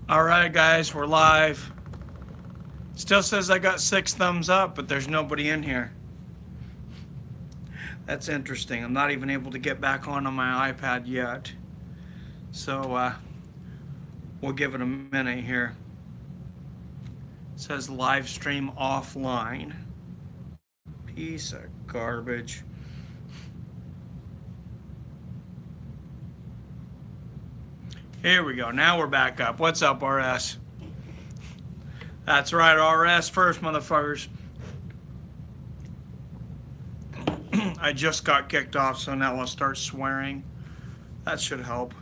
All right, guys, we're live. Still says I got 6 thumbs up, but there's nobody in here. That's interesting. I'm not even able to get back on my iPad yet. So we'll give it a minute here. It says live stream offline. Piece of garbage. Here we go. Now we're back up. What's up, RS? That's right, RS first, motherfuckers. I just got kicked off, so now I'll start swearing. That should help.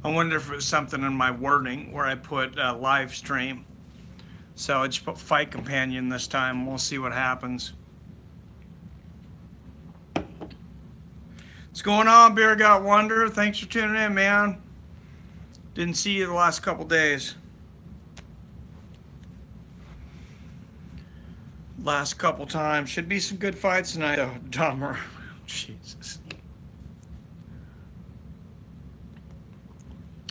I wonder if it's something in my wording where I put live stream. So I just put fight companion this time. We'll see what happens. What's going on, Beer Got Wonder? Thanks for tuning in, man. Didn't see you the last couple days. Last couple times. Should be some good fights tonight, though. Dumber. Jesus.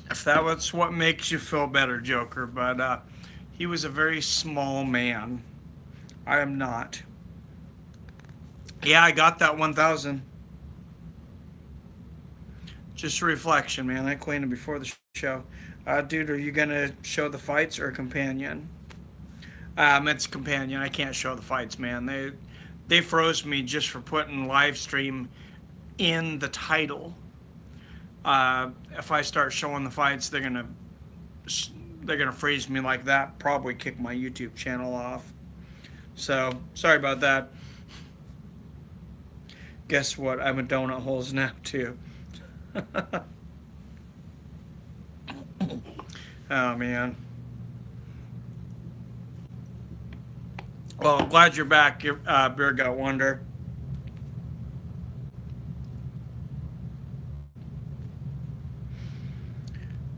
If that was what makes you feel better, Joker. But he was a very small man. I am not. Yeah, I got that 1,000. Just a reflection, man. I cleaned it before the show. Dude, are you going to show the fights or companion? It's companion. I can't show the fights, man. They froze me just for putting live stream in the title. If I start showing the fights, they're gonna freeze me like that. Probably kick my YouTube channel off. So sorry about that. Guess what? I'm a donut holes now too. Oh man. Well, I'm glad you're back, Beer Got Wonder.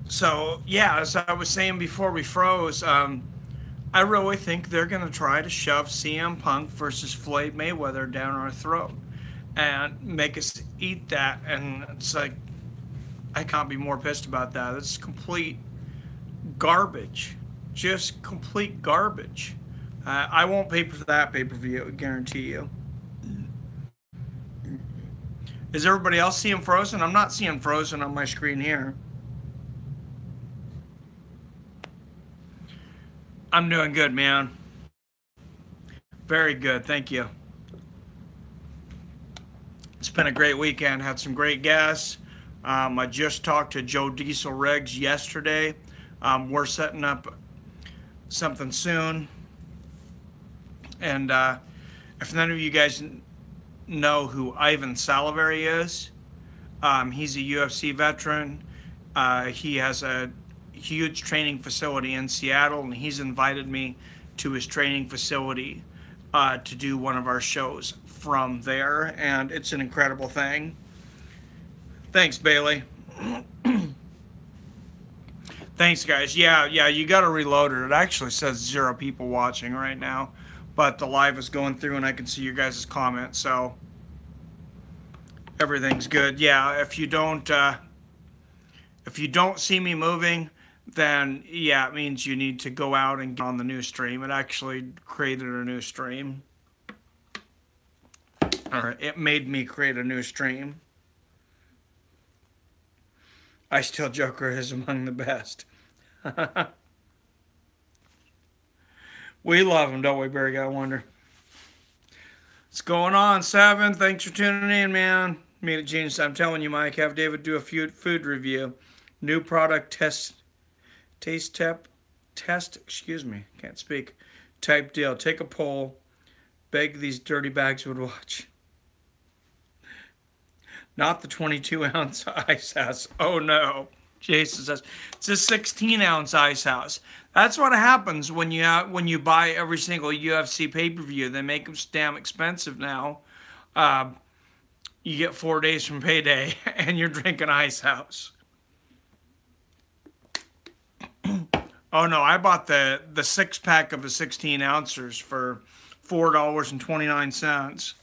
So, yeah, as I was saying before we froze, I really think they're going to try to shove CM Punk versus Floyd Mayweather down our throat and make us eat that. And it's like, I can't be more pissed about that. It's complete garbage. Just complete garbage. I won't pay for that pay-per-view, I guarantee you. Is everybody else seeing frozen? I'm not seeing frozen on my screen here. I'm doing good, man. Very good, thank you. It's been a great weekend. Had some great guests. I just talked to Joe Diesel Riggs yesterday. We're setting up something soon. And if none of you guys know who Ivan Salivary is, he's a UFC veteran. He has a huge training facility in Seattle, and he's invited me to his training facility to do one of our shows from there, and it's an incredible thing. Thanks, Bailey. Thanks, guys. Yeah, you got to reload it. It actually says 0 people watching right now, but the live is going through, and I can see your guys' comments, so everything's good. Yeah, if you don't see me moving, then yeah, it means you need to go out and get on the new stream. It actually created a new stream. Or it made me create a new stream. I still Joker is among the best. We love him, don't we, Barry Got Wonder? What's going on, Seven? Thanks for tuning in, man. Meet at Genius. I'm telling you, Mike, have David do a food review. New product test, excuse me, can't speak, type deal. Take a poll. Beg these dirty bags would watch. Not the 22-ounce ice house. Oh, no. Jason says, it's a 16-ounce ice house. That's what happens when you buy every single UFC pay-per-view. They make them damn expensive now. You get 4 days from payday, and you're drinking ice house. Oh, no, I bought the 6-pack of the 16-ouncers for $4.29.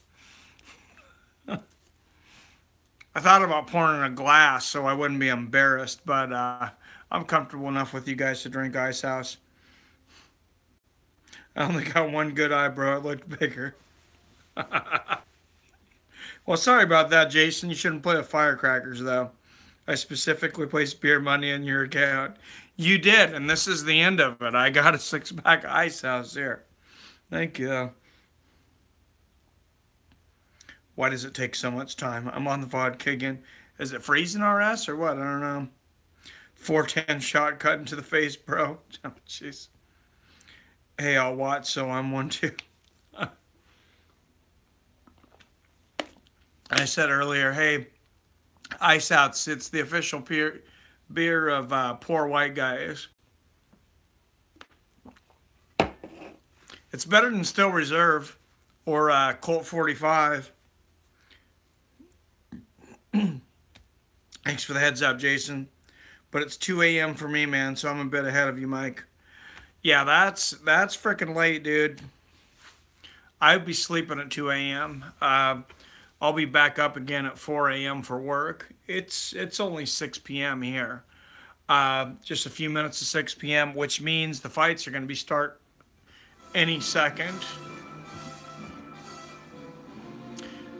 I thought about pouring in a glass so I wouldn't be embarrassed, but I'm comfortable enough with you guys to drink Ice House. I only got one good eyebrow. It looked bigger. Well, sorry about that, Jason. You shouldn't play with firecrackers, though. I specifically placed beer money in your account. You did, and this is the end of it. I got a 6-pack Ice House here. Thank you. Why does it take so much time? I'm on the vodka again. Is it freezing RS or what? I don't know. 410 shot cut into the face, bro. Oh, jeez. Hey, I'll watch, so I'm one too. I said earlier, hey, Ice House, it's the official beer of poor white guys. It's better than Still Reserve or Colt 45. Thanks for the heads up, Jason. But it's 2 a.m. for me, man, so I'm a bit ahead of you, Mike. Yeah, that's freaking late, dude. I'd be sleeping at 2 a.m. I'll be back up again at 4 a.m. for work. It's only 6 p.m. here. Just a few minutes to 6 p.m., which means the fights are going to be start any second.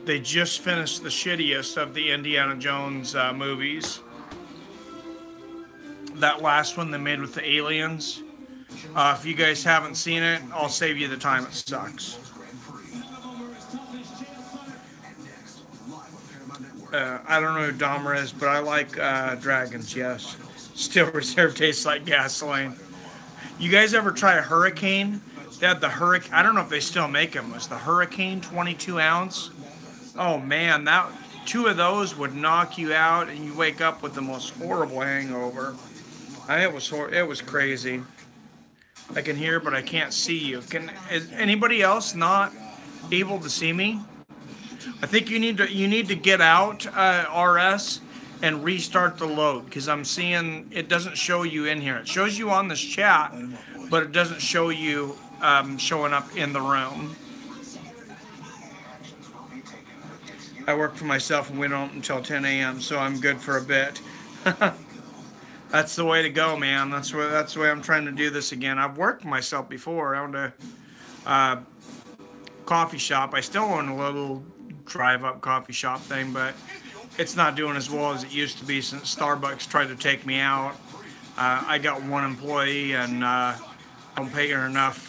They just finished the shittiest of the Indiana Jones movies. That last one they made with the aliens. If you guys haven't seen it, I'll save you the time. It sucks. I don't know who Dahmer is, but I like dragons, yes. Still Reserve tastes like gasoline. You guys ever try a Hurricane? They had the Hurricane. I don't know if they still make them. It was the Hurricane 22 ounce? Oh man, two of those would knock you out, and you wake up with the most horrible hangover. It was crazy. I can hear, but I can't see you. Is anybody else not able to see me? I think you need to get out RS and restart the load, because I'm seeing it doesn't show you in here. It shows you on this chat, but it doesn't show you showing up in the room. I work for myself and we don't until 10 a.m., so I'm good for a bit. That's the way to go, man. That's the way I'm trying to do this again. I've worked for myself before. I owned a coffee shop. I still own a little drive-up coffee shop thing, but it's not doing as well as it used to be since Starbucks tried to take me out. I got one employee and don't pay her enough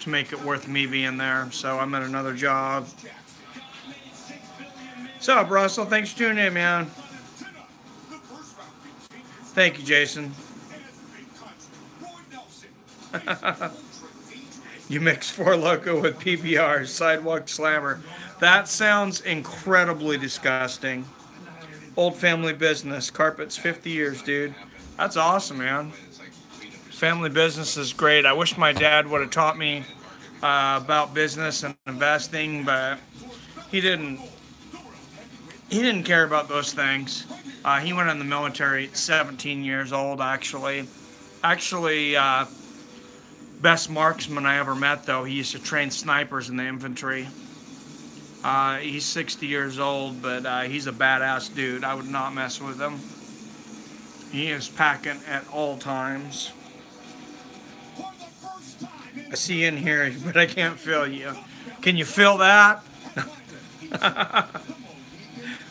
to make it worth me being there, so I'm at another job. What's up, Russell? Thanks for tuning in, man. Thank you, Jason. You mix Four Loko with PBR, Sidewalk Slammer. That sounds incredibly disgusting. Old family business. Carpets 50 years, dude. That's awesome, man. Family business is great. I wish my dad would have taught me about business and investing, but he didn't care about those things. He went in the military at 17 years old, actually. Best marksman I ever met, though. He used to train snipers in the infantry. He's 60 years old, but he's a badass dude. I would not mess with him. He is packing at all times. I see you in here, but I can't feel you. Can you feel that?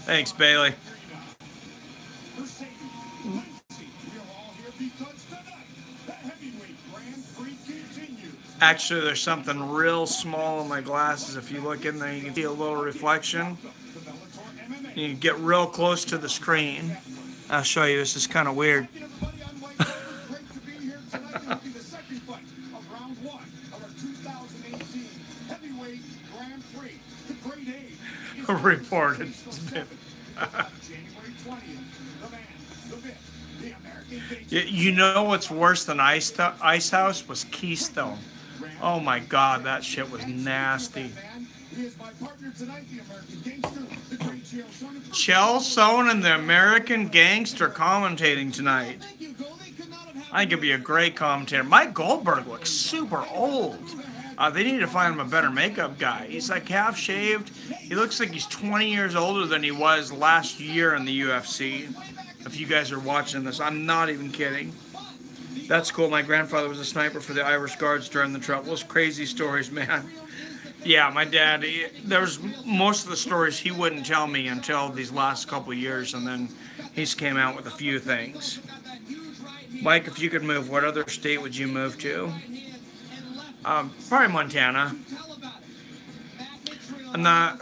Thanks, Bailey. Actually, there's something real small in my glasses. If you look in there, you can see a little reflection. You can get real close to the screen. I'll show you. This is kind of weird. Reported. You know what's worse than Ice House was Keystone. Oh my God, that shit was nasty. Chell Sohn and the American Gangster commentating tonight. I think he'd be a great commentator. Mike Goldberg looks super old. They need to find him a better makeup guy. He's like half shaved. He looks like he's 20 years older than he was last year in the UFC. If you guys are watching this, I'm not even kidding. That's cool. My grandfather was a sniper for the Irish Guards during the Troubles. Crazy stories, man. Yeah, my dad, there's most of the stories he wouldn't tell me until these last couple of years, and then he's came out with a few things. Mike, if you could move, what other state would you move to? Probably Montana. I'm not.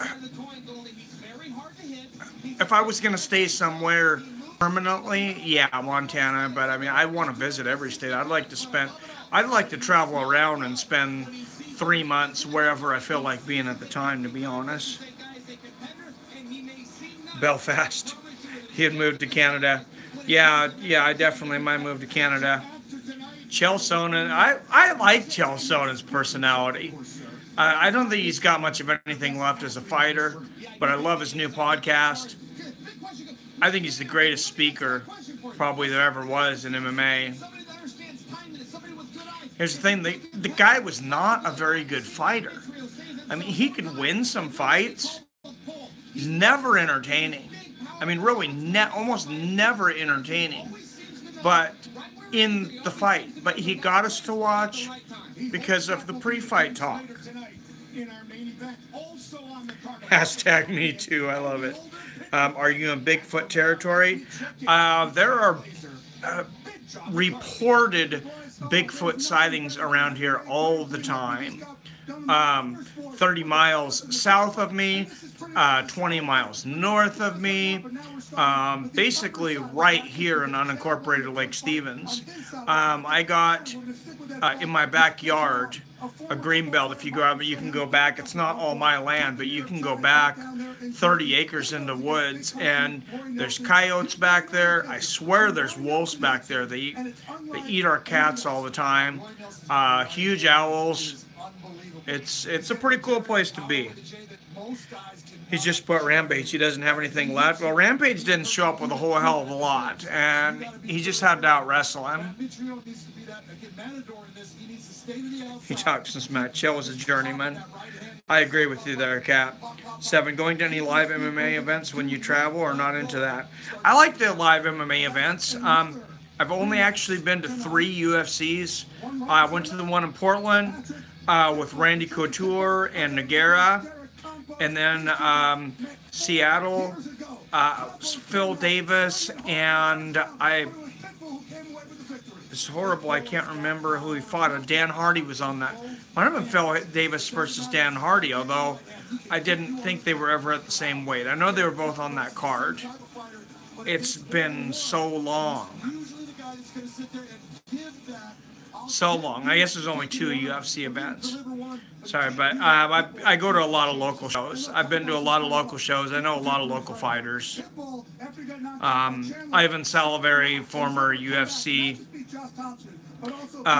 If I was going to stay somewhere permanently, yeah, Montana. But I mean, I want to visit every state. I'd like to travel around and spend 3 months wherever I feel like being at the time, to be honest. Belfast. He had moved to Canada. Yeah, I definitely might move to Canada. Chael Sonnen, I like Chael Sonnen's personality. I don't think he's got much of anything left as a fighter, but I love his new podcast. I think he's the greatest speaker probably there ever was in MMA. Here's the thing, the guy was not a very good fighter. I mean, he could win some fights. He's never entertaining. I mean, really, almost never entertaining. But in the fight. But he got us to watch because of the pre-fight talk. Hashtag me too. I love it. Are you in Bigfoot territory? There are reported Bigfoot sightings around here all the time. 30 miles south of me, 20 miles north of me, basically right here in unincorporated Lake Stevens. I got in my backyard a greenbelt. If you go out, but you can go back. It's not all my land, but you can go back 30 acres into woods, and there's coyotes back there. I swear there's wolves back there. They eat our cats all the time. Huge owls. It's a pretty cool place to be. He's just put Rampage. He doesn't have anything left. Well, Rampage didn't show up with a whole hell of a lot, and he just had to out wrestle him. He talks some smack. Chael was a journeyman. I agree with you there, Cap. 7, going to any live MMA events when you travel, or not into that? I like the live MMA events. I've only actually been to 3 UFCs. I went to the one in Portland with Randy Couture and Nogueira. And then Seattle, Phil Davis, and it's horrible, I can't remember who he fought. Dan Hardy was on that. Might have been Phil Davis versus Dan Hardy, although I didn't think they were ever at the same weight. I know they were both on that card. It's been so long. So long. I guess there's only 2 UFC events. Sorry, but I go to a lot of local shows. I've been to a lot of local shows. I know a lot of local fighters. Ivan Salivary, former UFC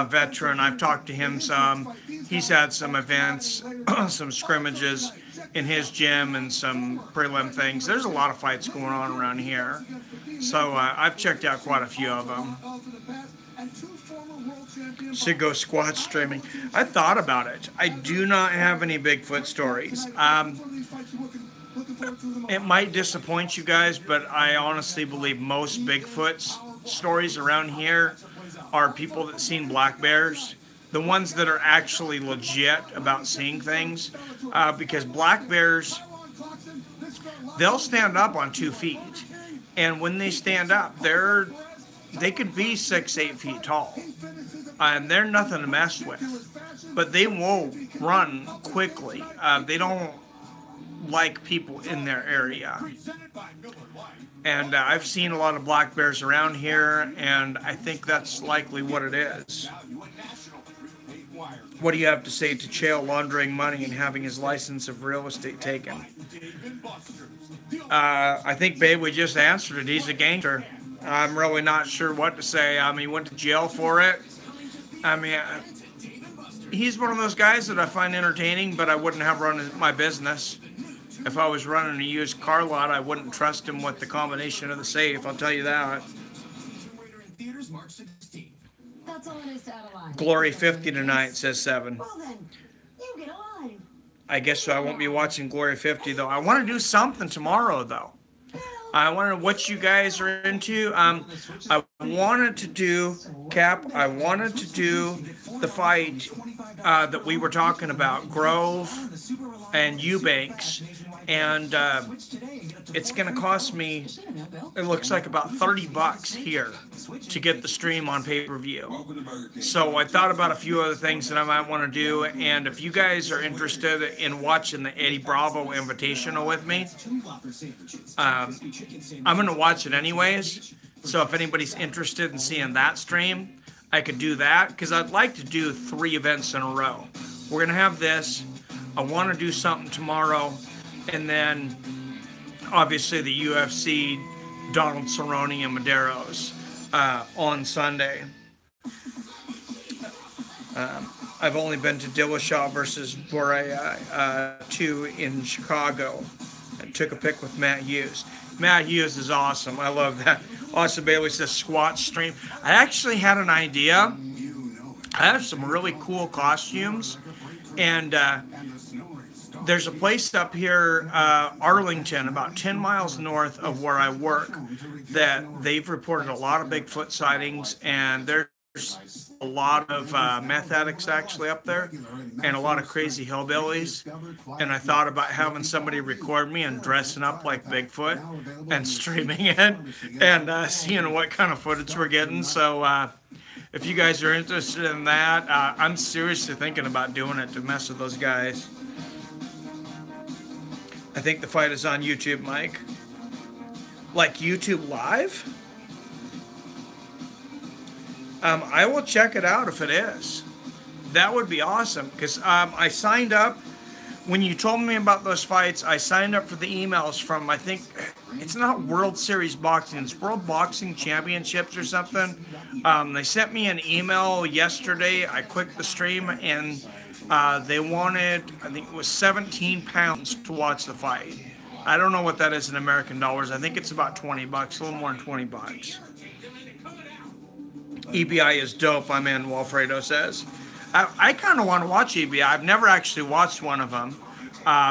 veteran. I've talked to him some. He's had some events, some scrimmages in his gym and some prelim things. There's a lot of fights going on around here. So I've checked out quite a few of them. Should go squat streaming. I thought about it. I do not have any Bigfoot stories. It might disappoint you guys, but I honestly believe most Bigfoot stories around here are people that seen black bears. The ones that are actually legit about seeing things. Because black bears, they'll stand up on 2 feet. And when they stand up, they could be 6-8 feet tall. And they're nothing to mess with. But they will run quickly. They don't like people in their area. And I've seen a lot of black bears around here, and I think that's likely what it is. What do you have to say to Chael laundering money and having his license of real estate taken? I think, babe, we just answered it. He's a gangster. I'm really not sure what to say. I mean, he went to jail for it. I mean, he's one of those guys that I find entertaining, but I wouldn't have run my business. If I was running a used car lot, I wouldn't trust him with the combination of the safe, I'll tell you that. Glory 50 tonight, says 7. I guess so. I won't be watching Glory 50 though. I want to do something tomorrow though. I wonder what you guys are into. I wanted to do, Cap, I wanted to do the fight that we were talking about, Grove and Eubanks. And it's going to cost me, it looks like about $30 here to get the stream on pay-per-view. So I thought about a few other things that I might want to do. And if you guys are interested in watching the Eddie Bravo Invitational with me, I'm going to watch it anyways. So if anybody's interested in seeing that stream, I could do that because I'd like to do 3 events in a row. We're going to have this. I want to do something tomorrow. And then obviously the UFC, Donald Cerrone and Medeiros on Sunday. I've only been to Dillashaw versus Borea 2 in Chicago. I took a pic with Matt Hughes. Matt Hughes is awesome. I love that. Austin Bailey says squat stream. I actually had an idea. I have some really cool costumes. And there's a place up here, Arlington, about 10 miles north of where I work, that they've reported a lot of Bigfoot sightings, and there's a lot of meth addicts actually up there, and a lot of crazy hillbillies. And I thought about having somebody record me and dressing up like Bigfoot and streaming it and seeing what kind of footage we're getting. So if you guys are interested in that, I'm seriously thinking about doing it to mess with those guys. I think the fight is on YouTube, Mike. Like YouTube Live? I will check it out if it is. That would be awesome, because I signed up. When you told me about those fights, I signed up for the emails from, I think, it's not World Series Boxing, it's World Boxing Championships or something. They sent me an email yesterday. I clicked the stream, and they wanted, I think it was 17 pounds to watch the fight. I don't know what that is in American dollars. I think it's about $20, a little more than $20. EBI is dope, I'm in, Walfredo says. I kind of want to watch EBI. I've never actually watched one of them.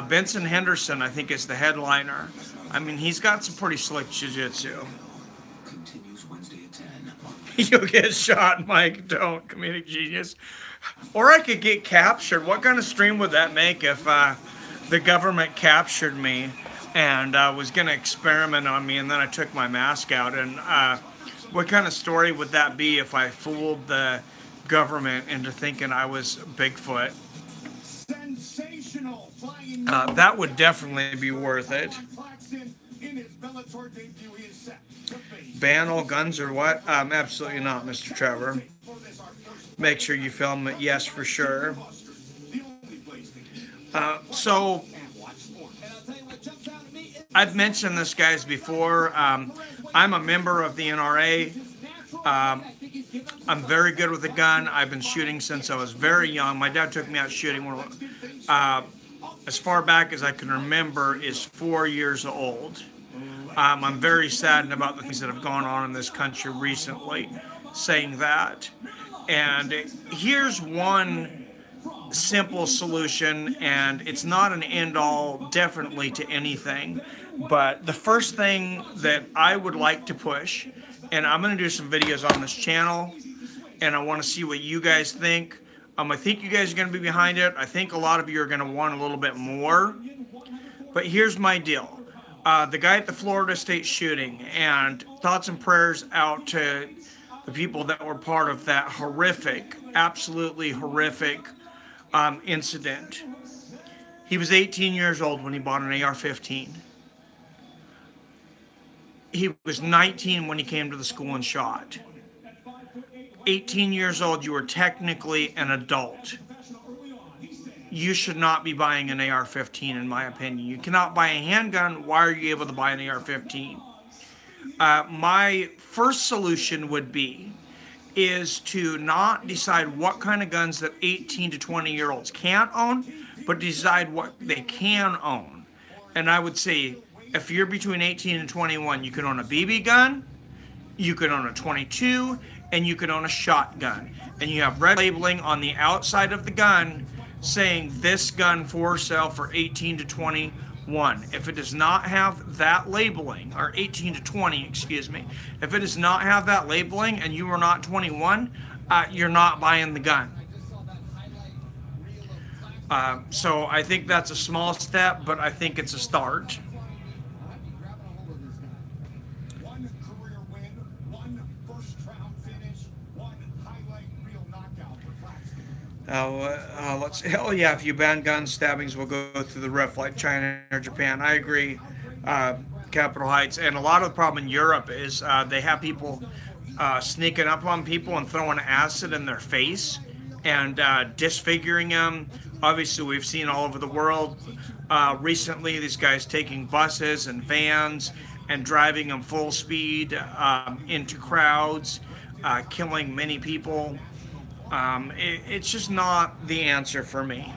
Benson Henderson, I think, is the headliner. I mean, he's got some pretty slick jiu-jitsu. You'll get shot, Mike. Don't, comedic genius. Or I could get captured. What kind of stream would that make if the government captured me and was going to experiment on me, and then I took my mask out? And what kind of story would that be if I fooled the government into thinking I was Bigfoot? That would definitely be worth it. Ban all guns or what? Absolutely not, Mr. Trevor. Make sure you film it. Yes, for sure. So, I've mentioned this, guys, before. I'm a member of the NRA. I'm very good with a gun. I've been shooting since I was very young. My dad took me out shooting when, as far back as I can remember, is 4 years old. I'm very saddened about the things that have gone on in this country recently, saying that. And here's one simple solution, and it's not an end-all definitely to anything, but the first thing that I would like to push, and I'm going to do some videos on this channel, and I want to see what you guys think. I think you guys are going to be behind it. I think a lot of you are going to want a little bit more, but here's my deal. The guy at the Florida State shooting, and thoughts and prayers out to the people that were part of that horrific, absolutely horrific incident. He was 18 years old when he bought an AR-15. He was 19 when he came to the school and shot. 18 years old, you were technically an adult. You should not be buying an AR-15, in my opinion. You cannot buy a handgun. Why are you able to buy an AR-15? My first solution would be is to not decide what kind of guns that 18 to 20-year-olds can't own, but decide what they can own. And I would say, if you're between 18 and 21, you can own a BB gun, you can own a .22, and you can own a shotgun. And you have red labeling on the outside of the gun saying this gun for sale for 18 to 21. If it does not have that labeling, or 18 to 20, excuse me, if it does not have that labeling and you are not 21, you're not buying the gun. So I think that's a small step, but I think it's a start. Let's see. Oh yeah, if you ban guns, stabbings will go through the roof like China or Japan. I agree, Capitol Heights. And a lot of the problem in Europe is they have people sneaking up on people and throwing acid in their face and disfiguring them. Obviously, we've seen all over the world recently these guys taking buses and vans and driving them full speed into crowds, killing many people. It's just not the answer for me,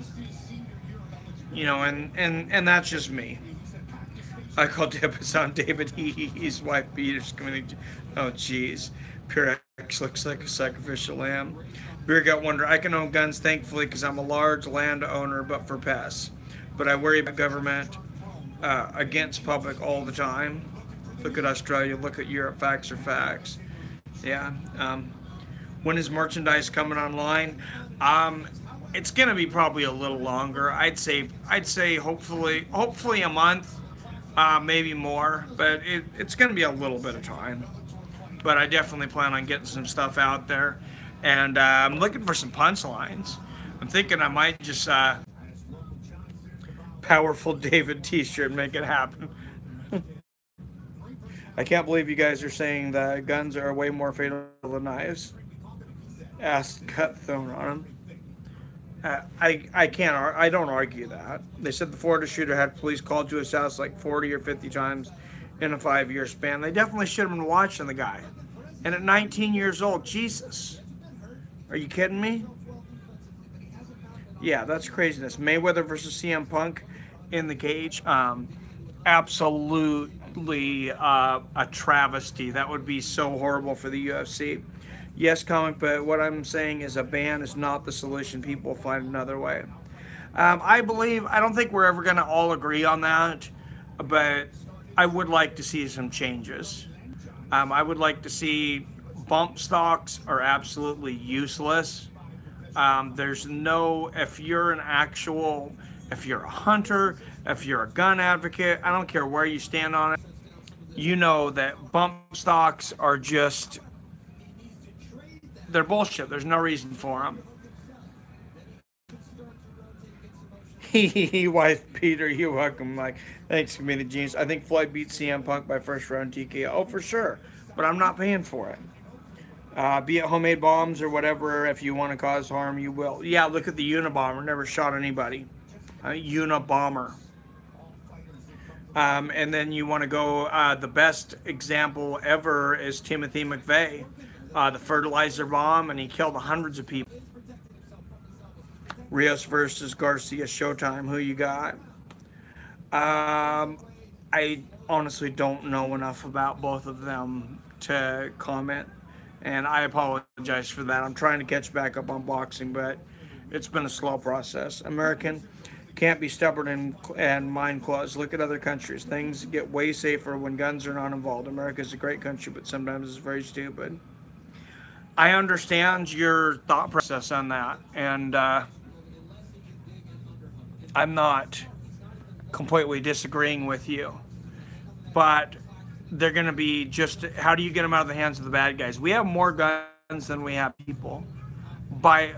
you know, and that's just me. I call dibs on David his wife Peter's community. Oh geez, Pure X looks like a sacrificial lamb. Beer Gut Wonder, I can own guns thankfully because I'm a large landowner, but for pests. But I worry about government against public all the time. Look at Australia, look at Europe, facts are facts. Yeah. When is merchandise coming online? It's gonna be probably a little longer. I'd say hopefully a month, maybe more, but it's gonna be a little bit of time. But I definitely plan on getting some stuff out there, and I'm looking for some punchlines. I'm thinking I might just powerful David t-shirt, make it happen. I can't believe you guys are saying that guns are way more fatal than knives. Ass cut thrown on him. I don't argue that. They said the Florida shooter had police called to his house like 40 or 50 times in a 5-year span. They definitely should have been watching the guy. And at 19 years old, Jesus. Are you kidding me? Yeah, that's craziness. Mayweather versus CM Punk in the cage. Absolutely a travesty. That would be so horrible for the UFC. Yes, comic, but what I'm saying is a ban is not the solution. People will find another way. I don't think we're ever going to all agree on that, but I would like to see some changes. I would like to see bump stocks are absolutely useless. There's no, if you're a hunter, if you're a gun advocate, I don't care where you stand on it, you know that bump stocks are just, they're bullshit. There's no reason for them. Wife Peter, you're welcome, Mike. Thanks, Community Genius. I think Floyd beat CM Punk by first round TKO. Oh, for sure. But I'm not paying for it. Be it homemade bombs or whatever, if you want to cause harm, you will. Yeah, look at the Unabomber. Never shot anybody. Unabomber. And then you want to go, the best example ever is Timothy McVeigh. The fertilizer bomb, and he killed hundreds of people. Rios versus Garcia, Showtime. Who you got? I honestly don't know enough about both of them to comment, and I apologize for that. I'm trying to catch back up on boxing, but it's been a slow process. American can't be stubborn and mind closed. Look at other countries. Things get way safer when guns are not involved. America's a great country, but sometimes it's very stupid. I understand your thought process on that, and I'm not completely disagreeing with you, but they're going to be just, how do you get them out of the hands of the bad guys? We have more guns than we have people by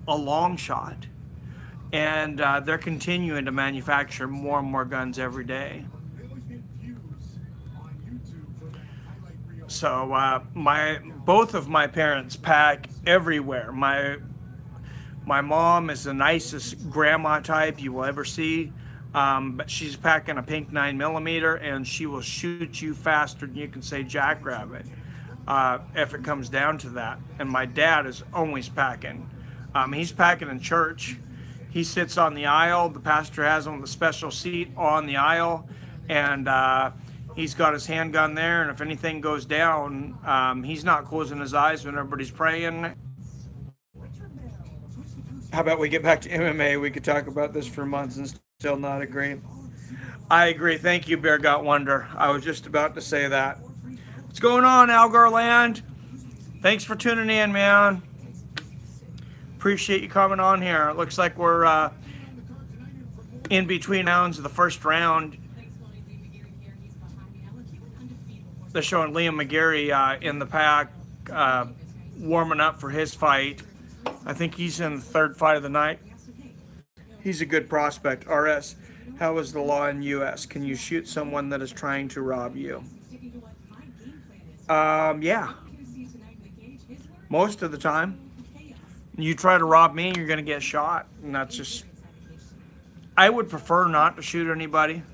a long shot, and they're continuing to manufacture more and more guns every day. So both of my parents pack everywhere. My mom is the nicest grandma type you will ever see, but she's packing a pink 9mm, and she will shoot you faster than you can say jackrabbit if it comes down to that. And my dad is always packing. He's packing in church. He sits on the aisle. The pastor has him on the special seat on the aisle, and He's got his handgun there, and if anything goes down, he's not closing his eyes when everybody's praying. How about we get back to MMA? We could talk about this for months and still not agree. I agree. Thank you, Bear Got Wonder. I was just about to say that. What's going on, Algar Land? Thanks for tuning in, man. Appreciate you coming on here. It looks like we're in between rounds of the first round. They're showing Liam McGarry in the pack, warming up for his fight. I think he's in the third fight of the night. He's a good prospect. RS, how is the law in U.S.? Can you shoot someone that is trying to rob you? Yeah. Most of the time. You try to rob me, you're going to get shot. And that's just... I would prefer not to shoot anybody.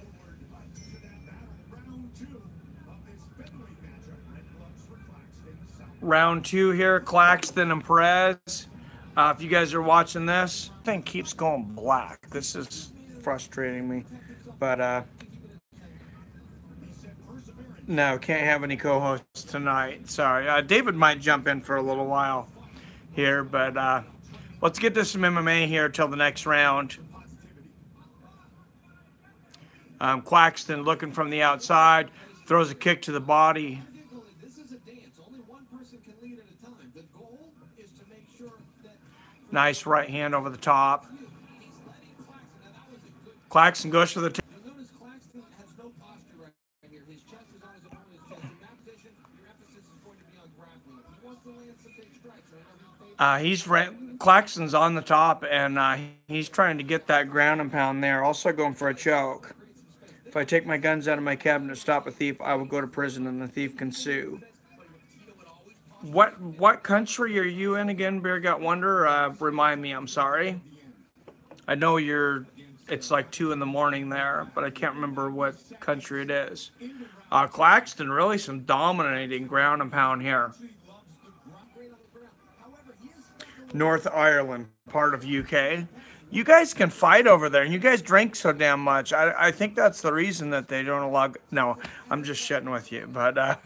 Round 2 here, Claxton and Perez. If you guys are watching this, thing keeps going black. This is frustrating me. But, no, can't have any co-hosts tonight. Sorry. David might jump in for a little while here, but let's get to some MMA here till the next round. Claxton looking from the outside, throws a kick to the body. Nice right hand over the top. Claxton goes for the... Claxton's on the top, and he's trying to get that ground and pound there. Also going for a choke. If I take my guns out of my cabinet to stop a thief, I will go to prison, and the thief can sue. What country are you in again, Bear Got Wonder? Remind me, I'm sorry. I know it's like 2 in the morning there, but I can't remember what country it is. Claxton, really some dominating ground and pound here. North Ireland, part of UK. You guys can fight over there, and you guys drink so damn much. I think that's the reason that they don't allow... No, I'm just shitting with you, but...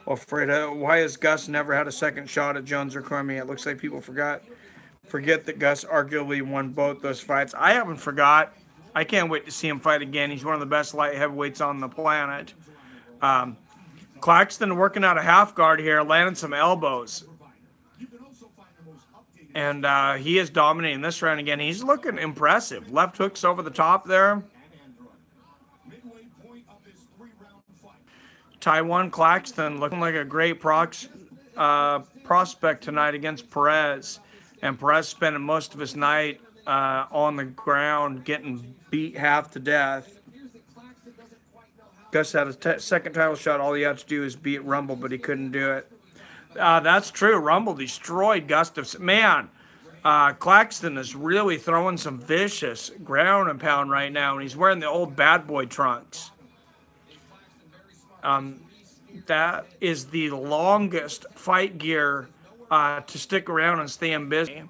Well, Freda, why has Gus never had a second shot at Jones or Cormier? It looks like people forget that Gus arguably won both those fights. I haven't forgot. I can't wait to see him fight again. He's one of the best light heavyweights on the planet. Claxton working out a half guard here, landing some elbows. And he is dominating this round again. He's looking impressive. Left hooks over the top there. Taiwan Claxton looking like a great prospect tonight against Perez. And Perez spending most of his night on the ground getting beat half to death. Gus had a second title shot. All he had to do is beat Rumble, but he couldn't do it. That's true. Rumble destroyed Gustafsson. Man, Claxton is really throwing some vicious ground and pound right now, and he's wearing the old bad boy trunks. That is the longest fight gear to stick around and stay in business.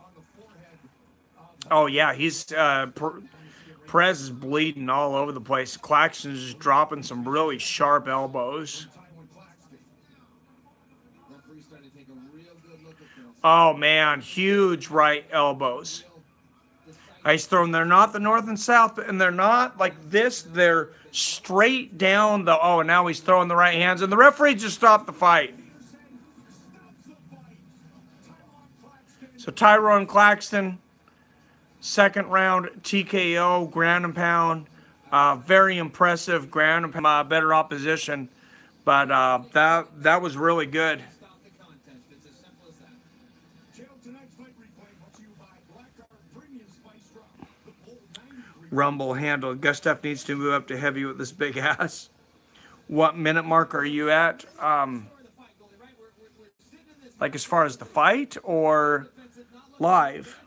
Oh, yeah, he's Perez is bleeding all over the place. Claxton is just dropping some really sharp elbows. Oh, man, huge right elbows. He's throwing, they're not the north and south, and they're not like this. They're straight down the, oh, and now he's throwing the right hands, and the referee just stopped the fight. So Tyrone Claxton, second round TKO, ground and pound. Very impressive ground and pound, better opposition. But that was really good. Rumble handled. Gustav needs to move up to heavy with this big ass. What minute mark are you at? Like as far as the fight or live?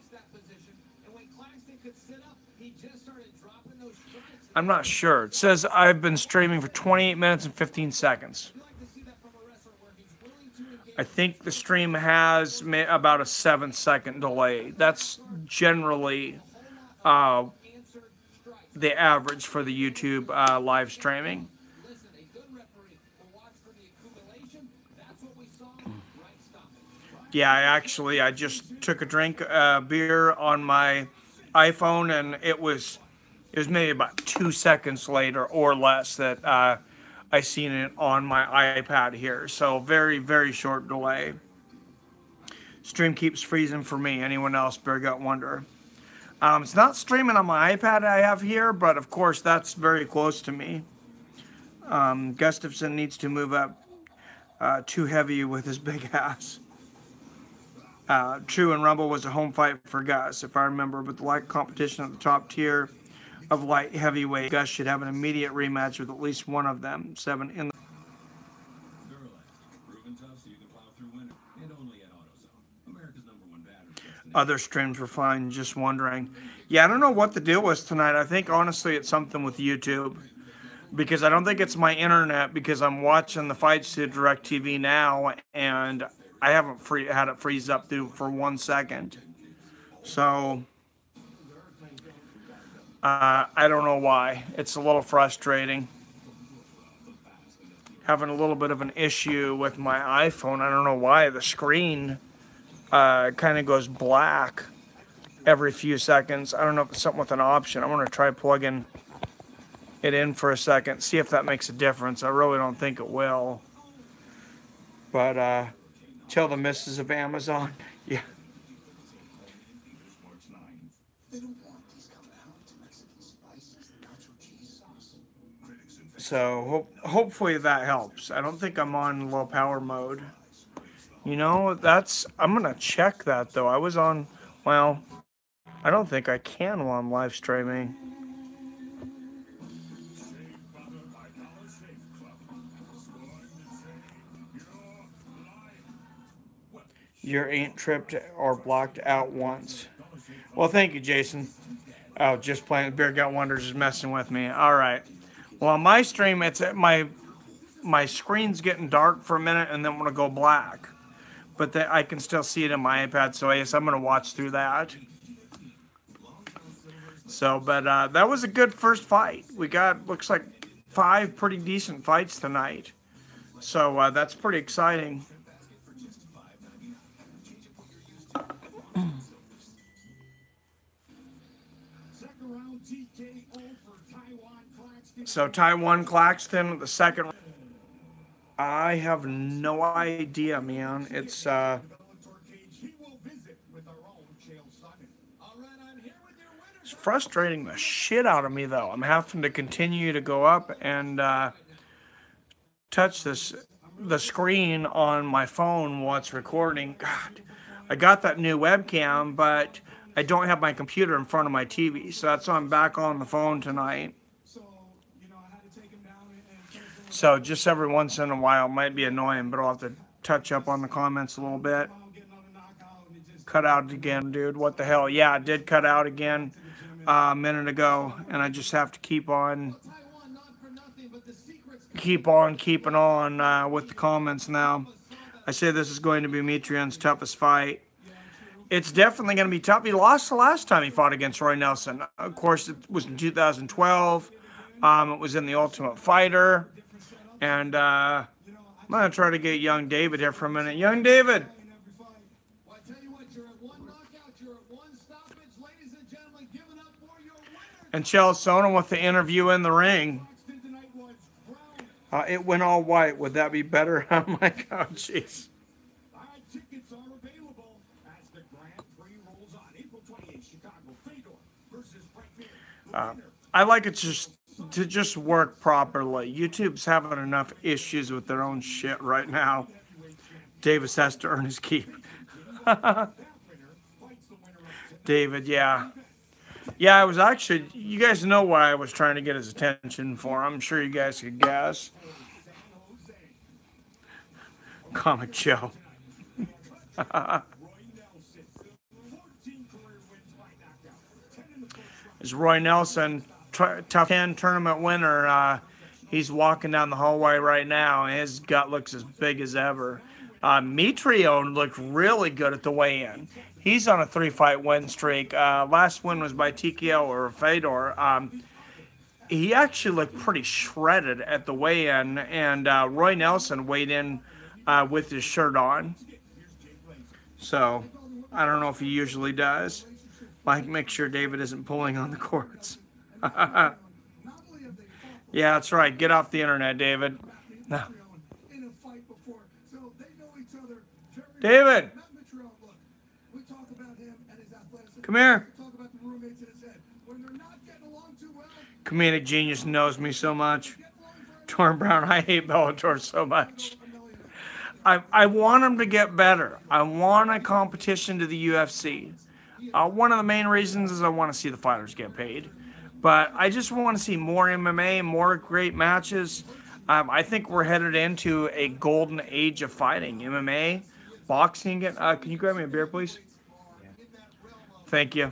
I'm not sure. It says I've been streaming for 28 minutes and 15 seconds. I think the stream has about a 7-second delay. That's generally the average for the YouTube live streaming. Yeah, I just took a drink beer on my iPhone, and it was maybe about 2 seconds later or less that I seen it on my iPad here. So very, very short delay. Stream keeps freezing for me. Anyone else? Bear Gut Wonder. It's not streaming on my iPad I have here, but of course that's very close to me. Gustafson needs to move up too heavy with his big ass. True and Rumble was a home fight for Gus, if I remember, but the light competition at the top tier of light heavyweight, Gus should have an immediate rematch with at least one of them. 7 in the other streams were fine, just wondering. Yeah, I don't know what the deal was tonight. I think, honestly, it's something with YouTube. Because I don't think it's my internet, because I'm watching the fights to DirecTV now, and I haven't had it freeze up for 1 second. So, I don't know why. It's a little frustrating. Having a little bit of an issue with my iPhone. I don't know why. The screen kind of goes black every few seconds. I don't know if it's something with an option. I'm going to try plugging it in for a second, see if that makes a difference. I really don't think it will. But tell the missus of Amazon. Yeah. So hopefully that helps. I don't think I'm on low power mode. You know, I'm gonna check that though. I was on, well, I don't think I can while I'm live streaming. You ain't tripped or blocked out once. Well, thank you, Jason. Oh, just playing. Beer Gut Wonders is messing with me. All right. Well, on my stream, it's my screen's getting dark for a minute, and then I'm gonna go black. But I can still see it in my iPad, so I guess I'm gonna watch through that. So, but that was a good first fight. We got, looks like 5 pretty decent fights tonight. So that's pretty exciting. So Taiwan Claxton, the second. I have no idea, man. It's frustrating the shit out of me, though. I'm having to continue to go up and touch the screen on my phone while it's recording. God, I got that new webcam, but I don't have my computer in front of my TV, so that's why I'm back on the phone tonight. So just every once in a while, it might be annoying, but I'll have to touch up on the comments a little bit. Cut out again, dude. What the hell? Yeah, it did cut out again a minute ago, and I just have to keep on keeping on with the comments now. I say this is going to be Mitrione's toughest fight. It's definitely going to be tough. He lost the last time he fought against Roy Nelson. Of course, it was in 2012. It was in the Ultimate Fighter. And I'm going to try to get young David here for a minute. Young David. And Chael Sonnen with the interview in the ring. It went all white. Would that be better? Oh my God, jeez. I like it to just work properly. YouTube's having enough issues with their own shit right now. Davis has to earn his keep. David, yeah. Yeah, I was actually, you guys know why I was trying to get his attention for. I'm sure you guys could guess. Comic Joe. Is Roy Nelson, top 10 tournament winner. He's walking down the hallway right now, and his gut looks as big as ever. Mitrione looked really good at the weigh-in. He's on a 3-fight win streak. Last win was by TKO or Fedor. he actually looked pretty shredded at the weigh-in, and Roy Nelson weighed in with his shirt on. So I don't know if he usually does. Like, make sure David isn't pulling on the cords. Yeah, that's right. Get off the internet, David. No. David, come here. Comedic genius knows me so much. Torn Brown, I hate Bellator so much. I want him to get better. I want a competition to the UFC. One of the main reasons is I want to see the fighters get paid. But I just want to see more MMA, more great matches. I think we're headed into a golden age of fighting. MMA, boxing. Can you grab me a beer, please? Thank you.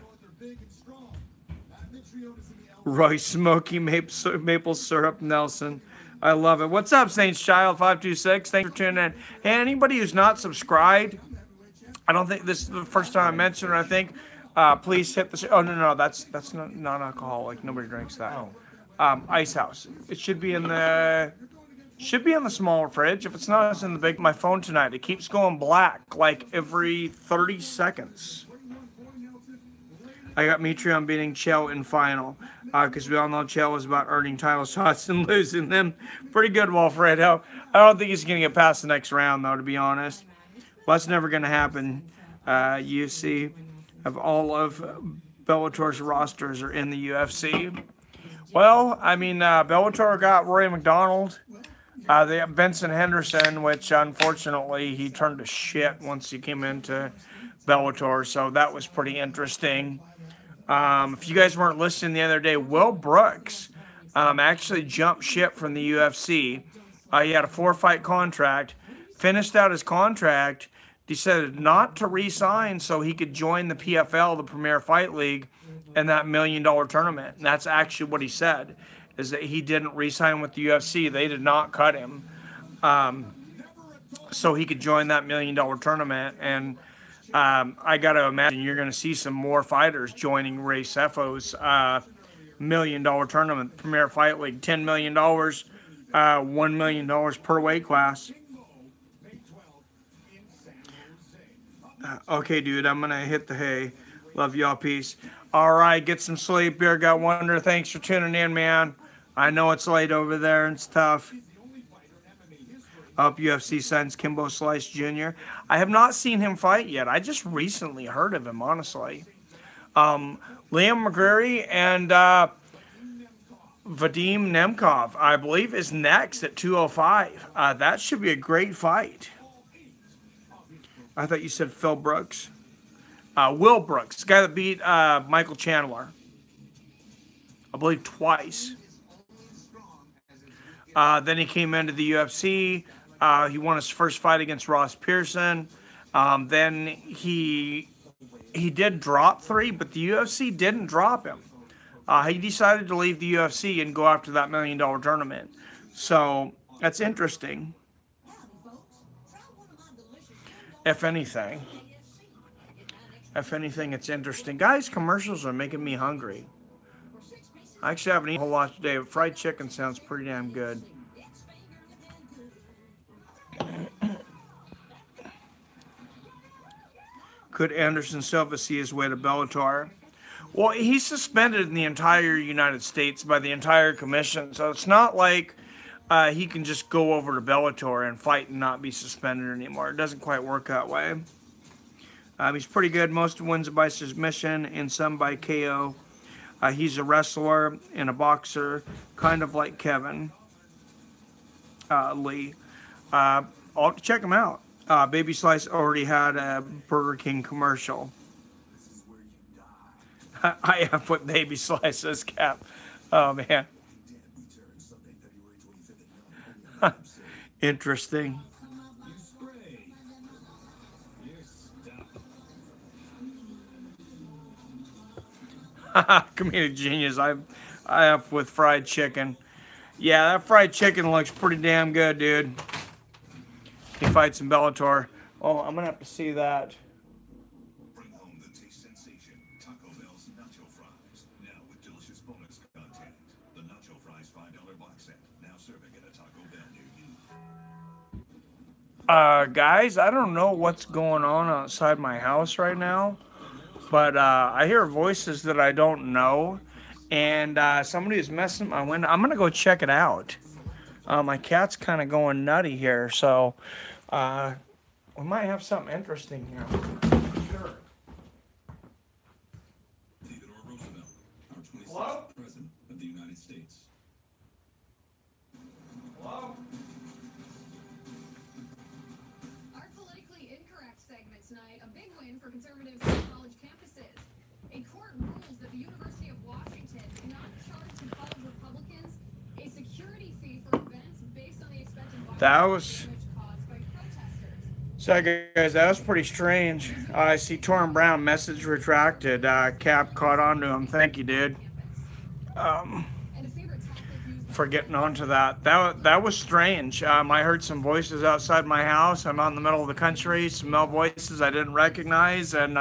Roy Smoky Maple Syrup Nelson. I love it. What's up, Saints Child 526? Thanks for tuning in. Hey, anybody who's not subscribed, I don't think this is the first time I mentioned it, I think. Please hit the... Oh, no, that's not non-alcoholic. Nobody drinks that. Ice House. It should be in the... Should be in the smaller fridge. If it's not, it's in the big... My phone tonight, it keeps going black like every 30 seconds. I got Mitrione beating Chael in final. Because we all know Chael was about earning title shots and losing them. Pretty good, Walfredo. I don't think he's going to get past the next round, though, to be honest. Well, that's never going to happen. UFC... of all of Bellator's rosters are in the UFC. Well, I mean, Bellator got Rory McDonald. They have Benson Henderson, which unfortunately he turned to shit once he came into Bellator, so that was pretty interesting. If you guys weren't listening the other day, Will Brooks actually jumped ship from the UFC. He had a 4-fight contract, finished out his contract, decided not to re-sign so he could join the PFL, the Premier Fight League, in that $1 million tournament. And that's actually what he said, is that he didn't re-sign with the UFC. They did not cut him so he could join that $1 million tournament. And I got to imagine you're going to see some more fighters joining Ray Cefo's $1 million tournament, Premier Fight League, $10 million, $1 million per weight class. Okay, dude, I'm going to hit the hay. Love y'all. Peace. All right, get some sleep. Beer Gut Wonder, thanks for tuning in, man. I know it's late over there and it's tough. Up UFC signs Kimbo Slice Jr. I have not seen him fight yet. I just recently heard of him, honestly. Liam McGreary and Vadim Nemkov, I believe, is next at 205. That should be a great fight. I thought you said Phil Brooks. Will Brooks, the guy that beat Michael Chandler, I believe twice. Then he came into the UFC. He won his first fight against Ross Pearson. Then he did drop 3, but the UFC didn't drop him. He decided to leave the UFC and go after that $1 million tournament. So that's interesting. If anything, it's interesting. Guys, commercials are making me hungry. I actually haven't eaten a whole lot today, but fried chicken sounds pretty damn good. Could Anderson Silva see his way to Bellator? Well, he's suspended in the entire United States by the entire commission, so it's not like he can just go over to Bellator and fight and not be suspended anymore. It doesn't quite work that way. He's pretty good. Most wins by submission and some by KO. He's a wrestler and a boxer, kind of like Kevin Lee. I'll check him out. Baby Slice already had a Burger King commercial. I have put Baby Slice as Cap. Oh, man. Interesting. Comedic genius. I have with fried chicken. Yeah, that fried chicken looks pretty damn good, dude. He fights in Bellator. Oh, I'm gonna have to see that. Oh, I'm gonna have to see that. Bring home the taste sensation. Taco Bell's nacho fries. Now with delicious bonus content. The nacho Guys, I don't know what's going on outside my house right now, but I hear voices that I don't know, and somebody is messing with my window. I'm gonna go check it out. My cat's kind of going nutty here, so we might have something interesting here. Sure. Theodore Roosevelt, our 26th Hello? President of the United States. Hello? Our politically incorrect segment tonight, a big win for conservatives on college campuses. A court rules that the University of Washington cannot charge to college Republicans a security fee for events based on the expected violence caused by protesters. So guys, that was pretty strange. I see Torrin Brown message retracted. Cap caught on to him. Thank you, dude. For getting onto that. That was strange. I heard some voices outside my house. I'm out in the middle of the country. Some male voices I didn't recognize, and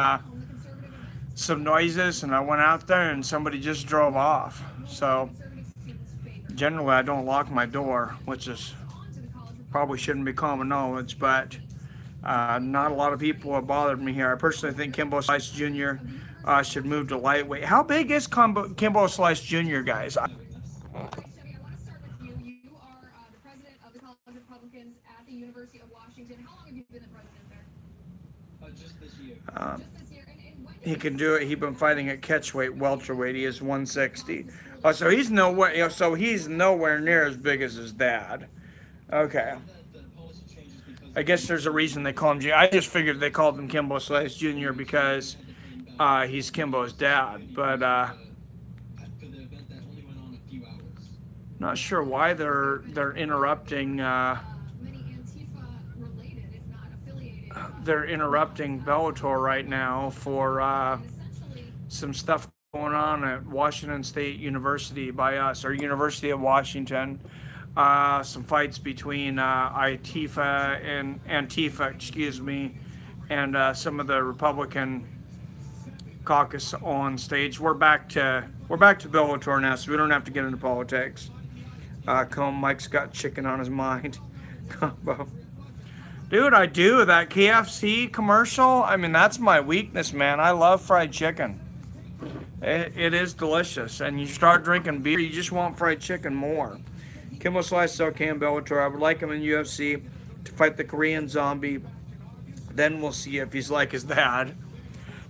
some noises. And I went out there, and somebody just drove off. So generally, I don't lock my door, which is probably shouldn't be common knowledge, but not a lot of people have bothered me here. I personally think Kimbo Slice Jr. Should move to lightweight. How big is Kimbo Slice Jr., guys? Republicans at the University of Washington. How long have you been the president there? Just this year. Just this year. And when He can do it. He's been fighting at catchweight, welterweight. He is 160. Oh, so he's nowhere. So he's nowhere near as big as his dad. Okay. I guess there's a reason they call him. I just figured they called him Kimbo Slice Jr. because he's Kimbo's dad. But not sure why they're interrupting. They're interrupting Bellator right now for some stuff going on at Washington State University by us, or University of Washington. Some fights between Antifa, excuse me, and some of the Republican caucus on stage. We're back to Bellator now, so we don't have to get into politics. Mike's got chicken on his mind. Combo. Dude, I do. That KFC commercial, I mean, that's my weakness, man. I love fried chicken. It is delicious. And you start drinking beer, you just want fried chicken more. Kimbo Slice is okay in Bellator. I would like him in UFC to fight the Korean Zombie. Then we'll see if he's like his dad.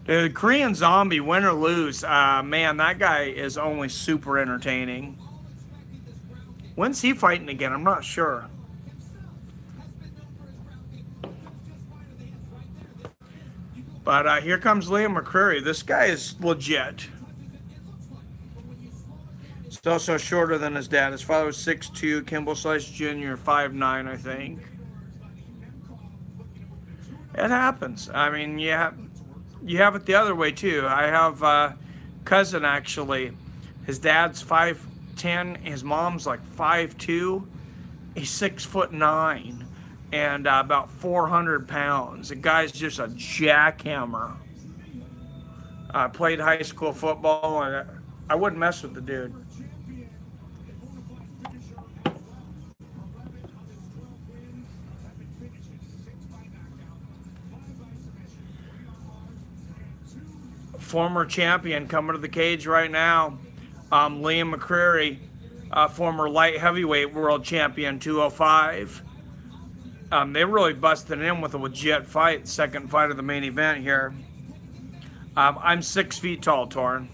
Dude, Korean Zombie, win or lose, man, that guy is only super entertaining. When's he fighting again? I'm not sure. But here comes Liam McCreary. This guy is legit. He's also shorter than his dad. His father was 6'2", Kimbo Slice Jr., 5'9", I think. It happens. I mean, you have it the other way, too. I have a cousin, actually. His dad's 5'10", his mom's like 5'2". He's 6'9". And about 400 pounds. The guy's just a jackhammer. Played high school football, and I wouldn't mess with the dude. Former champion coming to the cage right now. Liam McCreary, former light heavyweight world champion, 205. They really busted in with a legit fight, second fight of the main event here. I'm 6 feet tall, Torrin.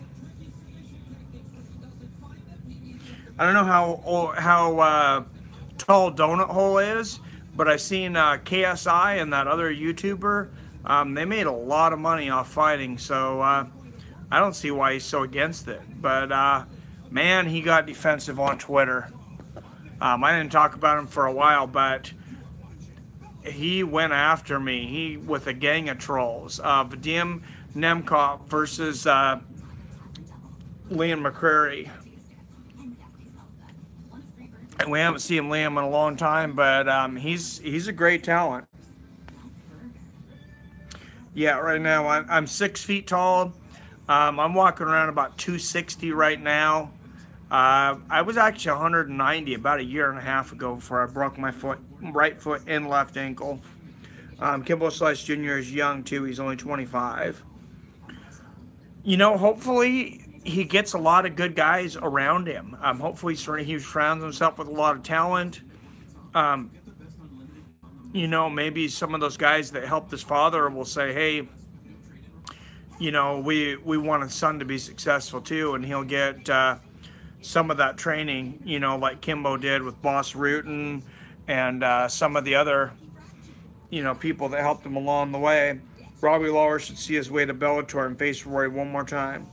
I don't know how tall Donut Hole is, but I seen KSI and that other YouTuber. They made a lot of money off fighting, so I don't see why he's so against it. But man, he got defensive on Twitter. I didn't talk about him for a while, but he went after me. With a gang of trolls. Vadim Nemkov versus Liam McCreary. And we haven't seen Liam in a long time, but he's a great talent. Yeah, right now I'm 6 feet tall. I'm walking around about 260 right now. I was actually 190 about a year and a half ago before I broke my right foot and left ankle. Kimbo Slice Jr. is young too. He's only 25. You know, hopefully he gets a lot of good guys around him. Hopefully he surrounds himself with a lot of talent. You know, maybe some of those guys that helped his father will say, hey, you know, we want his son to be successful too, and he'll get some of that training, you know, like Kimbo did with Boss Rutan and some of the other, you know, people that helped him along the way. Robbie Lawler should see his way to Bellator and face Roy one more time.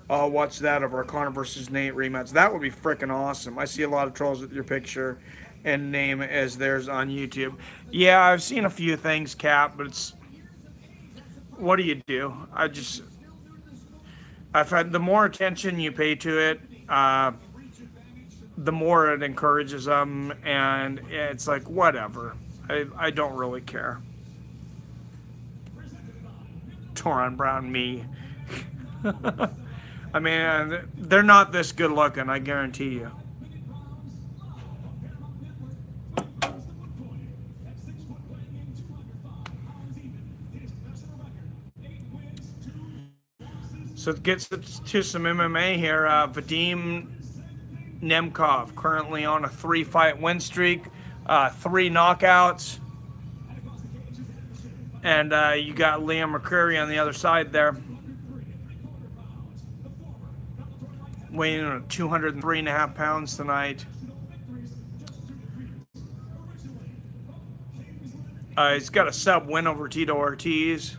I'll watch that over a Conor versus Nate rematch. That would be freaking awesome. I see a lot of trolls with your picture and name as theirs on YouTube. Yeah, I've seen a few things, Cap, but it's, what do you do? I've had, the more attention you pay to it, the more it encourages them, and it's like, whatever. I don't really care. Toron Brown, me. I mean, they're not this good looking, I guarantee you. So it gets to some MMA here. Vadim Nemkov currently on a 3-fight win streak, 3 knockouts. And you got Liam McCreary on the other side there, weighing in at 203.5 pounds tonight. He's got a sub win over Tito Ortiz.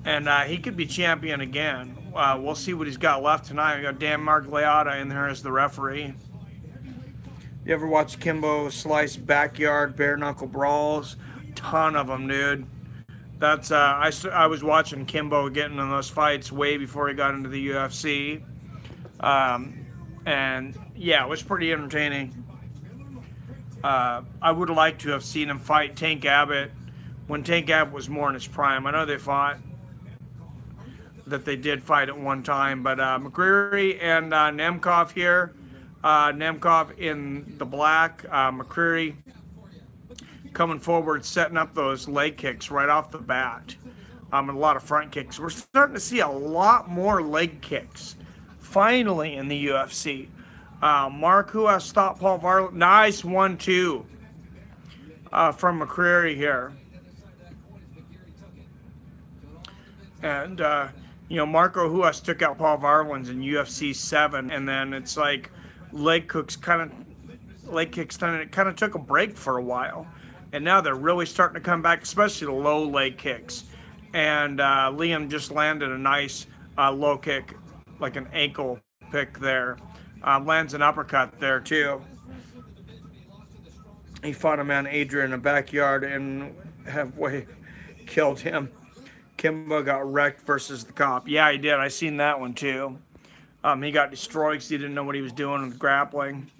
And he could be champion again. We'll see what he's got left tonight. We got Dan Margliotta in there as the referee. You ever watch Kimbo Slice backyard bare knuckle brawls? Ton of them, dude. That's I was watching Kimbo getting in those fights way before he got into the UFC, and yeah, it was pretty entertaining. I would have liked to have seen him fight Tank Abbott when Tank Abbott was more in his prime. I know they fought, that they did fight at one time, but McCreary and Nemkov here. Nemkov in the black, McCreary coming forward, setting up those leg kicks right off the bat. And a lot of front kicks. We're starting to see a lot more leg kicks, finally, in the UFC. Mark, who has stopped Paul Varelans. Nice 1-2 from McCreary here. And, you know, Marco Huas took out Paul Varelans in UFC 7, and then it's like leg kicks kind of took a break for a while, and now they're really starting to come back, especially the low leg kicks. And Liam just landed a nice low kick, like an ankle pick there. Lands an uppercut there too. He fought a man, Adrian, in the backyard and halfway killed him. Kimbo got wrecked versus the cop. Yeah, he did. I seen that one too. He got destroyed because he didn't know what he was doing with grappling.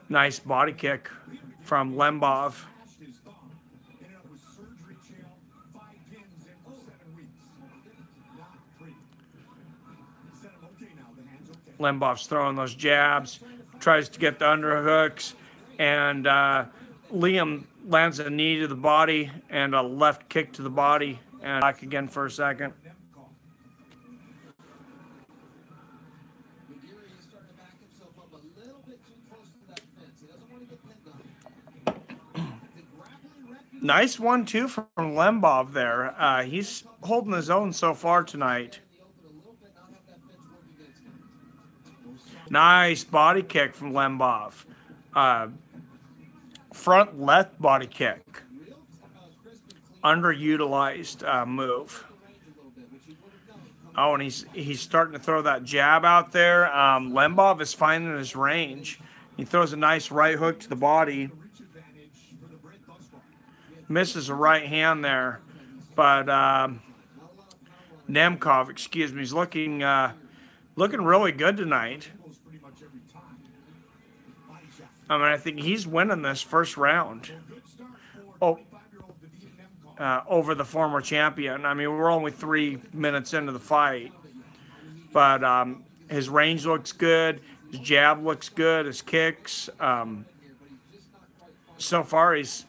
Nice body kick from Lembov. Lembov's throwing those jabs, tries to get the underhooks, and Liam lands a knee to the body and a left kick to the body, and back again for a second. Nice 1-2 from Lembov there. He's holding his own so far tonight. Nice body kick from Lembov. Front left body kick. Underutilized move. Oh, and he's starting to throw that jab out there. Lembov is finding his range. He throws a nice right hook to the body. Misses a right hand there, but Nemkov, excuse me, is looking really good tonight. I mean, I think he's winning this first round. over the former champion. I mean, we're only 3 minutes into the fight, but his range looks good. His jab looks good. His kicks. So far, he's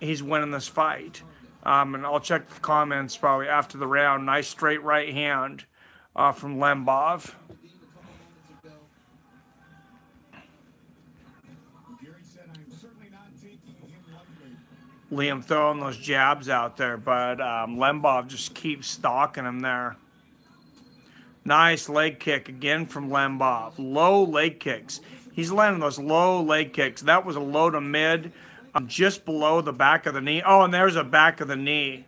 winning this fight. And I'll check the comments probably after the round. Nice straight right hand from Lembov. Liam throwing those jabs out there, but Lembov just keeps stalking him there. Nice leg kick again from Lembov. Low leg kicks. He's landing those low leg kicks. That was a low to mid, just below the back of the knee. Oh, and there's a back of the knee.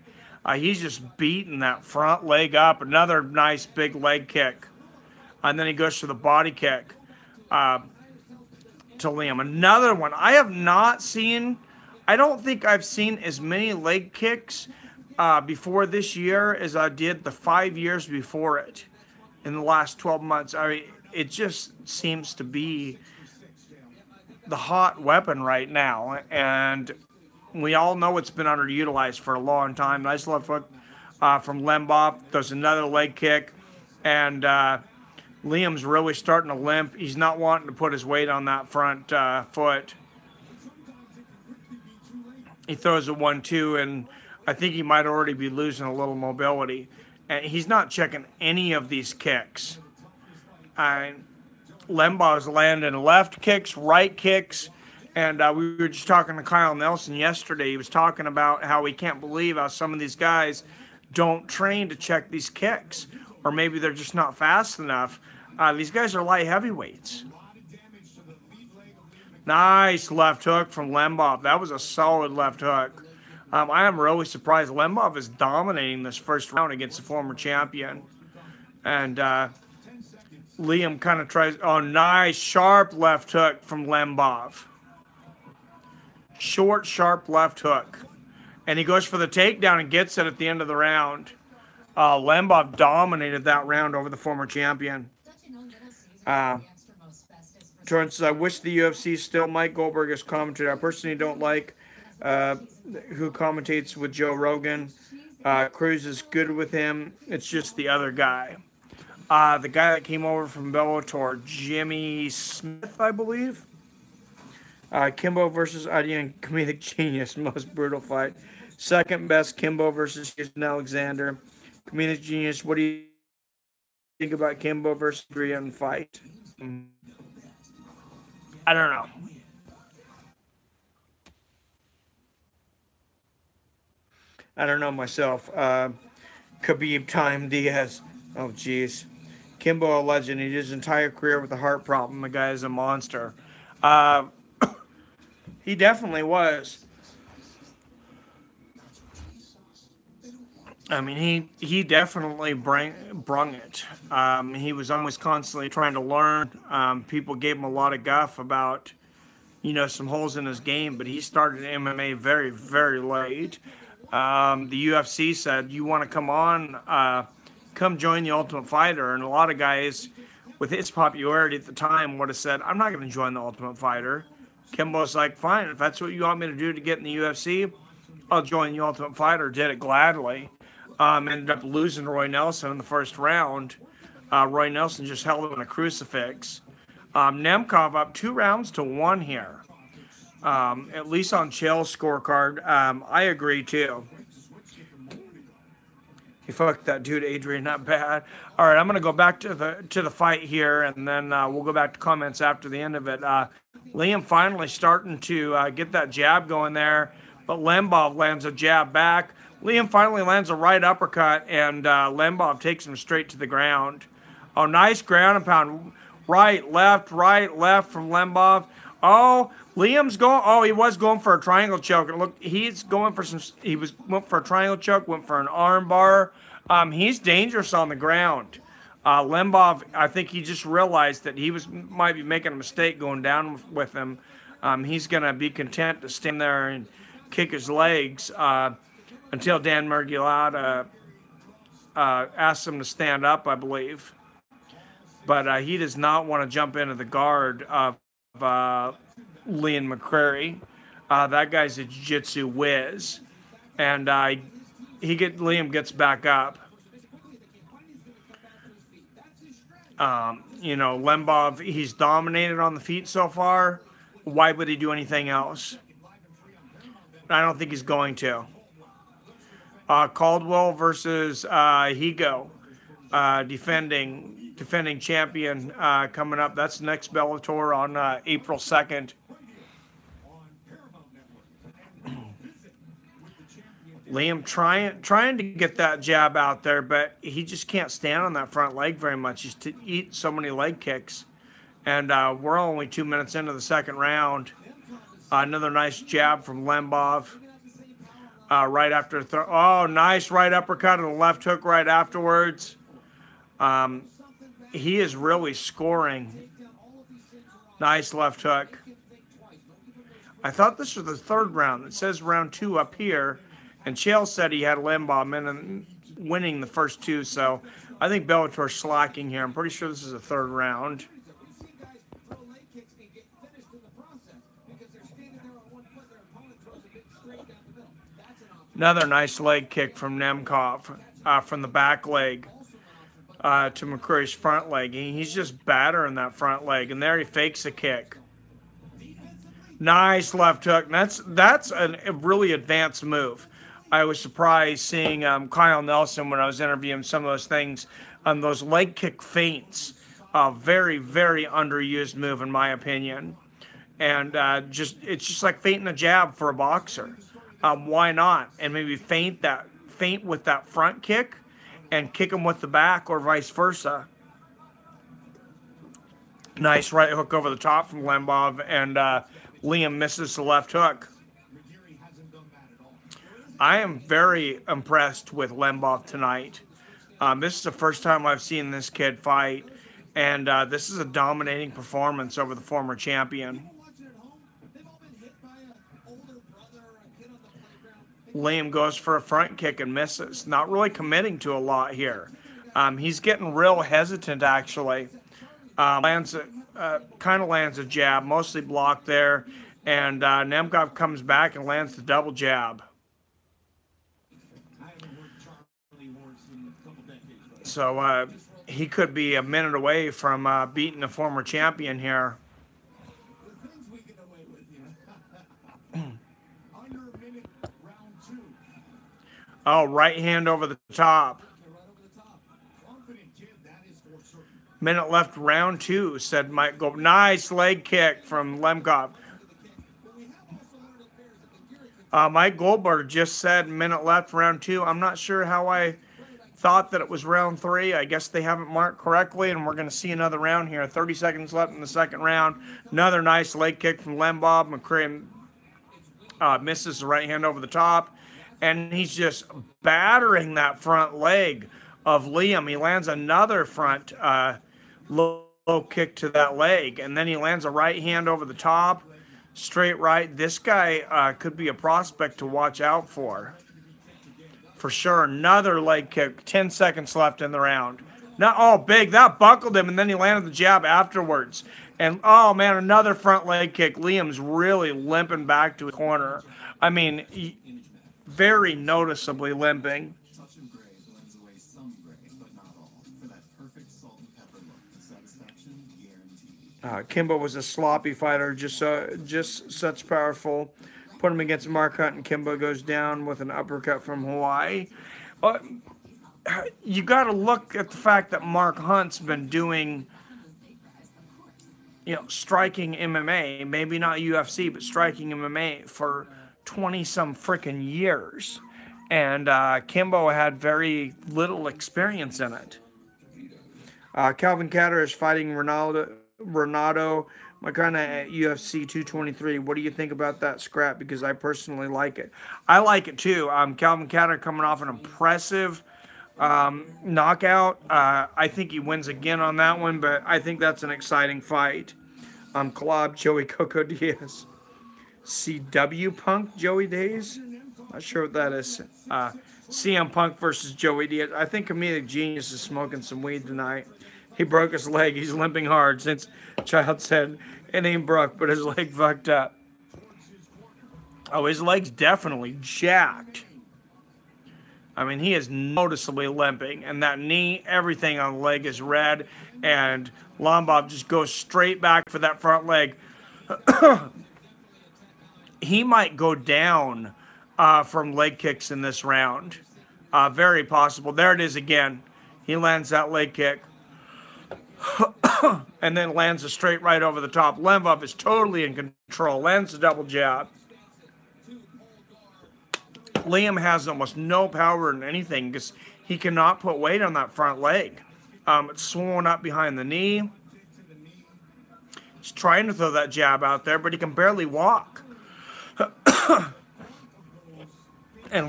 He's just beating that front leg up. Another nice big leg kick. And then he goes to the body kick to Liam. Another one. I have not seen... I don't think I've seen as many leg kicks before this year as I did the 5 years before it in the last 12 months. I mean, it just seems to be the hot weapon right now. And we all know it's been underutilized for a long time. Nice left hook from Lembov. There's another leg kick. And Liam's really starting to limp. He's not wanting to put his weight on that front foot. He throws a 1-2, and I think he might already be losing a little mobility. And he's not checking any of these kicks. Lembov's landing left kicks, right kicks. And we were just talking to Kyle Nelson yesterday. He was talking about how he can't believe how some of these guys don't train to check these kicks. Or maybe they're just not fast enough. These guys are light heavyweights. Nice left hook from Lembov. That was a solid left hook. I am really surprised. Lembov is dominating this first round against the former champion. And Liam kind of tries... Oh, nice sharp left hook from Lembov. Short, sharp left hook. And he goes for the takedown and gets it at the end of the round. Lembov dominated that round over the former champion. Torrance says, I wish the UFC still Mike Goldberg as commentator. I personally don't like who commentates with Joe Rogan. Cruz is good with him. It's just the other guy. The guy that came over from Bellator, Jimmy Smith, I believe. Kimbo versus Adian, comedic genius, most brutal fight. Second best, Kimbo versus Houston Alexander. Comedic genius, what do you think about Kimbo versus Brian fight? I don't know. I don't know myself. Khabib Time Diaz. Oh, jeez. Kimbo, a legend. He did his entire career with a heart problem. The guy is a monster. He definitely was. I mean, he definitely brung it. He was always constantly trying to learn. People gave him a lot of guff about, you know, some holes in his game, but he started MMA very, very late. The UFC said, you want to come on, come join the Ultimate Fighter. And a lot of guys, with his popularity at the time, would have said, I'm not going to join the Ultimate Fighter. Kimbo's like, fine, if that's what you want me to do to get in the UFC, I'll join the Ultimate Fighter. Did it gladly. Ended up losing Roy Nelson in the first round. Roy Nelson just held him in a crucifix. Nemkov up 2-1 here. At least on Chael's scorecard. I agree too. He fucked that dude, Adrian, not bad. All right, I'm gonna go back to the fight here, and then we'll go back to comments after the end of it. Liam finally starting to get that jab going there, but Lembov lands a jab back. Liam finally lands a right uppercut, and Lembov takes him straight to the ground. Oh, nice ground and pound. Right, left from Lembov. Oh, Liam's going. Oh, he was going for a triangle choke. And look, he's going for some. Went for a triangle choke. Went for an arm bar. He's dangerous on the ground. Lembov, I think he just realized that he might be making a mistake going down with him. He's gonna be content to stand there and kick his legs until Dan Murgulata asks him to stand up, I believe. But he does not want to jump into the guard of Liam McCreary. That guy's a jiu-jitsu whiz. And Liam gets back up. You know, Lembov, he's dominated on the feet so far. Why would he do anything else? I don't think he's going to. Caldwell versus Higo, defending champion, coming up. That's next Bellator on April 2nd. Liam trying to get that jab out there, but he just can't stand on that front leg very much. He's to eat so many leg kicks. And we're only 2 minutes into the second round. Another nice jab from Lembov. Right after oh, nice right uppercut and a left hook right afterwards. He is really scoring. Nice left hook. I thought this was the third round. It says round 2 up here. And Chael said he had Lembov in and winning the first 2. So I think Bellator's slacking here. I'm pretty sure this is the third round. Another nice leg kick from Nemkov from the back leg to McCreary's front leg. And he's just battering that front leg. And there he fakes a kick. Nice left hook. That's a really advanced move. I was surprised seeing Kyle Nelson when I was interviewing some of those things. Those leg kick feints. Very, very underused move in my opinion. And it's just like feinting a jab for a boxer. Why not? And maybe feint with that front kick and kick him with the back or vice versa. Nice right hook over the top from Lembov, and Liam misses the left hook. I am very impressed with Lembov tonight. This is the first time I've seen this kid fight, and this is a dominating performance over the former champion. Liam goes for a front kick and misses. Not really committing to a lot here. He's getting real hesitant, actually. Kind of lands a jab, mostly blocked there, and Nemkov comes back and lands the double jab. So he could be a minute away from beating the former champion here. Oh, right hand over the top. Minute left, round 2, said Mike Goldberg. Nice leg kick from Lemkov. Mike Goldberg just said minute left, round 2. I'm not sure how I thought that it was round 3. I guess they haven't marked correctly, and we're going to see another round here. 30 seconds left in the second round. Another nice leg kick from Lembov. McCray misses the right hand over the top, and he's just battering that front leg of Liam. He lands another front low kick to that leg, and then he lands a right hand over the top, straight right. This guy could be a prospect to watch out for sure. Another leg kick, 10 seconds left in the round. Now, oh, big, that buckled him, and then he landed the jab afterwards. And, oh, man, another front leg kick. Liam's really limping back to his corner. I mean, very noticeably limping. Kimbo was a sloppy fighter, just such powerful. Put him against Mark Hunt, and Kimbo goes down with an uppercut from Hawaii. You got to look at the fact that Mark Hunt's been doing, striking MMA, maybe not UFC, but striking MMA for 20-some freaking years. And Kimbo had very little experience in it. Calvin Kattar is fighting Renato Magana at UFC 223. What do you think about that scrap? Because I personally like it. I like it too. Calvin Kattar coming off an impressive knockout. I think he wins again on that one, but I think that's an exciting fight. Collab Joey Coco Diaz. CW Punk Joey Diaz? Not sure what that is. CM Punk versus Joey Diaz. I think Comedic Genius is smoking some weed tonight. He broke his leg. He's limping hard since Child said it ain't broke, but his leg fucked up. Oh, his leg's definitely jacked. I mean, he is noticeably limping, and that knee, everything on the leg is red, and Lombov just goes straight back for that front leg. He might go down from leg kicks in this round. Very possible. There it is again. He lands that leg kick. And then lands a straight right over the top. Lombov is totally in control. Lands a double jab. Liam has almost no power in anything because he cannot put weight on that front leg. It's swollen up behind the knee. He's trying to throw that jab out there, but he can barely walk. And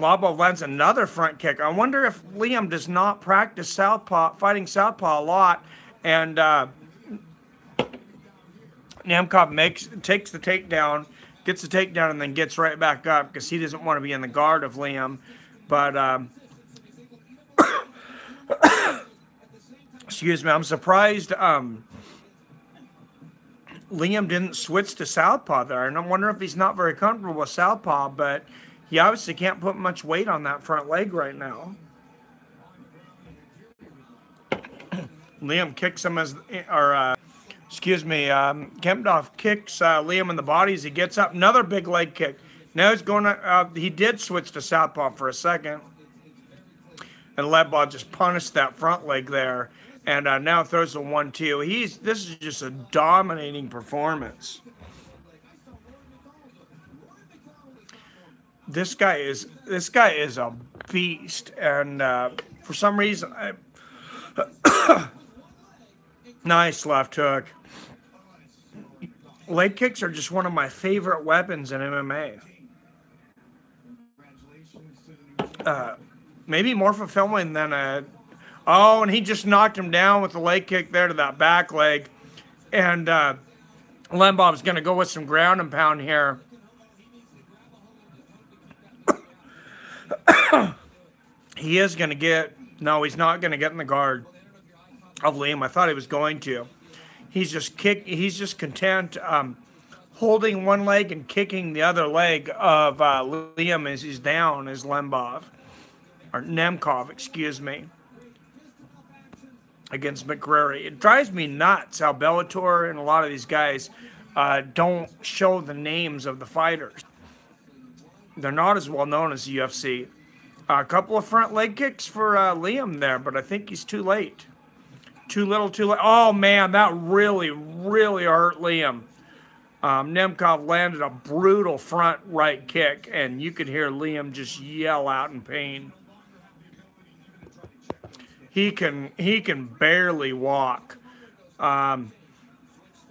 Lombov lands another front kick. I wonder if Liam does not practice southpaw, fighting southpaw a lot, and Nemkov takes the takedown, gets the takedown, and then gets right back up because he doesn't want to be in the guard of Liam. But excuse me, I'm surprised Liam didn't switch to southpaw there, and I wonder if he's not very comfortable with southpaw, but he obviously can't put much weight on that front leg right now. Liam kicks him Kempdorf kicks Liam in the body as he gets up. Another big leg kick. Now he's going he did switch to southpaw for a second. And Lombov just punished that front leg there. And now throws a 1-2. This is just a dominating performance. This guy is a beast, and for some reason, nice left hook. Leg kicks are just one of my favorite weapons in MMA. Maybe more fulfilling than a. Oh, and he just knocked him down with a leg kick there to that back leg, and Lombov's going to go with some ground and pound here. He is going to get... No, he's not going to get in the guard of Liam. I thought he was going to. He's just content holding one leg and kicking the other leg of Liam as he's down, as Lombov. Or Nemkov, excuse me. Against McCreary. It drives me nuts how Bellator and a lot of these guys don't show the names of the fighters. They're not as well known as the UFC. A couple of front leg kicks for Liam there, but I think he's too late. Too little, too late. Oh, man, that really, really hurt Liam. Nemkov landed a brutal front right kick, and you could hear Liam just yell out in pain. He can barely walk.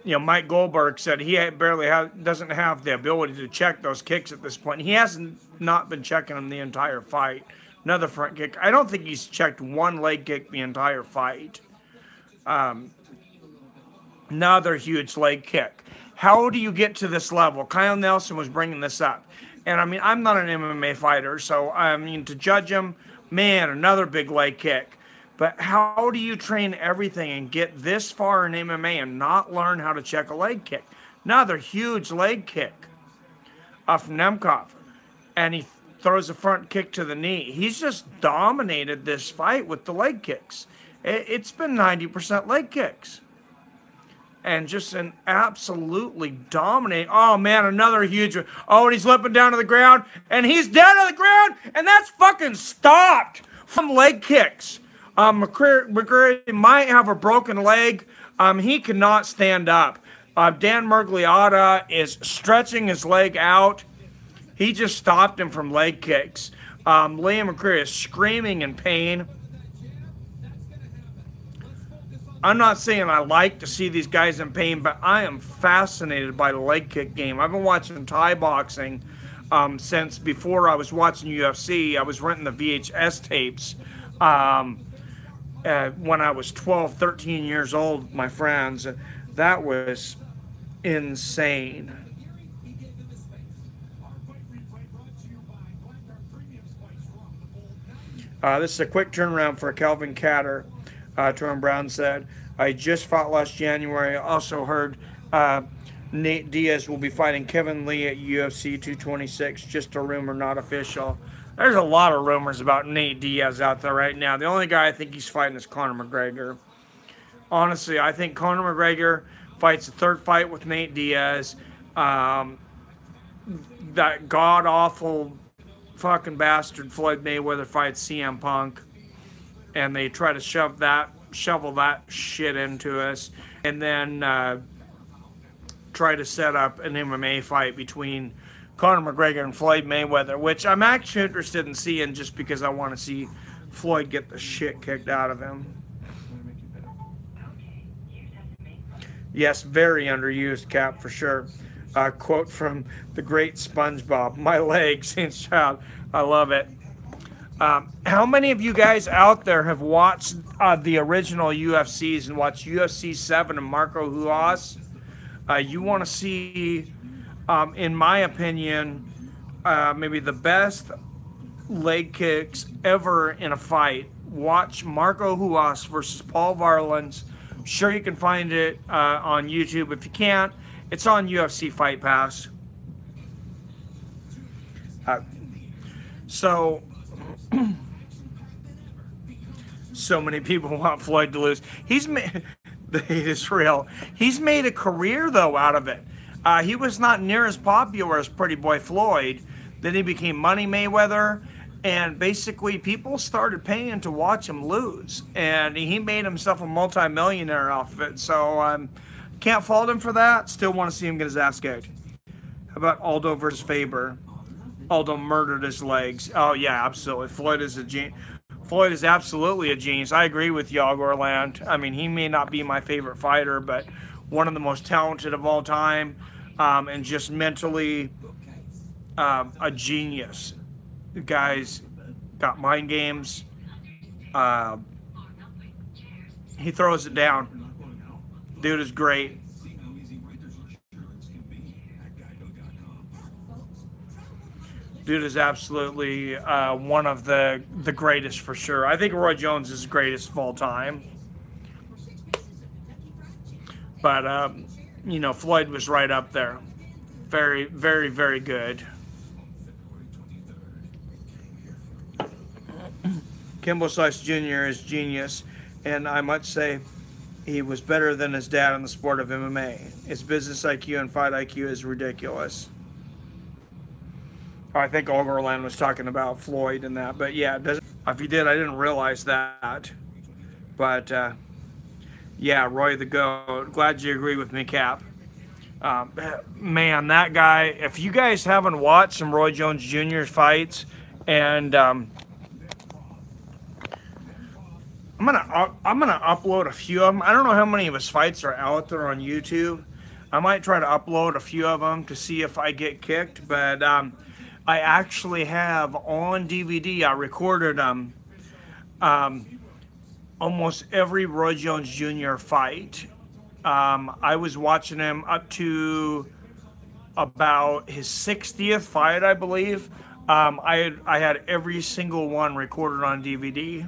Mike Goldberg said he doesn't have the ability to check those kicks at this point. He hasn't not been checking them the entire fight. Another front kick. I don't think he's checked one leg kick the entire fight. Another huge leg kick. How do you get to this level? Kyle Nelson was bringing this up. And, I mean, I'm not an MMA fighter, so, I mean, to judge him, man, another big leg kick. But how do you train everything and get this far in MMA and not learn how to check a leg kick? Another huge leg kick from Nemkov. And he throws a front kick to the knee. He's just dominated this fight with the leg kicks. It's been 90% leg kicks. And just an absolutely dominate. Oh, man, another huge one. Oh, and he's limping down to the ground. And he's down to the ground. And that's fucking stopped from leg kicks. McCreary might have a broken leg. He cannot stand up. Dan Miragliotta is stretching his leg out. He just stopped him from leg kicks. Liam McCreary is screaming in pain. I'm not saying I like to see these guys in pain, but I am fascinated by the leg kick game. I've been watching Thai boxing since before I was watching UFC. I was renting the VHS tapes when I was 12, 13 years old, my friends. That was insane. This is a quick turnaround for Calvin Catter. Torrin Brown said, I just fought last January. I also heard Nate Diaz will be fighting Kevin Lee at UFC 226. Just a rumor, not official. There's a lot of rumors about Nate Diaz out there right now. The only guy I think he's fighting is Conor McGregor. Honestly, I think Conor McGregor fights the third fight with Nate Diaz. That god-awful fucking bastard Floyd Mayweather fights CM Punk. And they try to shovel that shit into us. And then try to set up an MMA fight between Conor McGregor and Floyd Mayweather, which I'm actually interested in seeing just because I want to see Floyd get the shit kicked out of him. Yes, very underused, Cap, for sure. Quote from the great SpongeBob, "My leg, Saints Child." I love it. How many of you guys out there have watched the original UFCs and watched UFC 7 and Marco Ruas? You want to see, in my opinion, maybe the best leg kicks ever in a fight. Watch Marco Ruas versus Paul Varelans. Sure, you can find it on YouTube. If you can't, it's on UFC Fight Pass. So many people want Floyd to lose. He's made, the hate is real. He's made a career though out of it. He was not near as popular as Pretty Boy Floyd. Then he became Money Mayweather, and basically people started paying to watch him lose. And he made himself a multi-millionaire off of it. So can't fault him for that. Still want to see him get his ass kicked. How about Aldo versus Faber? Aldo murdered his legs. Oh yeah, absolutely. Floyd is a genius. Floyd is absolutely a genius. I agree with you, Orland. I mean, he may not be my favorite fighter, but one of the most talented of all time, and just mentally a genius. The guy's got mind games. He throws it down. Dude is great. Dude is absolutely one of the greatest for sure. I think Roy Jones is the greatest of all time. But, you know, Floyd was right up there. Very, very, very good. Kimbo Slice Jr. is genius, and I must say he was better than his dad in the sport of MMA. His business IQ and fight IQ is ridiculous. I think Overland was talking about Floyd and that, but yeah, if he did, I didn't realize that. But yeah, Roy the GOAT. Glad you agree with me, Cap. Man, that guy. If you guys haven't watched some Roy Jones Jr. fights, and I'm gonna upload a few of them. I don't know how many of his fights are out there on YouTube. I might try to upload a few of them to see if I get kicked, but I actually have on DVD, I recorded almost every Roy Jones Jr. fight. I was watching him up to about his 60th fight, I believe. I had every single one recorded on DVD.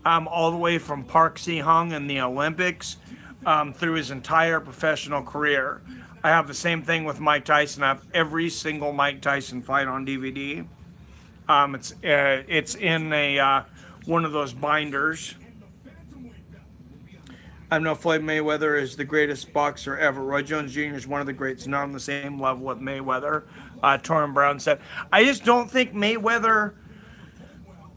All the way from Park Si-hung in the Olympics through his entire professional career. I have the same thing with Mike Tyson. I have every single Mike Tyson fight on DVD. It's in a one of those binders. I know Floyd Mayweather is the greatest boxer ever. Roy Jones Jr. is one of the greats, not on the same level with Mayweather. Torrin Brown said, I just don't think Mayweather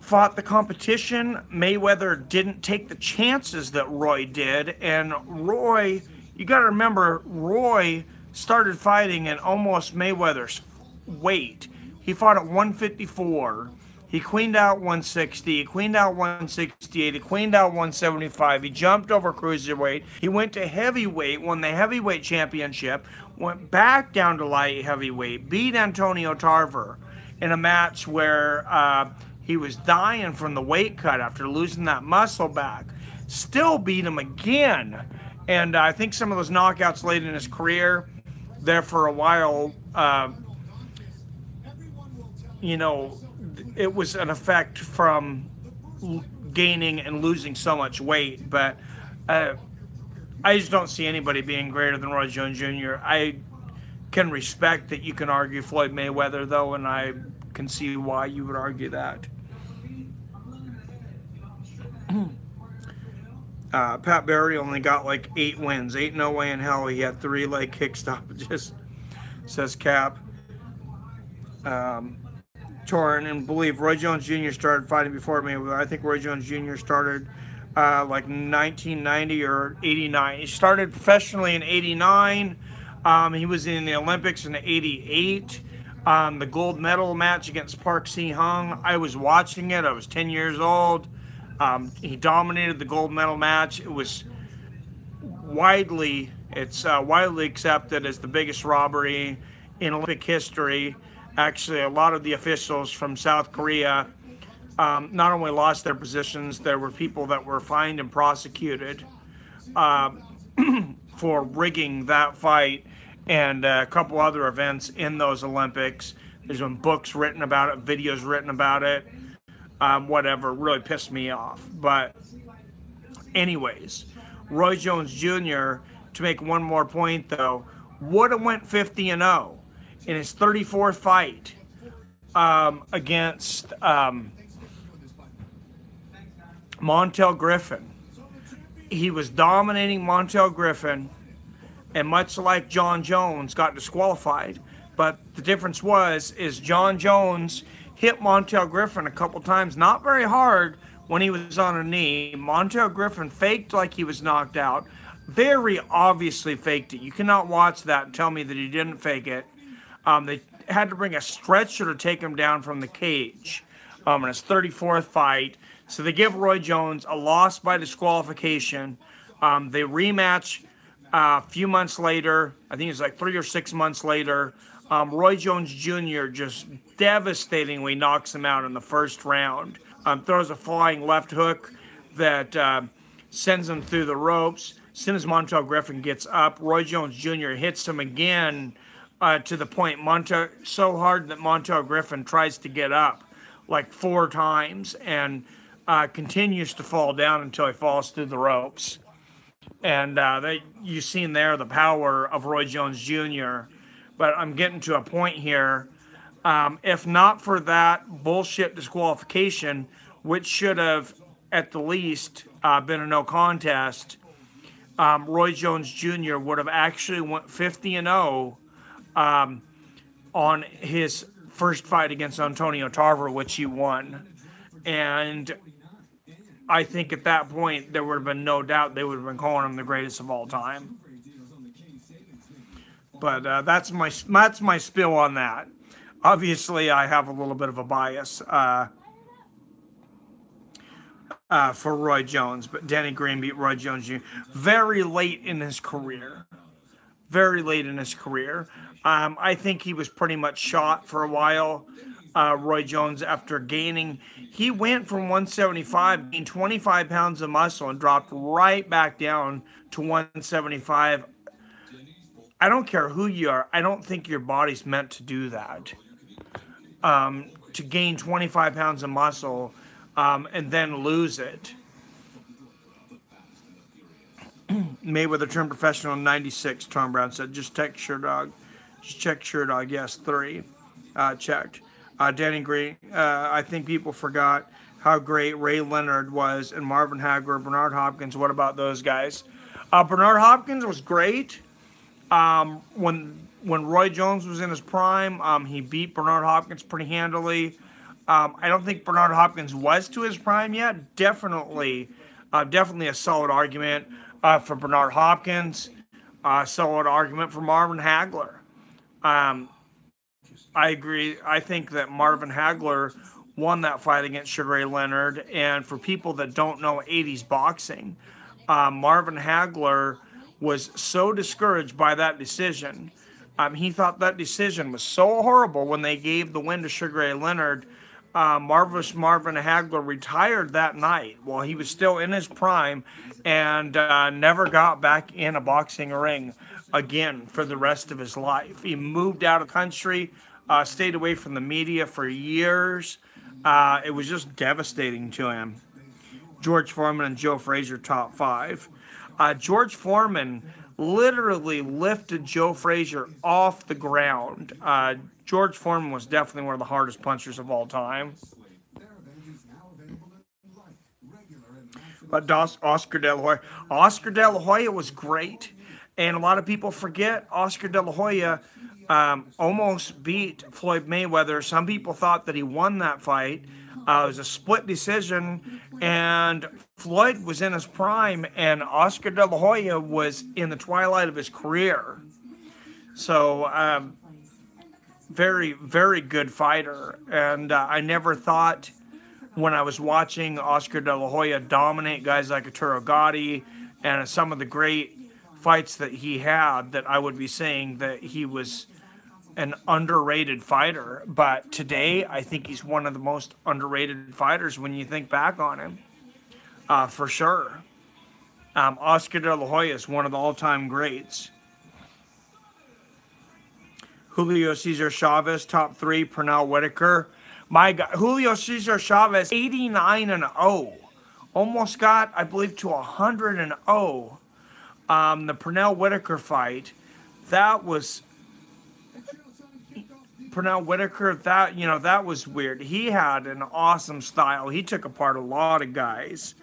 fought the competition. Mayweather didn't take the chances that Roy did. And Roy, you got to remember, Roy started fighting in almost Mayweather's weight. He fought at 154. He queened out 160. He queened out 168. He queened out 175. He jumped over cruiserweight. He went to heavyweight, won the heavyweight championship, went back down to light heavyweight, beat Antonio Tarver in a match where he was dying from the weight cut after losing that muscle back. Still beat him again. And I think some of those knockouts late in his career, there for a while, you know, it was an effect from gaining and losing so much weight. But I I just don't see anybody being greater than Roy Jones Jr. I can respect that you can argue Floyd Mayweather, though, and I can see why you would argue that. Pat Barry only got like 8 wins. Ain't no way in hell he had 3 leg kick stoppages, says Cap. Torrin, and believe Roy Jones Jr. started fighting before Mayweather. I think Roy Jones Jr. started like 1990 or 89. He started professionally in 89. He was in the Olympics in 88. The gold medal match against Park Si-hung, I was watching it. I was 10 years old. He dominated the gold medal match. It was widely accepted as the biggest robbery in Olympic history. Actually, a lot of the officials from South Korea not only lost their positions, there were people that were fined and prosecuted for rigging that fight and a couple other events in those Olympics. There's been books written about it, videos written about it. Whatever, really pissed me off. But anyways, Roy Jones Jr., to make one more point though, would have went 50-0 in his 34th fight against Montel Griffin. He was dominating Montel Griffin, and much like John Jones, got disqualified. But the difference is John Jones hit Montel Griffin a couple times, not very hard when he was on a knee. Montel Griffin faked like he was knocked out. Very obviously faked it. You cannot watch that and tell me that he didn't fake it. They had to bring a stretcher to take him down from the cage in his 34th fight. So they give Roy Jones a loss by disqualification. They rematch a few months later. I think it's like 3 or 6 months later. Roy Jones Jr. just devastatingly knocks him out in the first round. Throws a flying left hook that sends him through the ropes. As soon as Montel Griffin gets up, Roy Jones Jr. hits him again to the point so hard that Montel Griffin tries to get up like 4 times and continues to fall down until he falls through the ropes. And you've seen there the power of Roy Jones Jr. But I'm getting to a point here. If not for that bullshit disqualification, which should have at the least been a no contest, Roy Jones Jr. would have actually went 50-0 on his first fight against Antonio Tarver, which he won. And I think at that point there would have been no doubt they would have been calling him the greatest of all time. But that's my spiel on that. Obviously, I have a little bit of a bias for Roy Jones, but Danny Green beat Roy Jones Jr. very late in his career. Very late in his career. I think he was pretty much shot for a while. Roy Jones, after gaining, he went from 175, gained 25 pounds of muscle, and dropped right back down to 175. I don't care who you are. I don't think your body's meant to do that. To gain 25 pounds of muscle and then lose it. Mayweather turned professional in 96, Tom Brown said. Just text Sherdog. Just check Sherdog. Yes, 3. Checked. Danny Green, I think people forgot how great Ray Leonard was and Marvin Hagler, Bernard Hopkins. What about those guys? Bernard Hopkins was great. When Roy Jones was in his prime, he beat Bernard Hopkins pretty handily. I don't think Bernard Hopkins was to his prime yet. Definitely a solid argument for Bernard Hopkins. Solid argument for Marvin Hagler. I agree. I think that Marvin Hagler won that fight against Sugar Ray Leonard. And for people that don't know 80s boxing, Marvin Hagler was so discouraged by that decision. He thought that decision was so horrible when they gave the win to Sugar Ray Leonard. Marvelous Marvin Hagler retired that night while he was still in his prime and never got back in a boxing ring again for the rest of his life. He moved out of the country, stayed away from the media for years. It was just devastating to him. George Foreman and Joe Frazier, top 5. George Foreman literally lifted Joe Frazier off the ground. George Foreman was definitely one of the hardest punchers of all time. But Oscar De La Hoya. Oscar De La Hoya was great. And a lot of people forget Oscar De La Hoya almost beat Floyd Mayweather. Some people thought that he won that fight. It was a split decision, and Floyd was in his prime, and Oscar De La Hoya was in the twilight of his career. So, very, very good fighter. And I never thought when I was watching Oscar De La Hoya dominate guys like Arturo Gatti and some of the great fights that he had, that I would be saying that he was an underrated fighter. But today, I think he's one of the most underrated fighters when you think back on him, for sure. Oscar De La Hoya is one of the all-time greats. Julio Cesar Chavez, top 3. Pernell Whitaker. My God, Julio Cesar Chavez, 89-0. Almost got, I believe, to 100-0. The Pernell Whitaker fight, that was... Pernell Whitaker, that was weird. He had an awesome style. He took apart a lot of guys.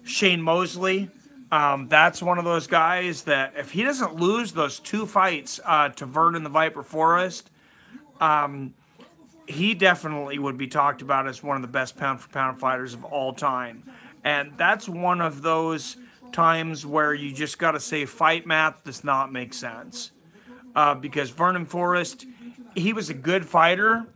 Shane Mosley, that's one of those guys that if he doesn't lose those 2 fights to Vernon the Viper Forrest, he definitely would be talked about as one of the best pound-for-pound fighters of all time. And that's one of those times where you just got to say fight math does not make sense. Because Vernon Forrest, he was a good fighter.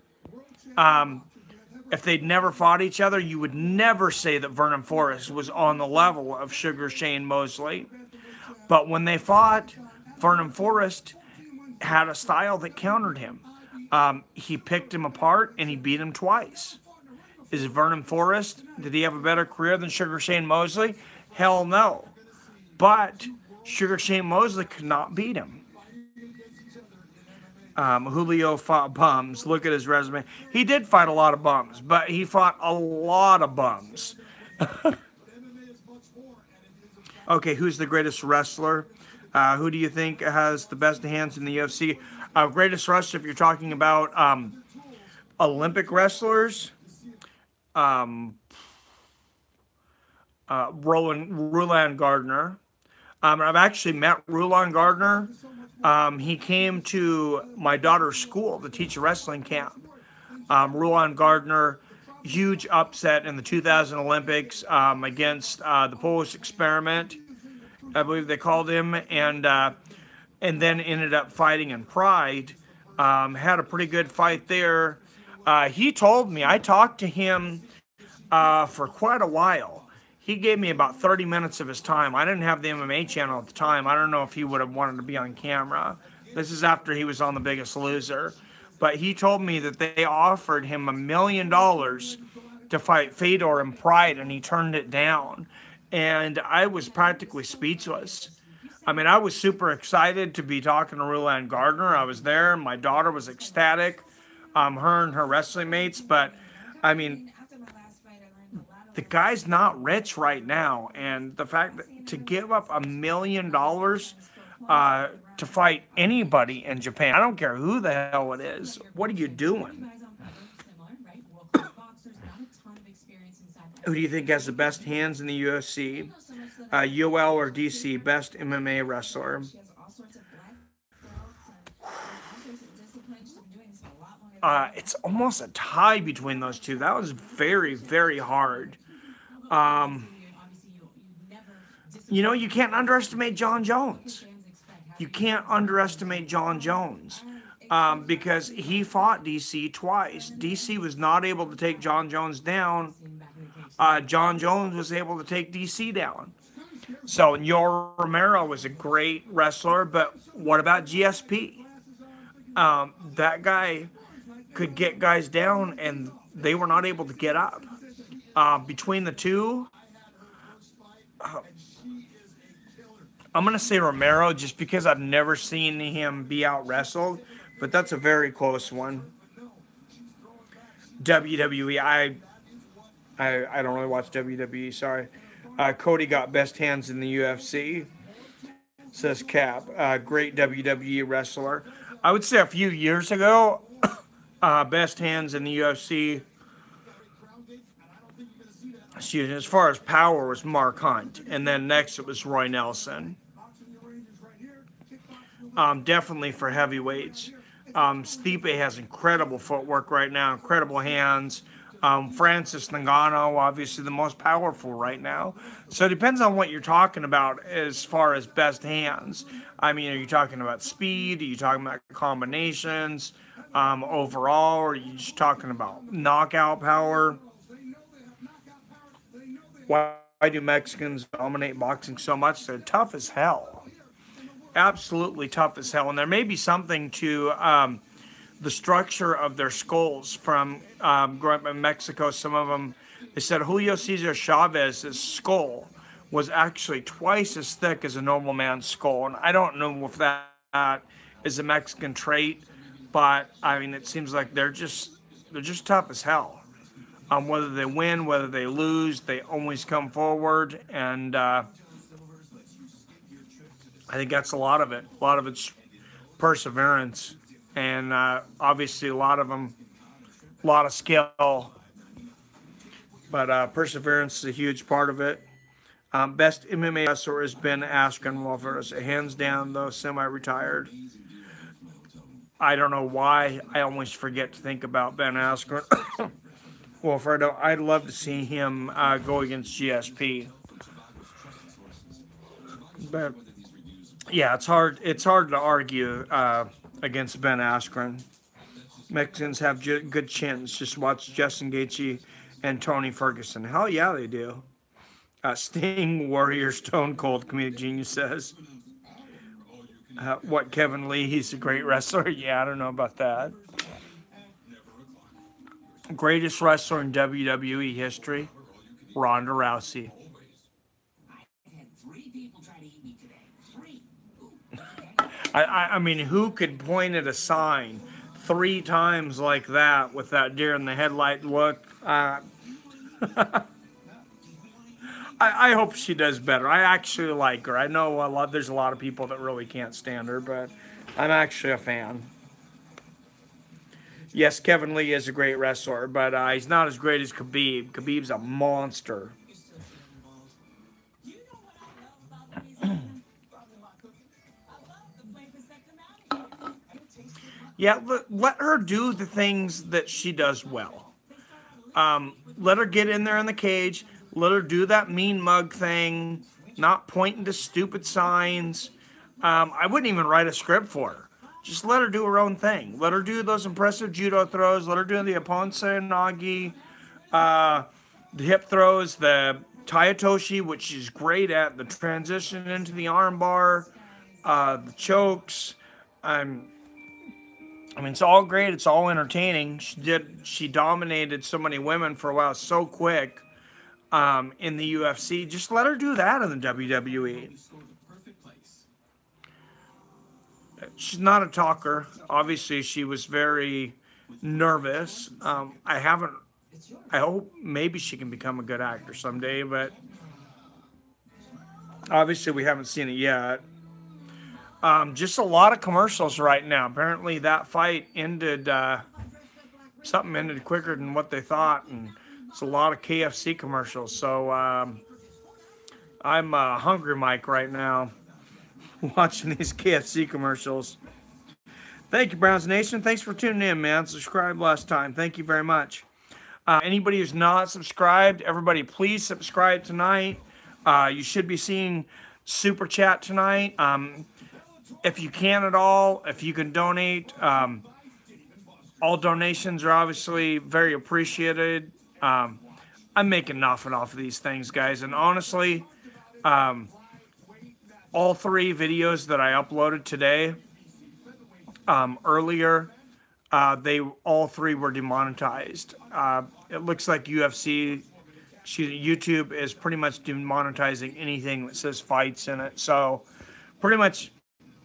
If they'd never fought each other, you would never say that Vernon Forrest was on the level of Sugar Shane Mosley. But when they fought, Vernon Forrest had a style that countered him. He picked him apart and he beat him twice. Is Vernon Forrest, did he have a better career than Sugar Shane Mosley? Hell no. But Sugar Shane Mosley could not beat him. Julio fought bums. Look at his resume. He did fight a lot of bums, but he fought a lot of bums. Okay, who's the greatest wrestler? Who do you think has the best hands in the UFC? Greatest wrestler, if you're talking about Olympic wrestlers, Roland Gardner. I've actually met Roland Gardner. He came to my daughter's school to teach a wrestling camp. Roland Gardner, huge upset in the 2000 Olympics against the Polish Experiment, I believe they called him, and then ended up fighting in Pride. Had a pretty good fight there. He told me, I talked to him for quite a while. He gave me about 30 minutes of his time. I didn't have the MMA channel at the time. I don't know if he would have wanted to be on camera. This is after he was on The Biggest Loser. But he told me that they offered him $1 million to fight Fedor in Pride, and he turned it down. And I was practically speechless. I mean, I was super excited to be talking to Roland Gardner. I was there. My daughter was ecstatic. Her and her wrestling mates. But, I mean, the guy's not rich right now, and the fact that to give up $1 million to fight anybody in Japan, I don't care who the hell it is. What are you doing? Who do you think has the best hands in the UFC? UL or DC, best MMA wrestler? It's almost a tie between those two. That was very, very hard. You know, you can't underestimate John Jones. You can't underestimate John Jones because he fought DC twice. DC was not able to take John Jones down. John Jones was able to take DC down. So Yoel Romero was a great wrestler, but what about GSP? That guy could get guys down, and they were not able to get up. Between the two, I'm going to say Romero just because I've never seen him be out-wrestled, but that's a very close one. WWE, I don't really watch WWE, sorry. Cody got best hands in the UFC, says Cap. Great WWE wrestler. I would say a few years ago, best hands in the UFC, excuse me, as far as power, was Mark Hunt. And then next it was Roy Nelson. Definitely for heavyweights. Stipe has incredible footwork right now, incredible hands. Francis Ngannou, obviously the most powerful right now. So it depends on what you're talking about as far as best hands. I mean, are you talking about speed? Are you talking about combinations overall? Or are you just talking about knockout power? Why do Mexicans dominate boxing so much? They're tough as hell. Absolutely tough as hell. And there may be something to the structure of their skulls from growing up in Mexico. Some of them, they said Julio Cesar Chavez's skull was actually twice as thick as a normal man's skull. And I don't know if that is a Mexican trait, but I mean, it seems like they're just tough as hell. Whether they win, whether they lose, they always come forward, and I think that's a lot of it. A lot of it's perseverance, and obviously a lot of them, a lot of skill, but perseverance is a huge part of it. Best MMA wrestler has been Askren Wolfers, hands down, though semi-retired. I don't know why I always forget to think about Ben Askren. Wilfredo, I'd love to see him go against GSP. But yeah, it's hard to argue against Ben Askren. Mexicans have good chins. Just watch Justin Gaethje and Tony Ferguson. Hell yeah, they do. Sting, Warrior, Stone Cold, comedic genius says. What, Kevin Lee? He's a great wrestler. Yeah, I don't know about that. Greatest wrestler in WWE history, Ronda Rousey. I mean, who could point at a sign 3 times like that with that deer in the headlight look? I hope she does better. I actually like her. I know there's a lot of people that really can't stand her, but I'm actually a fan. Yes, Kevin Lee is a great wrestler, but he's not as great as Khabib. Khabib's a monster. Yeah, let her do the things that she does well. Let her get in there in the cage. Let her do that mean mug thing, not pointing to stupid signs. I wouldn't even write a script for her. Just let her do her own thing. Let her do those impressive judo throws. Let her do the Aponse Nagi, the hip throws, the Tayatoshi, which she's great at, the transition into the armbar, the chokes. I mean, it's all great. It's all entertaining. She dominated so many women for a while so quick in the UFC. Just let her do that in the WWE. She's not a talker. Obviously, she was very nervous. I hope maybe she can become a good actor someday, but obviously we haven't seen it yet. Just a lot of commercials right now. Apparently that fight ended, something ended quicker than what they thought, and it's a lot of KFC commercials. So I'm Hungry Mike right now, watching these KFC commercials. Thank you, Browns Nation. Thanks for tuning in, man. Subscribe last time. Thank you very much. Anybody who's not subscribed, everybody please subscribe tonight. You should be seeing Super Chat tonight. If you can at all, if you can donate, all donations are obviously very appreciated. I'm making nothing off of these things, guys. And honestly, all 3 videos that I uploaded today, earlier, all 3 were demonetized. It looks like YouTube is pretty much demonetizing anything that says fights in it. So pretty much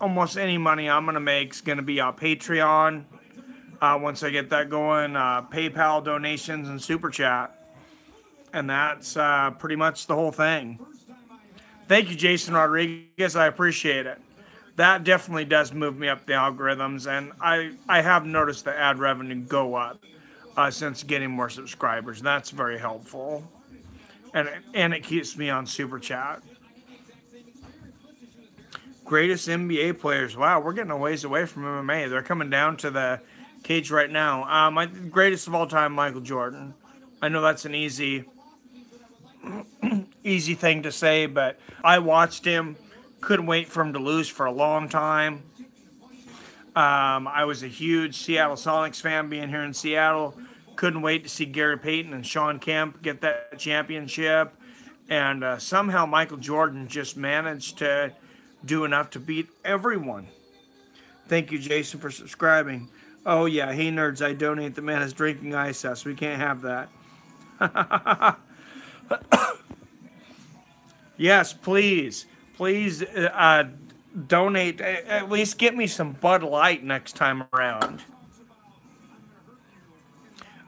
almost any money I'm going to make is going to be on Patreon. Once I get that going, PayPal donations and Super Chat. And that's pretty much the whole thing. Thank you, Jason Rodriguez. I appreciate it. That definitely does move me up the algorithms, and I have noticed the ad revenue go up since getting more subscribers. That's very helpful, and it keeps me on Super Chat. Greatest NBA players. Wow, we're getting a ways away from MMA. They're coming down to the cage right now. My greatest of all time, Michael Jordan. I know that's an easy thing to say, but I watched him. Couldn't wait for him to lose for a long time. I was a huge Seattle Sonics fan being here in Seattle. Couldn't wait to see Gary Payton and Sean Kemp get that championship. And somehow Michael Jordan just managed to do enough to beat everyone. Thank you, Jason, for subscribing. Oh, yeah. Hey, nerds, I donate. The man is drinking ice us. We can't have that. Yes, please. Please donate. At least get me some Bud Light next time around.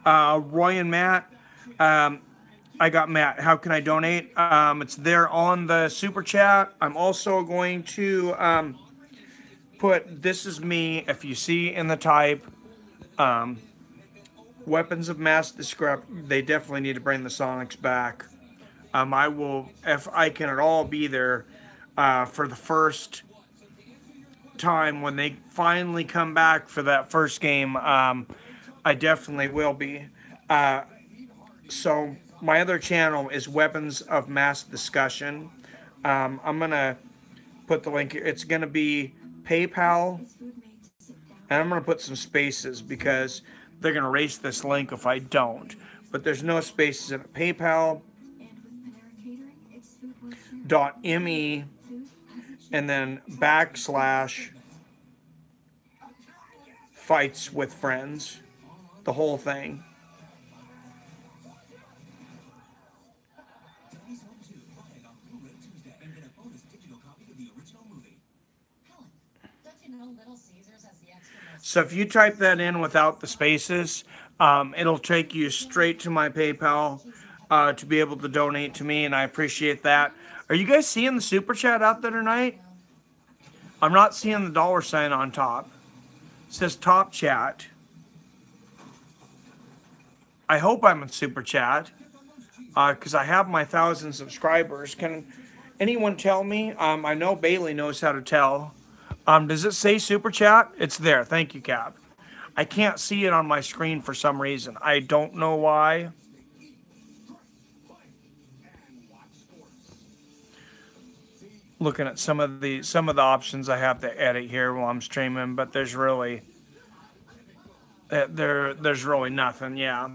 Roy and Matt. I got Matt. How can I donate? It's there on the Super Chat. I'm also going to put This Is Me, if you see in the type. Weapons of mass destruction. They definitely need to bring the Sonics back. I will, if I can at all, be there for the first time when they finally come back for that first game. I definitely will be. So my other channel is Weapons of Mass Discussion. I'm going to put the link here. It's going to be PayPal. And I'm going to put some spaces because they're going to erase this link if I don't. But there's no spaces in it. PayPal.me and then / fights with friends. The whole thing. So if you type that in without the spaces, it'll take you straight to my PayPal to be able to donate to me, and I appreciate that. Are you guys seeing the Super Chat out there tonight? I'm not seeing the $ on top. It says Top Chat. I hope I'm in Super Chat because I have my 1,000 subscribers. Can anyone tell me? I know Bailey knows how to tell. Does it say Super Chat? It's there. Thank you, Cap. I can't see it on my screen for some reason. I don't know why. Looking at some of the options I have to edit here while I'm streaming, but there's really there's really nothing. Yeah.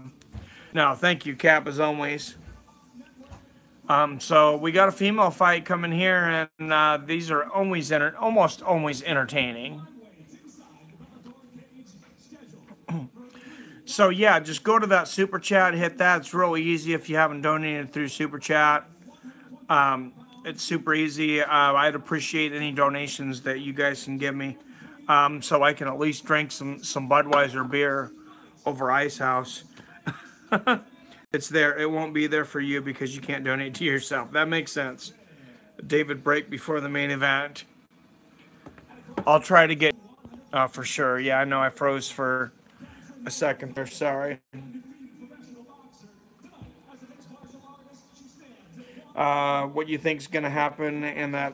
No, thank you, Cap, as always. So we got a female fight coming here, and these are almost always entertaining. So yeah, just go to that Super Chat, hit that. It's really easy if you haven't donated through Super Chat. It's super easy. I'd appreciate any donations that you guys can give me, so I can at least drink some Budweiser beer over Ice House. It's there. It won't be there for you because you can't donate to yourself. That makes sense. David, break before the main event. I'll try to get for sure. Yeah, I know I froze for a second there. Sorry. What you think's going to happen in that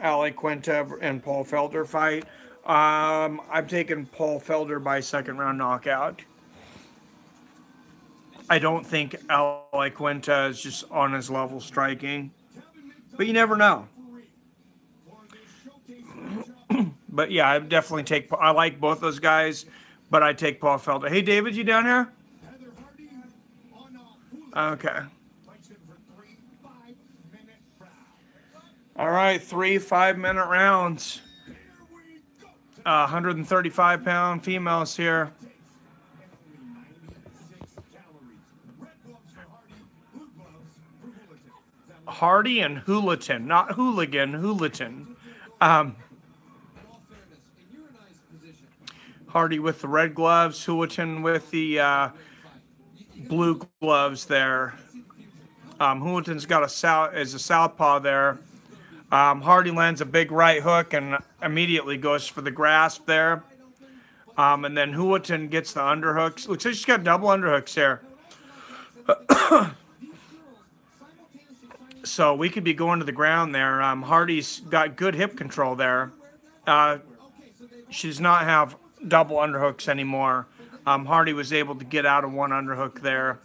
Ali Quinta and Paul Felder fight? I'm taking Paul Felder by second round knockout. I don't think Ali Quinta is just on his level striking, but you never know. But yeah, I definitely take. I like both those guys, but I take Paul Felder. Hey, David, you down here? Okay. All right, 3 5-minute rounds. 135-pound females here. Hardy and Hooligan, not hooligan, Hooligan. Hardy with the red gloves, Hooligan with the blue gloves there. Houghton's got a southpaw there. Hardy lands a big right hook and immediately goes for the grasp there. And then Houghton gets the underhooks. Looks like she's got double underhooks here. So we could be going to the ground there. Hardy's got good hip control there. She does not have double underhooks anymore. Hardy was able to get out of one underhook there.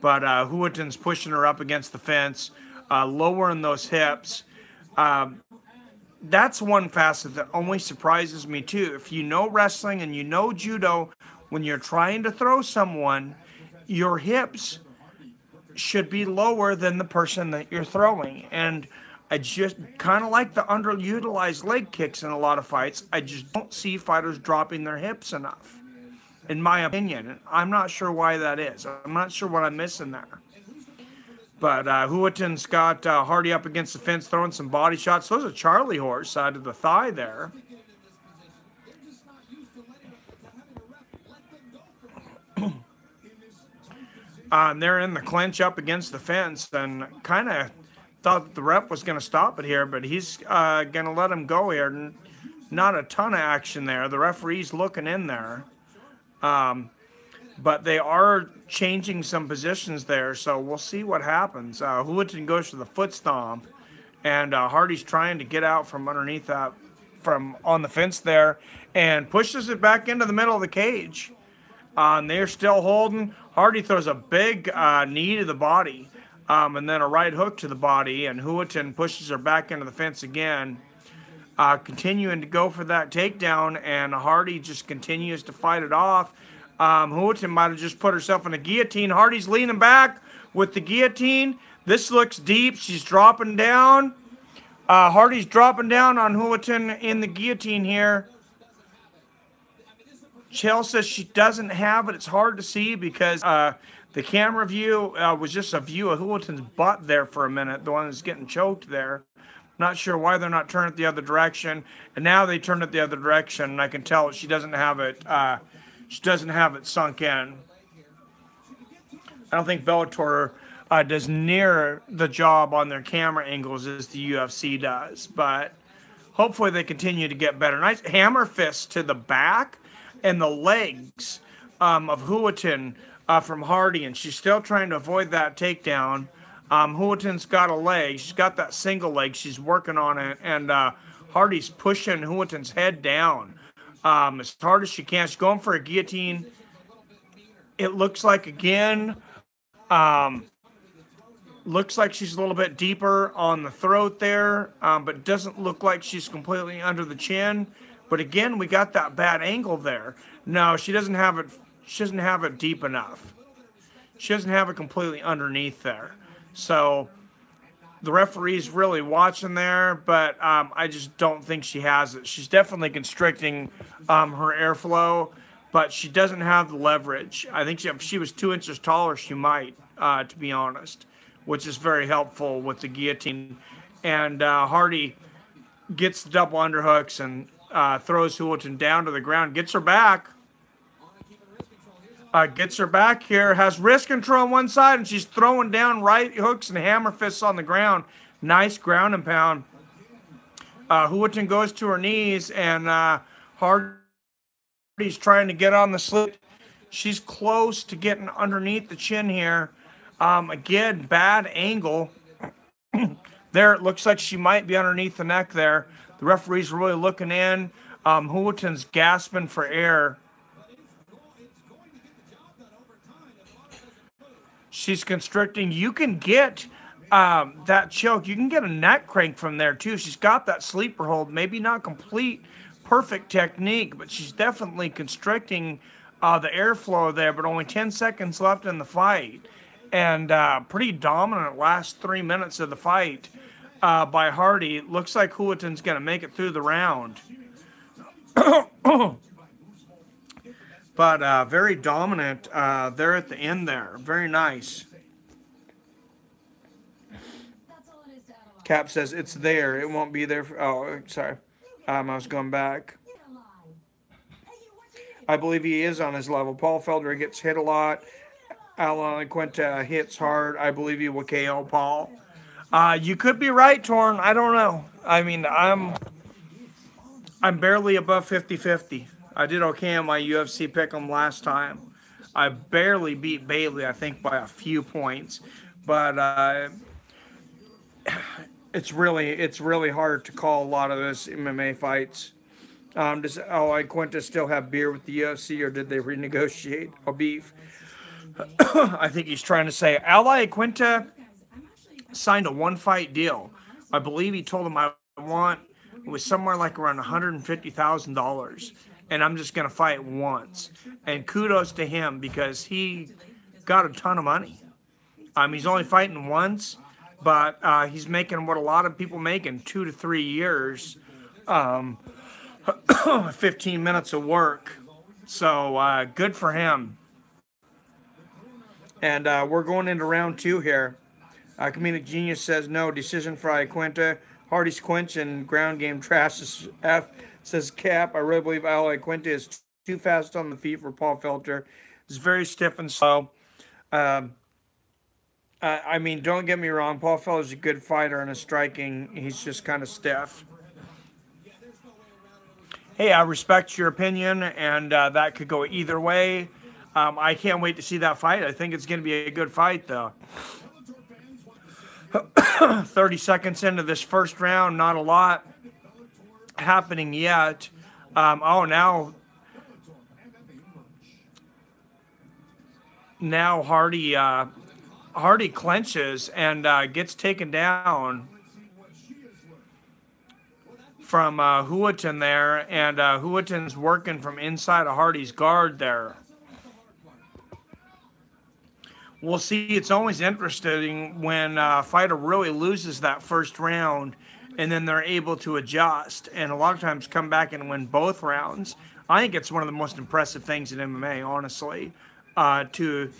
But Houghton's pushing her up against the fence, lowering those hips. That's one facet that only surprises me too. If you know wrestling and you know judo, when you're trying to throw someone, your hips should be lower than the person that you're throwing. And I just kind of like the underutilized leg kicks in a lot of fights. I just don't see fighters dropping their hips enough, in my opinion. I'm not sure why that is. I'm not sure what I'm missing there. But Houghton's got Hardy up against the fence, throwing some body shots. Those are Charlie horse side of the thigh there. They're in the clinch up against the fence, and kind of thought that the ref was going to stop it here, but he's going to let him go here. Not a ton of action there. The referee's looking in there. But they are changing some positions there, so we'll see what happens. Houghton goes for the foot stomp, and Hardy's trying to get out from underneath that, from on the fence there, and pushes it back into the middle of the cage. And they're still holding. Hardy throws a big knee to the body, and then a right hook to the body, and Houghton pushes her back into the fence again, continuing to go for that takedown, and Hardy just continues to fight it off. Houghton might have just put herself in a guillotine. Hardy's leaning back with the guillotine. This looks deep. She's dropping down. Hardy's dropping down on Houghton in the guillotine here. Chael says she doesn't have it. It's hard to see because the camera view was just a view of Houghton's butt there for a minute, the one that's getting choked there. Not sure why they're not turning it the other direction. And now they turn it the other direction, and I can tell she doesn't have it. She doesn't have it sunk in. I don't think Bellator does near the job on their camera angles as the UFC does, but hopefully they continue to get better. Nice hammer fist to the back and the legs of Houghton from Hardy, and she's still trying to avoid that takedown. Houghton's got a leg. She's got that single leg. She's working on it, and Hardy's pushing Houghton's head down as hard as she can. She's going for a guillotine. It looks like, again, looks like she's a little bit deeper on the throat there, but doesn't look like she's completely under the chin. But again, we got that bad angle there. No, she doesn't have it. She doesn't have it deep enough. She doesn't have it completely underneath there. So the referee's really watching there, but I just don't think she has it. She's definitely constricting her airflow, but she doesn't have the leverage. I think if she was 2 inches taller, she might, to be honest, which is very helpful with the guillotine. And Hardy gets the double underhooks and throws Houghton down to the ground, gets her back. Gets her back here, has wrist control on one side, and she's throwing down right hooks and hammer fists on the ground. Nice ground and pound. Houghton goes to her knees, and Hardy's trying to get on the slip. She's close to getting underneath the chin here. Again, bad angle. There, it looks like she might be underneath the neck there. The referee's really looking in. Houghton's gasping for air. She's constricting. You can get that choke. You can get a neck crank from there, too. She's got that sleeper hold. Maybe not complete, perfect technique, but she's definitely constricting the airflow there, but only 10 seconds left in the fight. And pretty dominant last 3 minutes of the fight by Hardy. Looks like Houghton's going to make it through the round. But very dominant there at the end there. Very nice. Cap says it's there. It won't be there. Oh, sorry. I was going back. I believe he is on his level. Paul Felder gets hit a lot. Alan Quinta hits hard. I believe he will KO Paul. You could be right, Torn. I don't know. I mean, I'm barely above 50-50. I did okay on my UFC pick'em last time. I barely beat Bailey, I think, by a few points, but it's really hard to call a lot of those MMA fights. Does Quinta still have beer with the UFC, or did they renegotiate a beef? I think he's trying to say Ally Quinta signed a one-fight deal. I believe he told him it was somewhere like around $150,000, and I'm just gonna fight once. And kudos to him because he got a ton of money. He's only fighting once, but he's making what a lot of people make in 2 to 3 years. 15 minutes of work. So good for him. And we're going into round 2 here. Comedic Genius says no. Decision for Iaquinta. Hardy's clinch and ground game trash is F. Says Cap. I really believe Iaquinta is too fast on the feet for Paul Felter. He's very stiff and slow. I mean, don't get me wrong. Paul Felter's a good fighter and a striking. He's just kind of stiff. Hey, I respect your opinion, and that could go either way. I can't wait to see that fight. I think it's going to be a good fight, though. 30 seconds into this first round, not a lot happening yet. Now Hardy clenches and gets taken down from Huatin there, and Huatin's working from inside of Hardy's guard there. We'll see. It's always interesting when a fighter really loses that first round and then they're able to adjust and a lot of times come back and win both rounds. I think it's one of the most impressive things in MMA, honestly, to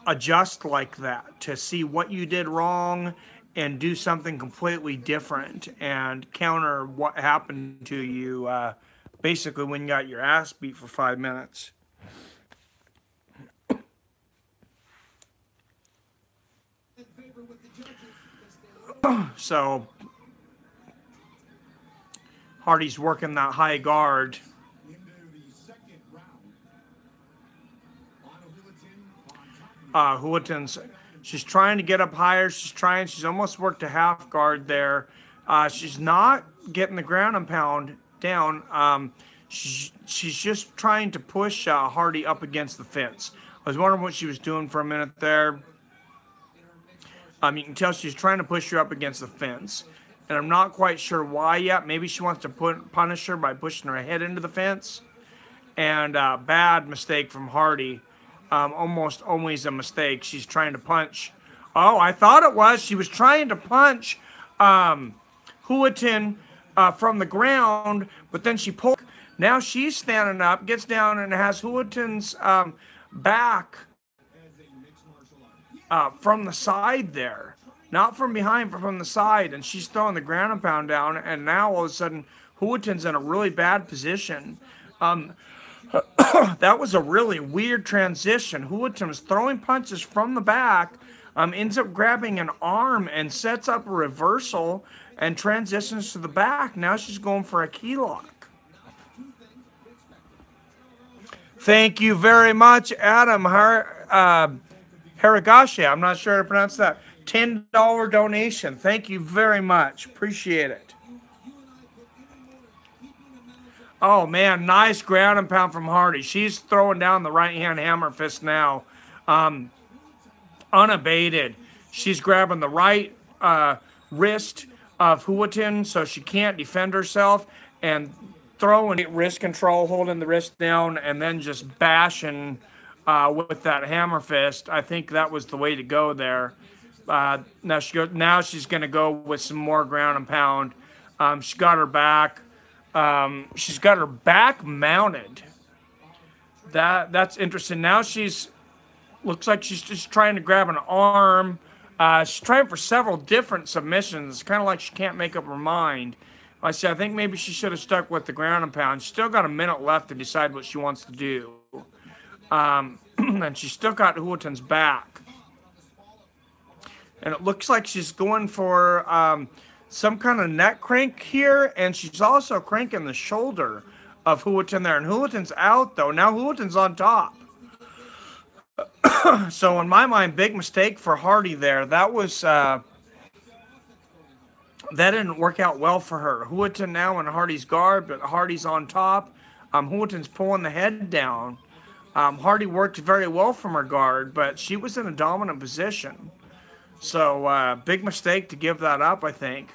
adjust like that, to see what you did wrong and do something completely different and counter what happened to you basically when you got your ass beat for 5 minutes. So Hardy's working that high guard. Huatin's, she's trying to get up higher. She's almost worked a half guard there. She's not getting the ground and pound down. She's just trying to push Hardy up against the fence. I was wondering what she was doing for a minute there. You can tell she's trying to push her up against the fence. And I'm not quite sure why yet. Maybe she wants to punish her by pushing her head into the fence. And bad mistake from Hardy. Almost always a mistake. She's trying to punch. Oh, I thought it was. She was trying to punch Huatin from the ground, but then she pulled. Now she's standing up, gets down, and has Huatin's back from the side there. Not from behind, but from the side. And she's throwing the ground and pound down, and now all of a sudden, Huatin's in a really bad position. That was a really weird transition. Huatin was throwing punches from the back, ends up grabbing an arm and sets up a reversal and transitions to the back. Now she's going for a key lock. Thank you very much, Adam Haragashi. I'm not sure how to pronounce that. $10 donation. Thank you very much. Appreciate it. Oh, man, nice ground and pound from Hardy. She's throwing down the right-hand hammer fist now. Unabated. She's grabbing the right wrist of Huatin so she can't defend herself and throwing wrist control, holding the wrist down, and then just bashing with that hammer fist. I think that was the way to go there. Now she's going to go with some more ground and pound. She got her back. She's got her back mounted. That's interesting. Now looks like she's just trying to grab an arm. She's trying for several different submissions. Kind of like she can't make up her mind. I think maybe she should have stuck with the ground and pound. She's still got a minute left to decide what she wants to do. And she still got Huatin's back. And it looks like she's going for some kind of neck crank here. And she's also cranking the shoulder of Huatin there. And Huatin's out, though. Now Huatin's on top. So in my mind, big mistake for Hardy there. That was... that didn't work out well for her. Huatin now in Hardy's guard, but Hardy's on top. Huatin's pulling the head down. Hardy worked very well from her guard, but she was in a dominant position. So, big mistake to give that up, I think.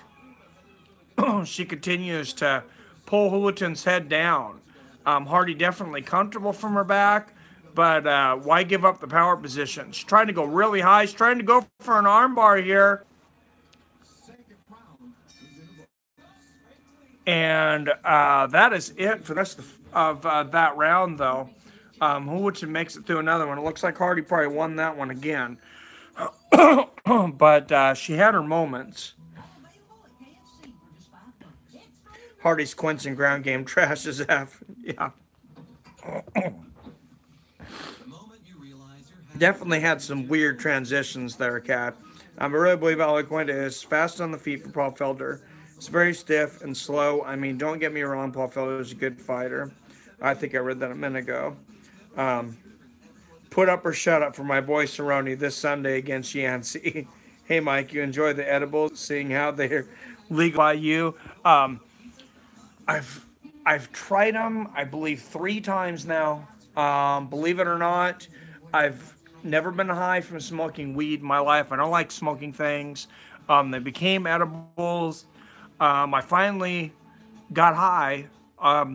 She continues to pull Huatin's head down. Hardy definitely comfortable from her back, but why give up the power position? She's trying to go really high. She's trying to go for an armbar here. And that is it for the rest of that round, though. Huatin makes it through another one. It looks like Hardy probably won that one again. But she had her moments. Hardy's clinch and ground game trash as F. Yeah. Definitely had some weird transitions there, Kat. I really believe Alaquinta is fast on the feet for Paul Felder. It's very stiff and slow. I mean, don't get me wrong, Paul Felder is a good fighter. I think I read that a minute ago. Put up or shut up for my boy Cerrone this Sunday against Yancey. Hey, Mike, you enjoy the edibles, seeing how they're legal by you? I've tried them, I believe, 3 times now. Believe it or not, I've never been high from smoking weed in my life. I don't like smoking things. They became edibles. I finally got high off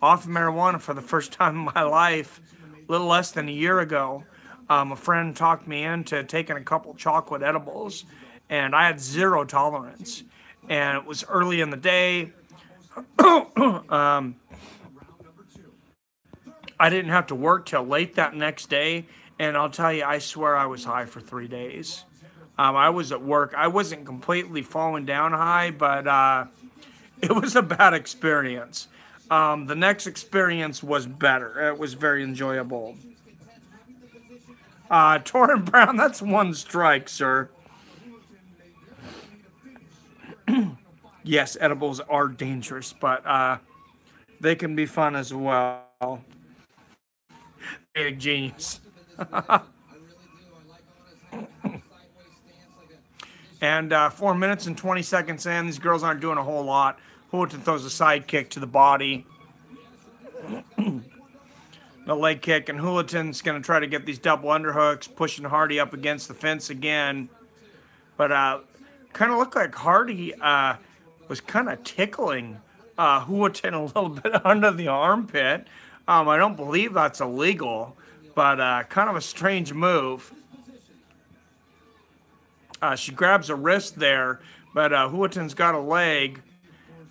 of marijuana for the first time in my life a little less than a year ago. A friend talked me into taking a couple chocolate edibles, and I had zero tolerance. And it was early in the day. I didn't have to work till late that next day, and I'll tell you, I swear I was high for 3 days. I was at work. I wasn't completely falling down high, but it was a bad experience. The next experience was better. It was very enjoyable. Torrin Brown, that's 1 strike, sir. Yes, edibles are dangerous, but they can be fun as well. Big genius. And 4 minutes and 20 seconds in, these girls aren't doing a whole lot. Huatin throws a side kick to the body. The leg kick, and Huatin's going to try to get these double underhooks, pushing Hardy up against the fence again. But kind of looked like Hardy was kind of tickling Huatin a little bit under the armpit. I don't believe that's illegal, but kind of a strange move. She grabs a wrist there, but Huatin's got a leg.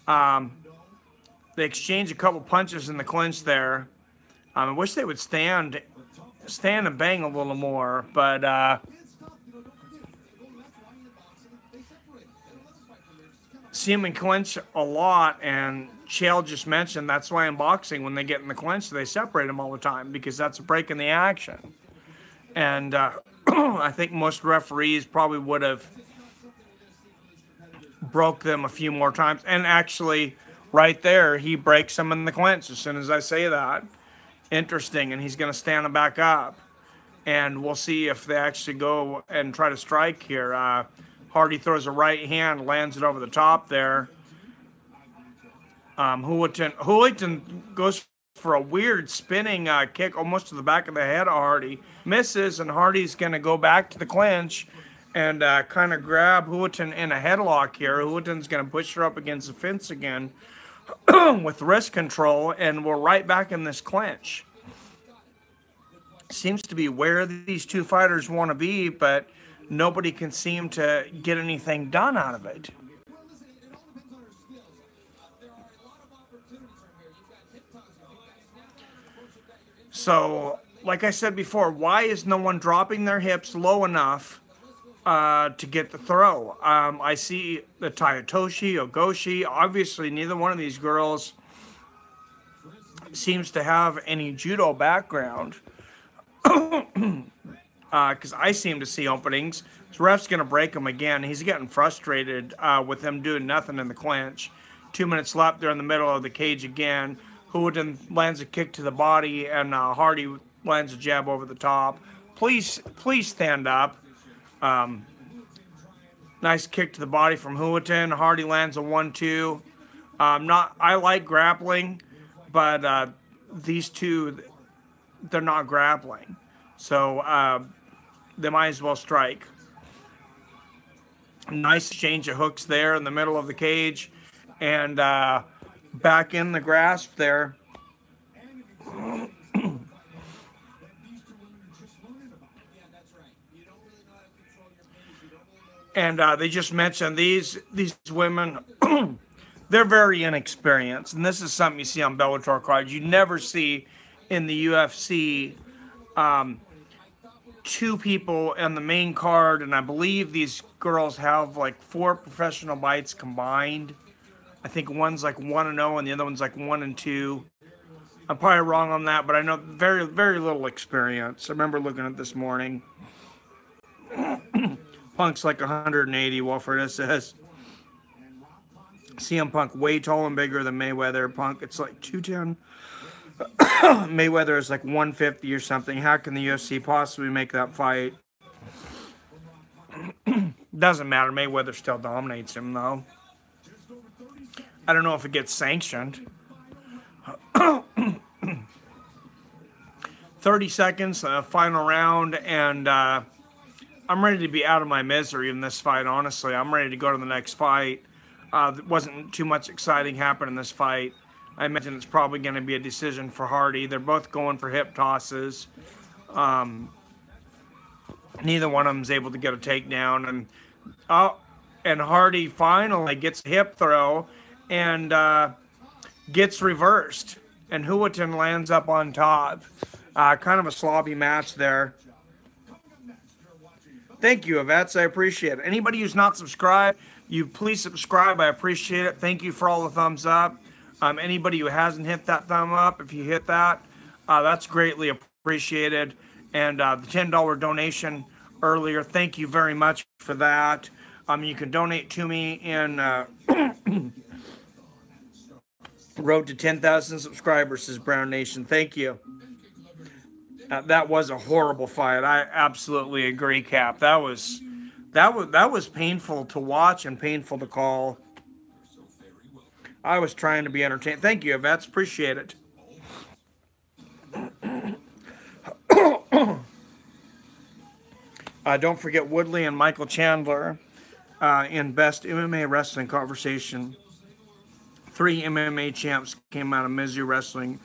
They exchange a couple punches in the clinch there. I wish they would stand and bang a little more, but see them in clinch a lot, and Chael just mentioned that's why in boxing, when they get in the clinch, they separate them all the time, because that's a break in the action. And I think most referees probably would have broke them a few more times. And actually, right there, he breaks them in the clinch as soon as I say that. Interesting, and he's going to stand them back up. And we'll see if they actually go and try to strike here. Hardy throws a right hand, lands it over the top there. Huatin goes for a weird spinning kick almost to the back of the head of Hardy. Misses, and Hardy's going to go back to the clinch and kind of grab Huatin in a headlock here. Huatin's going to push her up against the fence again with wrist control, and we're right back in this clinch. Seems to be where these two fighters want to be, but nobody can seem to get anything done out of it. So, like I said before, why is no one dropping their hips low enough to get the throw? I see the Tayatoshi, Ogoshi. Obviously, neither one of these girls seems to have any judo background. because I seem to see openings. So ref's going to break him again. He's getting frustrated with them doing nothing in the clinch. 2 minutes left. They're in the middle of the cage again. Hooten lands a kick to the body, and Hardy lands a jab over the top. Please stand up. Nice kick to the body from Hooten. Hardy lands a 1-2. I like grappling, but these two, they're not grappling. So they might as well strike. Nice exchange of hooks there in the middle of the cage. And back in the grasp there. And they just mentioned these women, they're very inexperienced. And this is something you see on Bellator cards. You never see in the UFC two people in the main card. And I believe these girls have like 4 professional fights combined. I think one's like 1-0 and the other one's like 1-2. I'm probably wrong on that, but I know very, very little experience. I remember looking at this morning. Punk's like 180, Wolford says. CM Punk way tall and bigger than Mayweather. Punk, it's like 210. Mayweather is like 150 or something. How can the UFC possibly make that fight? Doesn't matter. Mayweather still dominates him, though. I don't know if it gets sanctioned. 30 seconds, final round, and I'm ready to be out of my misery in this fight, honestly. I'm ready to go to the next fight. There wasn't too much exciting happen in this fight. I imagine it's probably going to be a decision for Hardy. They're both going for hip tosses. Neither one of them is able to get a takedown. And Hardy finally gets a hip throw and gets reversed. And Hooten lands up on top. Kind of a sloppy match there. Thank you, Yvette. I appreciate it. Anybody who's not subscribed, you please subscribe. I appreciate it. Thank you for all the thumbs up. Anybody who hasn't hit that thumb up, if you hit that, that's greatly appreciated. And the $10 donation earlier, thank you very much for that. You can donate to me in road to 10,000 subscribers, says Brown Nation. Thank you. That was a horrible fight. I absolutely agree, Cap. That was painful to watch and painful to call. I was trying to be entertained. Thank you, Yvette. Appreciate it. Don't forget Woodley and Michael Chandler in Best MMA Wrestling Conversation. 3 MMA champs came out of Mizzou Wrestling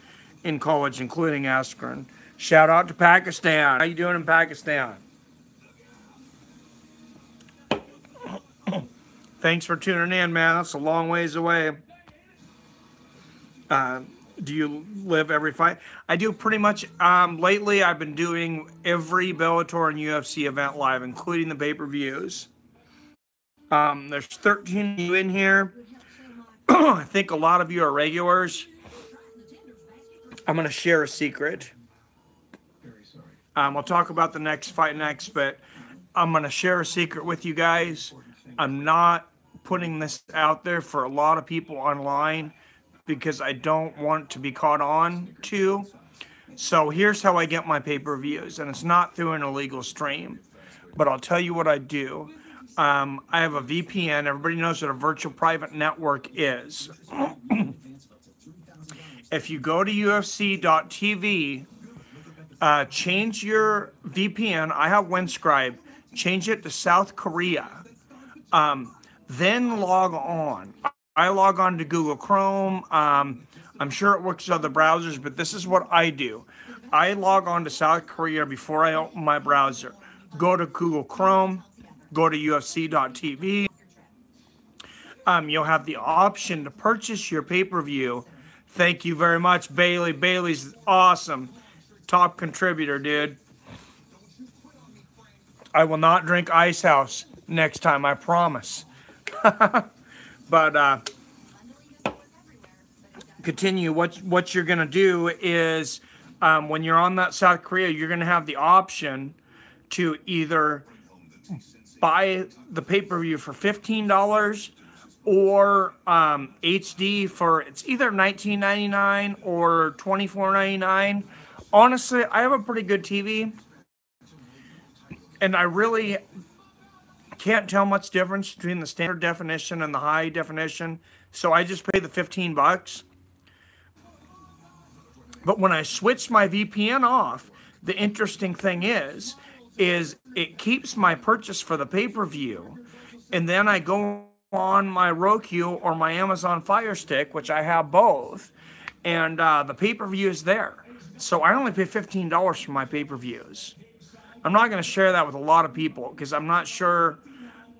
in college, including Askren. Shout out to Pakistan. How you doing in Pakistan? Thanks for tuning in, man. That's a long ways away. Do you live every fight? I do pretty much. Lately, I've been doing every Bellator and UFC event live, including the pay-per-views. There's 13 of you in here. I think a lot of you are regulars. I'm going to share a secret. I'll talk about the next fight next, but I'm going to share a secret with you guys. I'm not putting this out there for a lot of people online because I don't want to be caught on to. So here's how I get my pay-per-views, and it's not through an illegal stream, but I'll tell you what I do. I have a VPN. Everybody knows what a virtual private network is. If you go to UFC.tv, change your VPN. I have Windscribe. Change it to South Korea. Then log on. I log on to Google Chrome. I'm sure it works with other browsers, but this is what I do. I log on to South Korea before I open my browser. Go to Google Chrome. Go to UFC.tv. You'll have the option to purchase your pay-per-view. Thank you very much, Bailey. Bailey's awesome. Top contributor, dude. I will not drink Ice House next time, I promise. But continue. What you're going to do is when you're on that South Korea, you're going to have the option to either buy the pay-per-view for $15 or HD for, it's either $19.99 or $24.99. Honestly, I have a pretty good TV, and I really can't tell much difference between the standard definition and the high definition, so I just pay the 15 bucks. But when I switched my VPN off, the interesting thing is it keeps my purchase for the pay-per-view, and then I go on my Roku or my Amazon Fire Stick, which I have both, and the pay-per-view is there. So I only pay $15 for my pay-per-views. I'm not going to share that with a lot of people because I'm not sure.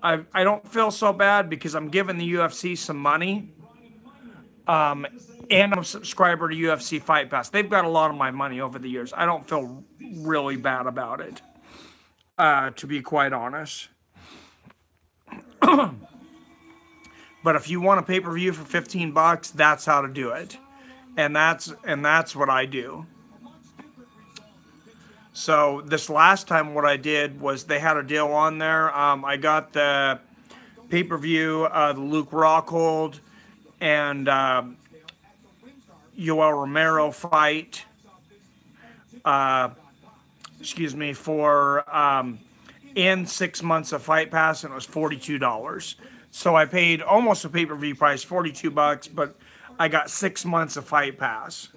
I don't feel so bad because I'm giving the UFC some money. And I'm a subscriber to UFC Fight Pass. They've got a lot of my money over the years. I don't feel really bad about it, to be quite honest. But if you want a pay-per-view for 15 bucks, that's how to do it. And that's what I do. So this last time what I did was they had a deal on there. I got the pay-per-view, the Luke Rockhold and Yoel Romero fight. For in 6 months of Fight Pass, and it was $42. So I paid almost a pay-per-view price, 42 bucks, but I got 6 months of Fight Pass.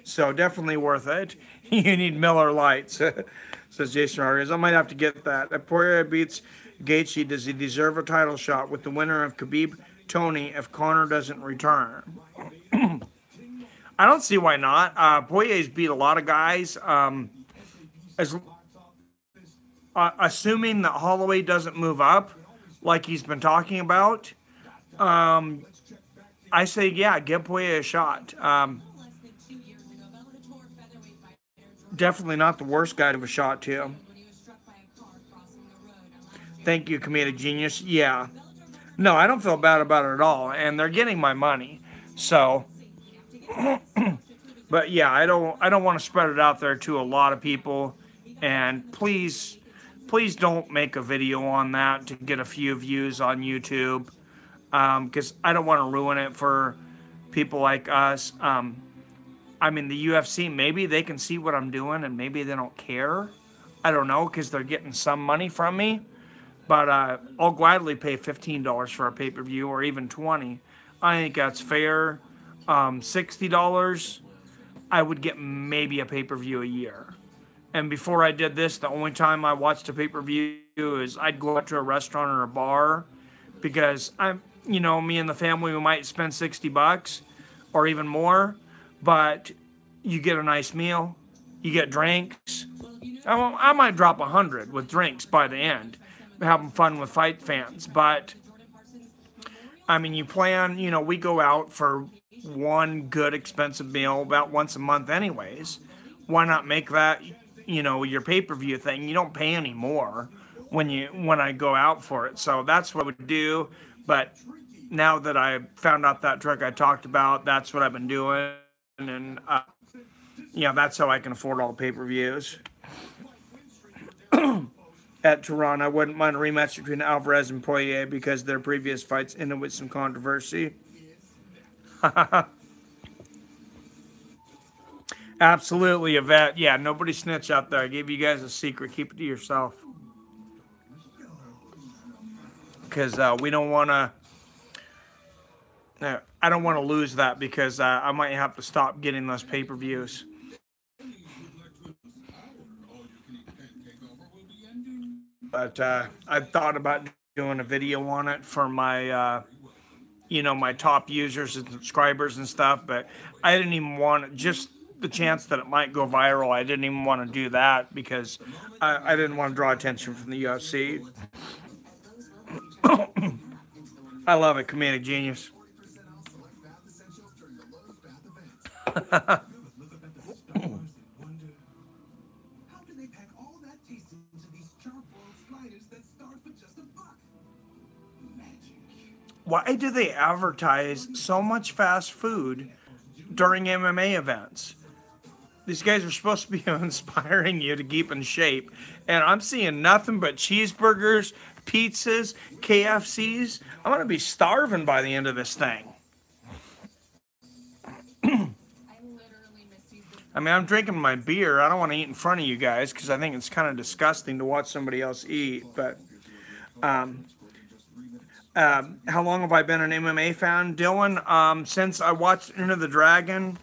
So definitely worth it. You need Miller Lights, says Jason Rodriguez. I might have to get that. If Poirier beats Gaethje, does he deserve a title shot with the winner of Khabib Tony if Conor doesn't return? I don't see why not. Poirier's beat a lot of guys. Assuming that Holloway doesn't move up like he's been talking about, I say, yeah, give Poirier a shot. Definitely not the worst guy to have a shot to. Thank you, Comedic Genius. Yeah. No, I don't feel bad about it at all. And they're getting my money. So, but yeah, I don't want to spread it out there to a lot of people. And please don't make a video on that to get a few views on YouTube. Because I don't want to ruin it for people like us. I mean, the UFC, maybe they can see what I'm doing and maybe they don't care. I don't know, because they're getting some money from me. But I'll gladly pay $15 for a pay-per-view or even $20. I think that's fair. $60, I would get maybe a pay-per-view a year. And before I did this, the only time I watched a pay-per-view is I'd go out to a restaurant or a bar because me and the family, we might spend 60 bucks or even more. But you get a nice meal, you get drinks. I might drop 100 with drinks by the end, having fun with fight fans. But I mean, you plan, we go out for one good expensive meal about once a month anyways. Why not make that, your pay-per-view thing? You don't pay any more when I go out for it. So that's what I would do. But now that I found out that trick I talked about, that's what I've been doing. And, that's how I can afford all the pay-per-views. At Toronto, I wouldn't mind a rematch between Alvarez and Poirier because their previous fights ended with some controversy. Absolutely, Yvette. Yeah, nobody snitch out there. I gave you guys a secret. Keep it to yourself. Because we don't want to... I don't want to lose that because I might have to stop getting those pay-per-views. But I thought about doing a video on it for my, my top users and subscribers and stuff. But I didn't even want just the chance that it might go viral. I didn't even want to do that because I didn't want to draw attention from the UFC. I love it, Comedic Genius. How can they pack all that taste into these charcoal sliders that start for just $1? Magic. Why do they advertise so much fast food during MMA events? These guys are supposed to be inspiring you to keep in shape. And I'm seeing nothing but cheeseburgers, pizzas, KFCs. I'm going to be starving by the end of this thing. I mean, I'm drinking my beer. I don't want to eat in front of you guys because I think it's kind of disgusting to watch somebody else eat. But how long have I been an MMA fan, Dylan? Since I watched Enter the Dragon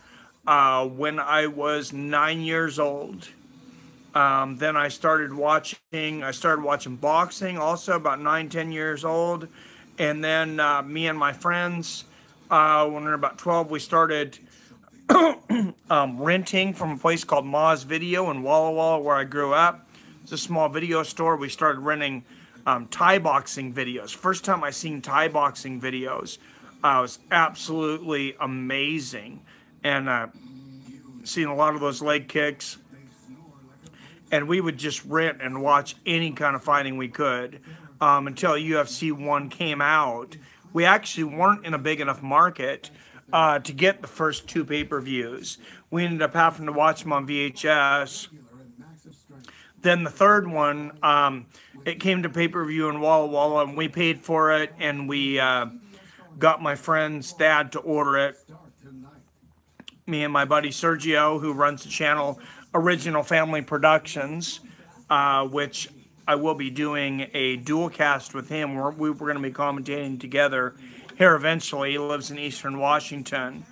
when I was 9 years old. Then I started watching boxing also about 9, 10 years old. And then me and my friends, when we were about 12, we started renting from a place called Ma's Video in Walla Walla, where I grew up. It's a small video store. We started renting Thai boxing videos. First time I seen Thai boxing videos, was absolutely amazing. And seen a lot of those leg kicks. And we would just rent and watch any kind of fighting we could until UFC 1 came out. We actually weren't in a big enough market to get the first 2 pay-per-views. We ended up having to watch them on VHS. Then the third one, it came to pay-per-view in Walla Walla, and we paid for it, and we got my friend's dad to order it. Me and my buddy Sergio, who runs the channel Original Family Productions, which I will be doing a dual cast with him. We're going to be commentating together here eventually. He lives in Eastern Washington.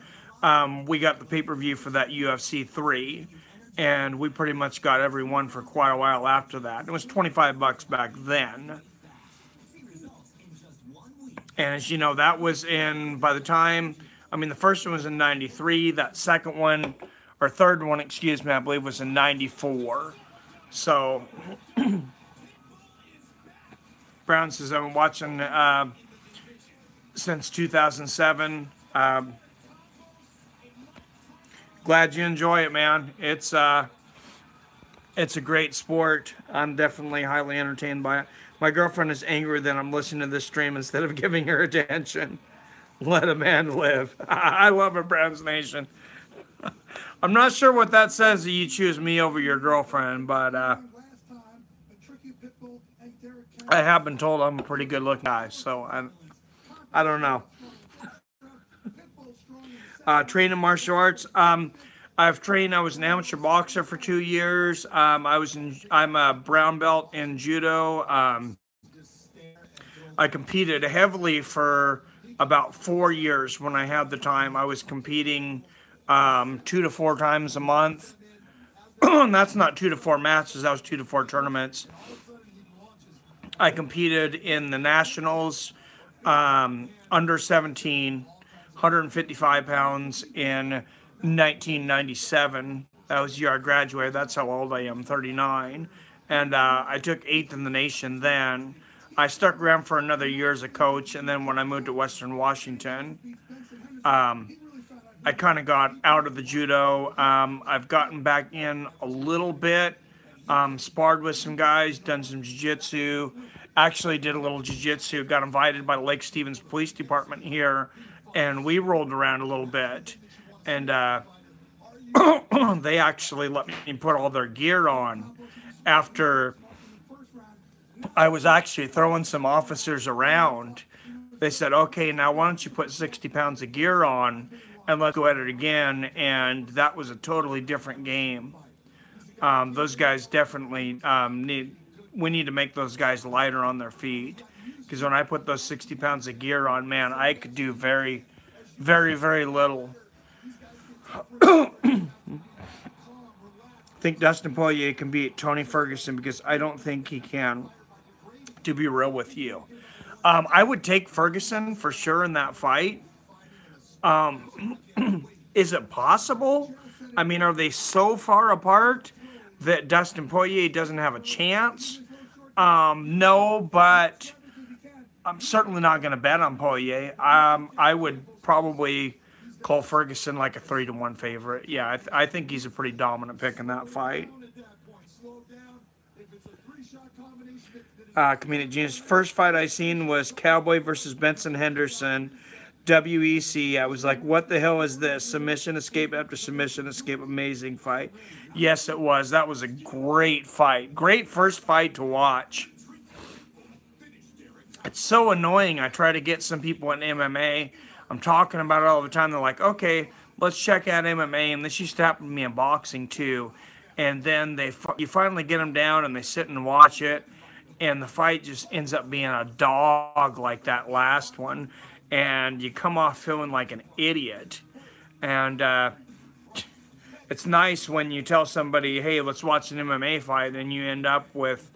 We got the pay-per-view for that UFC 3, and we pretty much got every one for quite a while after that. It was $25 back then. And as you know, that was by the time, the first one was in 93, that second one, or third one, excuse me, I believe was in 94. So, Brown says, I've been watching since 2007. Glad you enjoy it, man. It's a great sport. I'm definitely highly entertained by it. My girlfriend is angry that I'm listening to this stream instead of giving her attention. Let a man live. I love it, Browns Nation. I'm not sure what that says that you choose me over your girlfriend, but I have been told I'm a pretty good looking guy, so I don't know. Training martial arts. I've trained. I was an amateur boxer for 2 years. I'm a brown belt in judo. I competed heavily for about 4 years when I had the time. I was competing 2 to 4 times a month. And that's not 2 to 4 matches. That was 2 to 4 tournaments. I competed in the nationals, under 17, 155 pounds in 1997. That was the year I graduated. That's how old I am, 39. And I took 8th in the nation then. I stuck around for another year as a coach, and then when I moved to Western Washington, I kind of got out of the judo. I've gotten back in a little bit, sparred with some guys, done some jiu-jitsu, actually did a little jiu-jitsu, got invited by the Lake Stevens Police Department here, and we rolled around a little bit. And they actually let me put all their gear on after I was actually throwing some officers around. They said, okay, now why don't you put 60 pounds of gear on and let's go at it again. And that was a totally different game. Those guys definitely we need to make those guys lighter on their feet. Because when I put those 60 pounds of gear on, man, I could do very, very, very little. I think Dustin Poirier can beat Tony Ferguson because I don't think he can, to be real with you. I would take Ferguson for sure in that fight. Is it possible? I mean, are they so far apart that Dustin Poirier doesn't have a chance? No, but I'm certainly not going to bet on Poirier. I would probably call Ferguson like a 3-1 favorite. Yeah, I think he's a pretty dominant pick in that fight. Comedic Genius. First fight I seen was Cowboy versus Benson Henderson, WEC. I was like, what the hell is this? Submission escape after submission escape. Amazing fight. Yes, it was. That was a great fight. Great first fight to watch. It's so annoying. I try to get some people in MMA. I'm talking about it all the time. They're like, okay, let's check out MMA. And this used to happen to me in boxing too. And then you finally get them down and they sit and watch it. And the fight just ends up being a dog like that last one. And you come off feeling like an idiot. And it's nice when you tell somebody, hey, let's watch an MMA fight. And you end up with,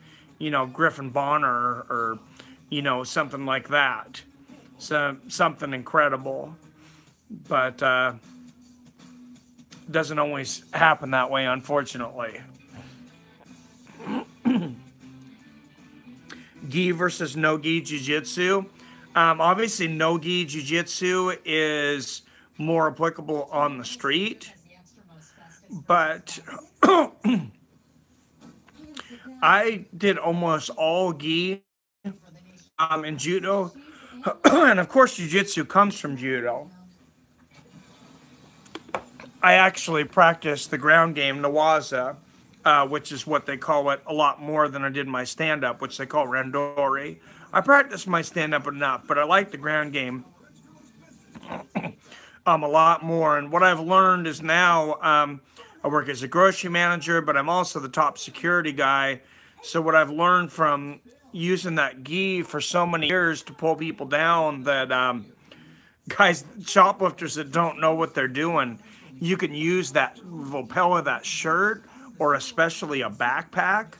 Griffin Bonner or something like that. So something incredible. But doesn't always happen that way, unfortunately. Gi versus no-gi jiu-jitsu. Obviously, no-gi jiu-jitsu is more applicable on the street. But I did almost all gi in judo. And of course, jiu-jitsu comes from judo. I actually practiced the ground game, Nawaza, which is what they call it a lot more than I did my stand-up, which they call randori. I practiced my stand-up enough, but I like the ground game a lot more. And what I've learned is now I work as a grocery manager, but I'm also the top security guy. So what I've learned from using that gi for so many years to pull people down that guys, shoplifters that don't know what they're doing, you can use that lapel of that shirt or especially a backpack,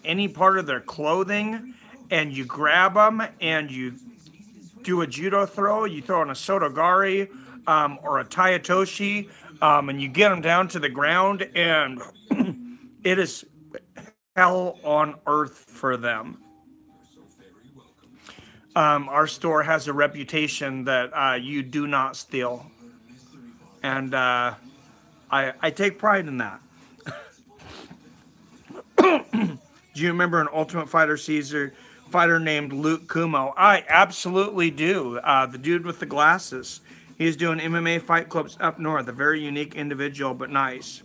any part of their clothing, and you grab them and you do a judo throw. You throw in a sotogari or a tayatoshi, and you get them down to the ground, and it is hell on earth for them. Our store has a reputation that you do not steal. And I take pride in that. Do you remember an Ultimate Fighter Caesar fighter named Luke Kumo? I absolutely do. The dude with the glasses. He's doing MMA fight clubs up north. A very unique individual, but nice.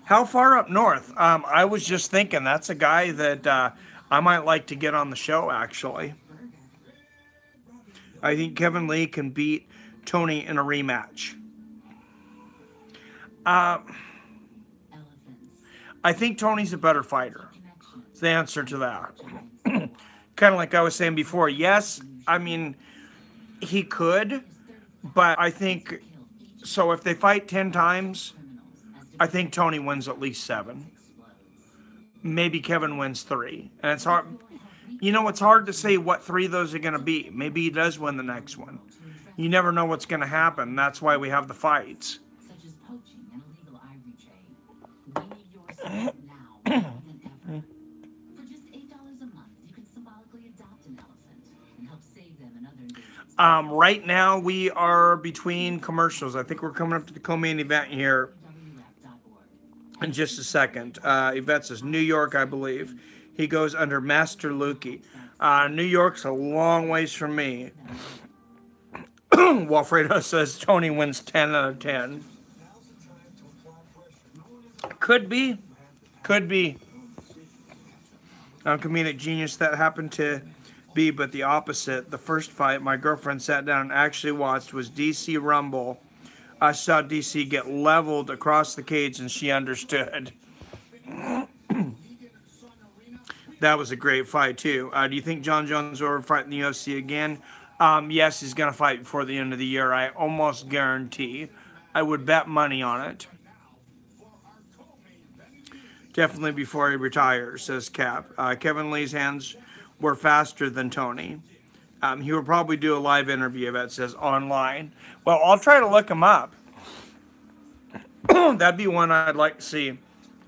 How far up north? I was just thinking that's a guy that I might like to get on the show, actually. I think Kevin Lee can beat Tony in a rematch. I think Tony's a better fighter. That's the answer to that. Kind of like I was saying before. Yes, I mean, he could, but I think, so if they fight 10 times, I think Tony wins at least 7. Maybe Kevin wins 3. And it's hard, it's hard to say what 3 of those are going to be. Maybe he does win the next one. You never know what's going to happen. That's why we have the fights. Such as poaching and illegal ivory trade. We need your support now more than ever. For just $8 a month, you can symbolically adopt an elephant and help save them and other endangered. Right now, we are between commercials. I think we're coming up to the co-main event here in just a second. Yvette says New York, I believe. He goes under Master Lukey. New York's a long ways from me. Walfredo says Tony wins 10 out of 10. Could be. Could be. Comedic genius, that happened to be, but the opposite. The first fight my girlfriend sat down and actually watched was DC Rumble. I saw DC get leveled across the cage and she understood. That was a great fight too. Do you think John Jones will ever fight in the UFC again? Yes, he's going to fight before the end of the year. I almost guarantee. I would bet money on it. Definitely before he retires, says Cap. Kevin Lee's hands were faster than Tony. He will probably do a live interview, that says, online. Well, I'll try to look him up. That'd be one I'd like to see.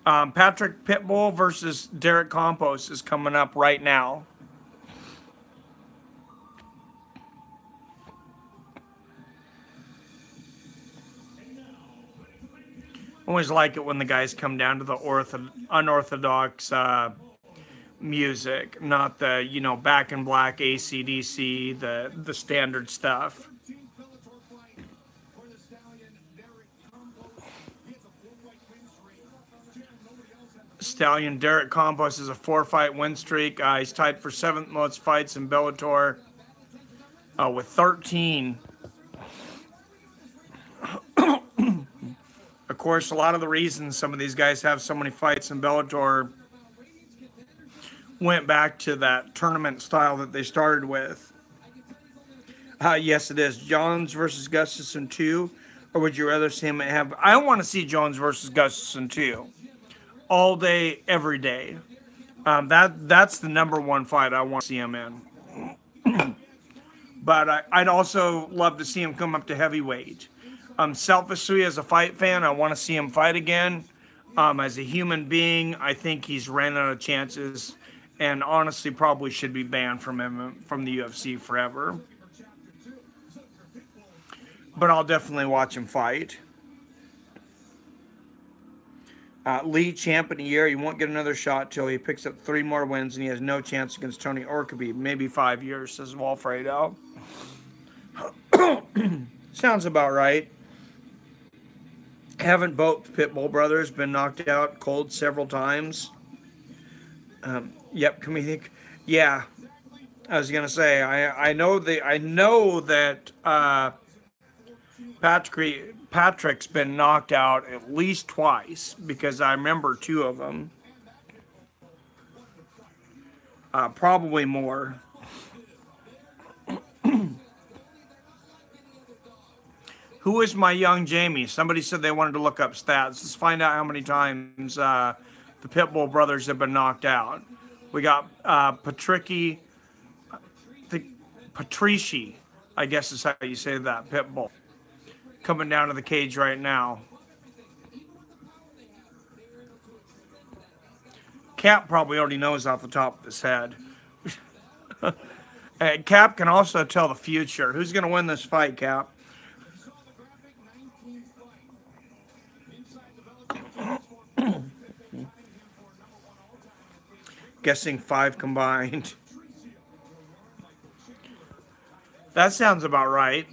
Patrick Pitbull versus Derek Campos is coming up right now. Always like it when the guys come down to the unorthodox music, not the, you know, Back in Black, AC/DC, the standard stuff. 13th Bellator fight for the stallion Derek Campos. He has a 4-fight win streak. Nobody else had the Stallion Derek Campos is a 4-fight win streak. He's tied for 7th most fights in Bellator with 13. Of course, a lot of the reasons some of these guys have so many fights in Bellator went back to that tournament style that they started with. Yes, it is. Jones versus Gustafson 2. Or would you rather see him have... I want to see Jones versus Gustafson 2. All day, every day. That's the number one fight I want to see him in. But I'd also love to see him come up to heavyweight. Selfishly, as a fight fan, I want to see him fight again. As a human being, I think he's ran out of chances, and honestly, probably should be banned from the UFC forever. But I'll definitely watch him fight. Lee, champ in a year, he won't get another shot till he picks up 3 more wins, and he has no chance against Tony or Khabib. Maybe 5 years, says Walfredo. Sounds about right. Haven't both Pitbull brothers been knocked out cold several times? Yep, comedic. Yeah, I was gonna say I know that Patrick's been knocked out at least twice, because I remember 2 of them. Probably more. Who is my young Jamie? Somebody said they wanted to look up stats. Let's find out how many times the Pitbull brothers have been knocked out. We got Patrici, I guess is how you say that, Pitbull, coming down to the cage right now. Cap probably already knows off the top of his head. Cap can also tell the future. Who's going to win this fight, Cap? Guessing 5 combined. That sounds about right.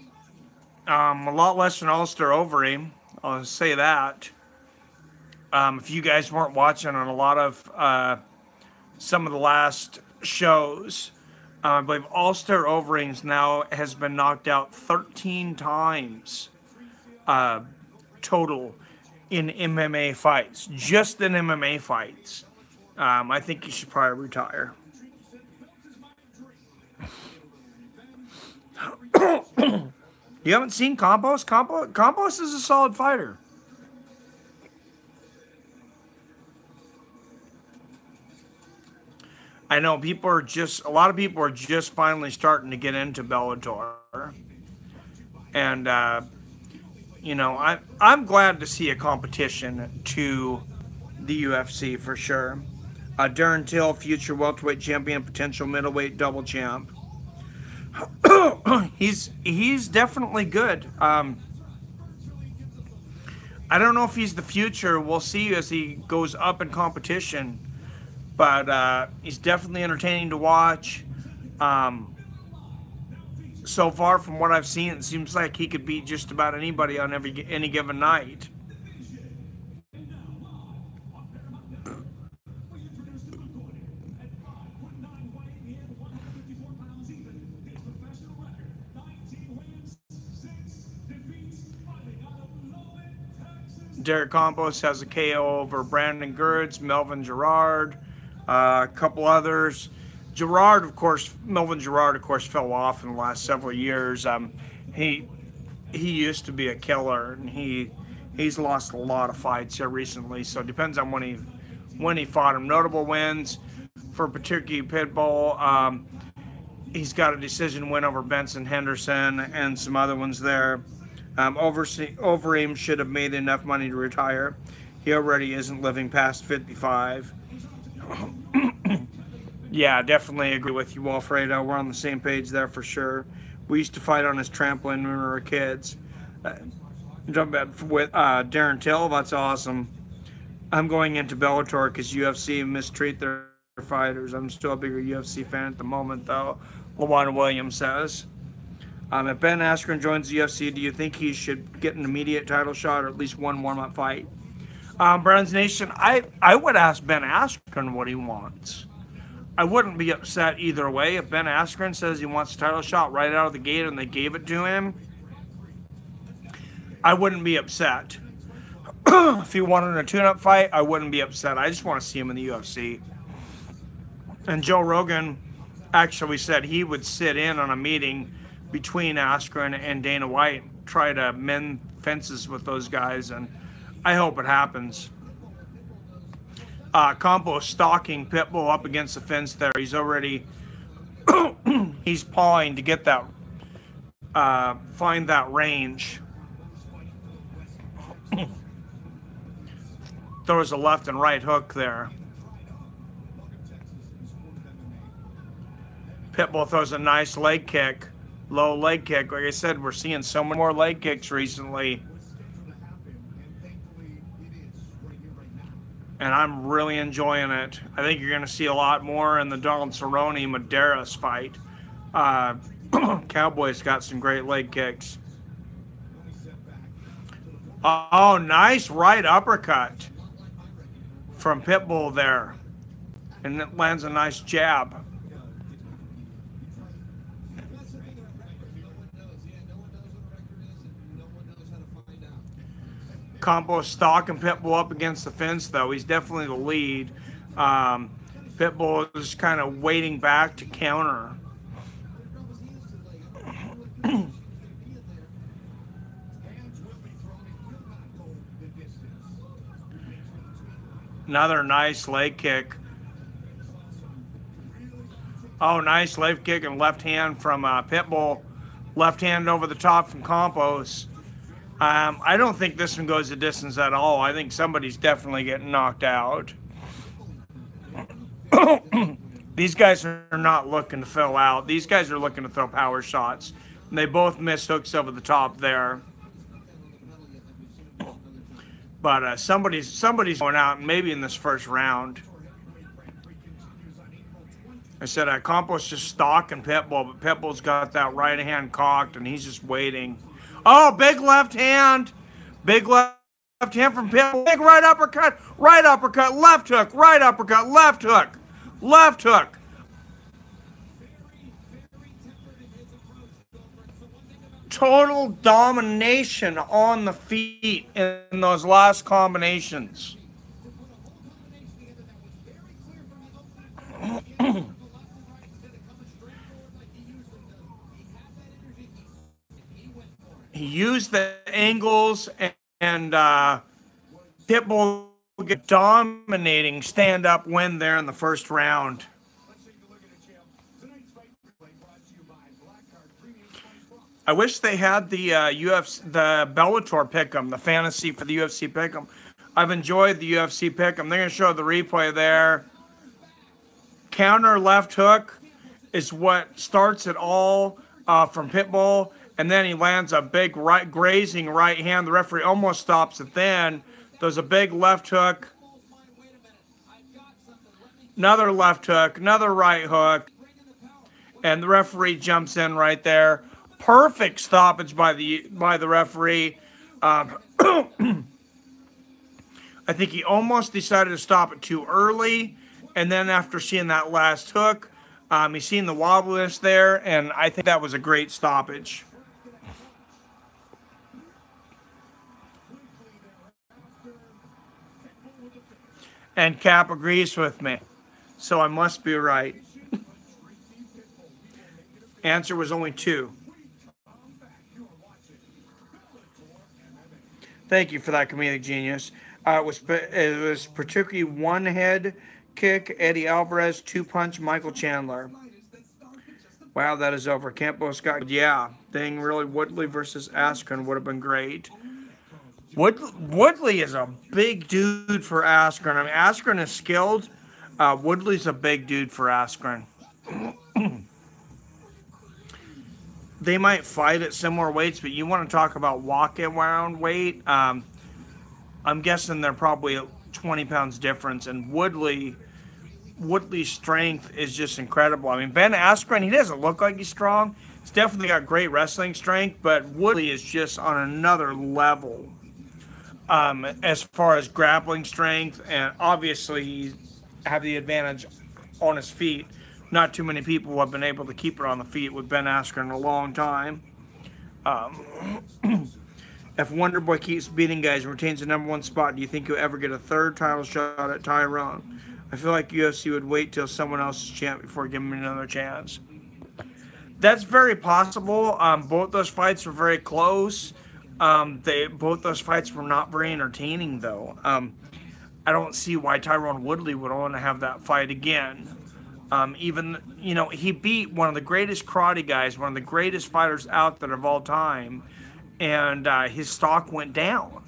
A lot less than Ulster Overeem, I'll say that. If you guys weren't watching on a lot of some of the last shows, I believe Ulster Overeem now has been knocked out 13 times total in MMA fights. Just in MMA fights. I think he should probably retire. You haven't seen Campos? Campos is a solid fighter. I know a lot of people are just finally starting to get into Bellator. And, you know, I'm glad to see a competition to the UFC for sure. Darren Till, future welterweight champion, potential middleweight double champ. He's definitely good. I don't know if he's the future. We'll see as he goes up in competition. But he's definitely entertaining to watch. So far, from what I've seen, it seems like he could beat just about anybody on any given night. Derek Campos has a KO over Brandon Gertz, Melvin Gerard, a couple others. Melvin Gerard, of course, fell off in the last several years. He used to be a killer, and he's lost a lot of fights here recently. So it depends on when he fought him. Notable wins for Patrici Pitbull. He's got a decision win over Benson Henderson and some other ones there. Overeem should have made enough money to retire. He already isn't living past 55. Yeah, definitely agree with you, Walfredo. We're on the same page there for sure. We used to fight on his trampoline when we were kids. Jump back with Darren Till. That's awesome. I'm going into Bellator because UFC mistreat their fighters. I'm still a bigger UFC fan at the moment, though, LaWanda Williams says. If Ben Askren joins the UFC, do you think he should get an immediate title shot or at least one warm-up fight? Browns Nation, I would ask Ben Askren what he wants. I wouldn't be upset either way. If Ben Askren says he wants a title shot right out of the gate and they gave it to him, I wouldn't be upset. If he wanted a tune-up fight, I wouldn't be upset. I just want to see him in the UFC. And Joe Rogan actually said he would sit in on a meeting between Askren and Dana White, try to mend fences with those guys, and I hope it happens. Compo stalking Pitbull up against the fence there. He's already, he's pawing to get that, find that range. Throws a left and right hook there. Pitbull throws a nice leg kick, low leg kick. Like I said, we're seeing so many more leg kicks recently. And I'm really enjoying it. I think you're going to see a lot more in the Donald Cerrone Medeiros fight. Cowboys got some great leg kicks. Oh, nice right uppercut from Pitbull there. And it lands a nice jab. Compo stalking Pitbull up against the fence, though. He's definitely the lead. Pitbull is kind of waiting back to counter. Another nice leg kick. Oh, nice leg kick and left hand from Pitbull. Left hand over the top from Campos. I don't think this one goes the distance at all. I think somebody's definitely getting knocked out. These guys are not looking to fill out. These guys are looking to throw power shots. And they both missed hooks over the top there. But somebody's going out, maybe in this first round. I said Campos just stalking Pitbull, but Pitbull's got that right hand cocked, and he's just waiting. Oh, big left hand. Big left hand from Pitbull. Big right uppercut, left hook, right uppercut, left hook, left hook. Total domination on the feet in those last combinations. He used the angles, and Pitbull get dominating stand-up win there in the first round. I wish they had the the Bellator pick'em, the fantasy for the UFC pick'em. I've enjoyed the UFC pick'em. They're gonna show the replay there. Counter left hook is what starts it all from Pitbull, and then he lands a big right grazing right hand. The referee almost stops it. Then there's a big left hook, another left hook, another right hook, and the referee jumps in right there. Perfect stoppage by the referee. I think he almost decided to stop it too early, and then after seeing that last hook, he's seen the wobbliness there, and I think that was a great stoppage. And Cap agrees with me, so I must be right. Answer was only 2. Thank you for that, comedic genius. It was particularly one head kick, Eddie Alvarez, 2-punch, Michael Chandler. Wow, that is over. Campos got, yeah, thing really, Woodley versus Askren would have been great. Woodley is a big dude for Askren. I mean, Askren is skilled. Woodley's a big dude for Askren. They might fight at similar weights, but you want to talk about walk-around weight. I'm guessing they're probably 20 pounds difference. And Woodley Woodley's strength is just incredible. I mean, Ben Askren, he doesn't look like he's strong. He's definitely got great wrestling strength, but Woodley is just on another level as far as grappling strength, and obviously he have the advantage on his feet. Not too many people have been able to keep it on the feet with Ben Askren in a long time. If Wonderboy keeps beating guys and retains the #1 spot, do you think he'll ever get a third title shot at Tyrone? I feel like UFC would wait till someone else is champ before giving him another chance. That's very possible. Both those fights were very close. Both those fights were not very entertaining, though. I don't see why Tyrone Woodley would want to have that fight again. Even, he beat one of the greatest karate guys, one of the greatest fighters out there of all time, and his stock went down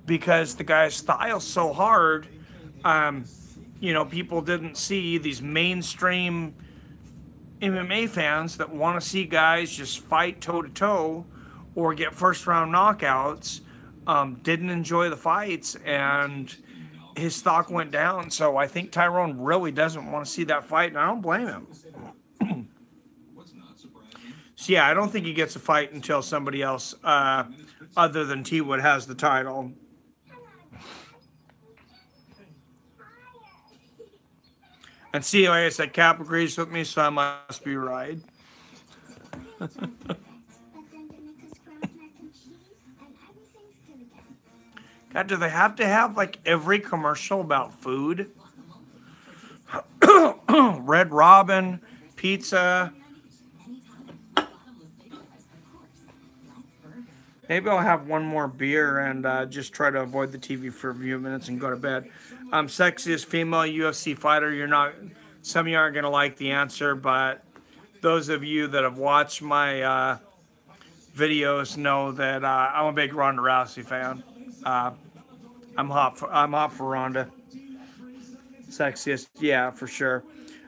because the guy's style's so hard. People didn't see these mainstream MMA fans that want to see guys just fight toe-to-toe or get first-round knockouts, didn't enjoy the fights, and his stock went down. So I think Tyrone really doesn't want to see that fight, and I don't blame him. So yeah, I don't think he gets a fight until somebody else other than T-Wood has the title. And see, like I said, Cap agrees with me, so I must be right. God, do they have to have like every commercial about food? Red Robin, pizza. Maybe I'll have one more beer and just try to avoid the TV for a few minutes and go to bed. Sexiest female UFC fighter. Some of you aren't going to like the answer, but those of you that have watched my videos know that I'm a big Ronda Rousey fan. I'm hot for Ronda. Sexiest, yeah, for sure.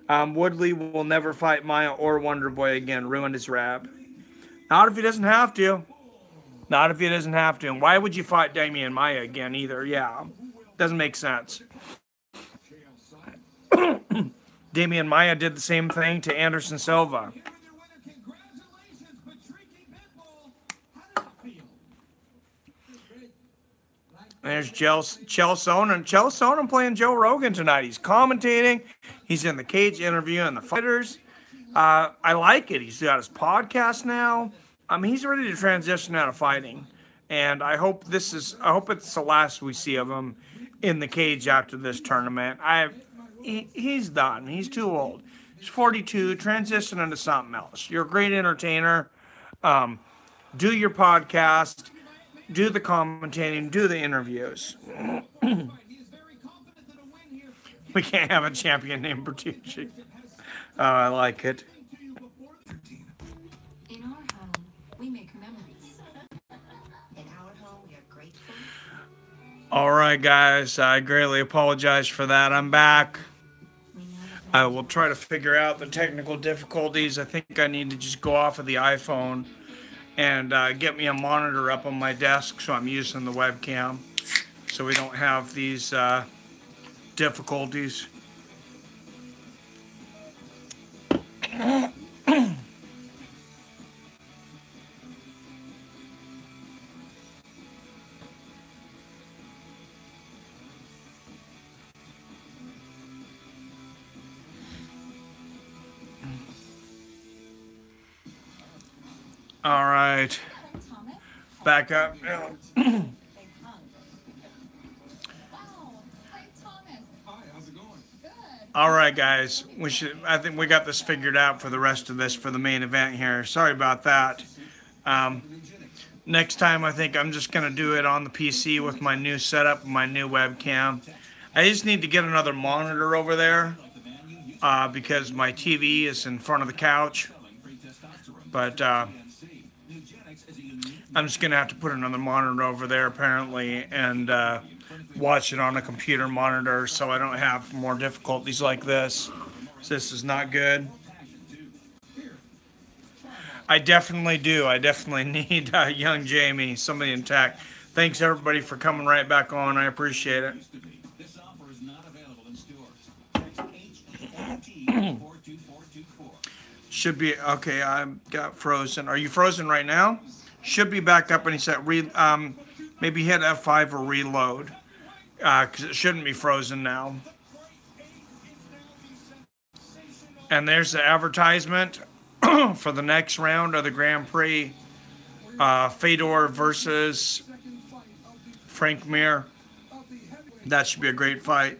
Woodley will never fight Maya or Wonderboy again. Ruined his rap. Not if he doesn't have to. Not if he doesn't have to. And why would you fight Damian Maya again either? Yeah, doesn't make sense. Damian Maya did the same thing to Anderson Silva. There's Chael Sonnen. Chael Sonnen playing Joe Rogan tonight. He's commentating. He's in the cage interviewing the fighters. I like it. He's got his podcast now. He's ready to transition out of fighting, and I hope it's the last we see of him in the cage after this tournament. He's done. He's too old. He's 42. Transition into something else. You're a great entertainer. Do your podcast. Do the commentating. Do the interviews. We can't have a champion named Bertucci. Oh, I like it. In our home, we make memories. In our home, we are grateful. All right, guys. I greatly apologize for that. I'm back. I will try to figure out the technical difficulties. I think I need to just go off of the iPhone and get me a monitor up on my desk so I'm using the webcam so we don't have these difficulties. All right, back up now. All right, guys. I think we got this figured out for the rest of this for the main event here. Sorry about that. Next time, I think I'm just gonna do it on the PC with my new setup, my new webcam. I just need to get another monitor over there because my TV is in front of the couch. But I'm just gonna have to put another monitor over there apparently and watch it on a computer monitor so I don't have more difficulties like this. So this is not good. I definitely do. I definitely need young Jamie, somebody in tech. Thanks everybody for coming right back on. I appreciate it. This offer is not available in stores. Text Should be okay. I got frozen. Are you frozen right now? Should be back up, and he said, maybe hit F5 or reload, because it shouldn't be frozen now. And there's the advertisement for the next round of the Grand Prix. Fedor versus Frank Mir. That should be a great fight.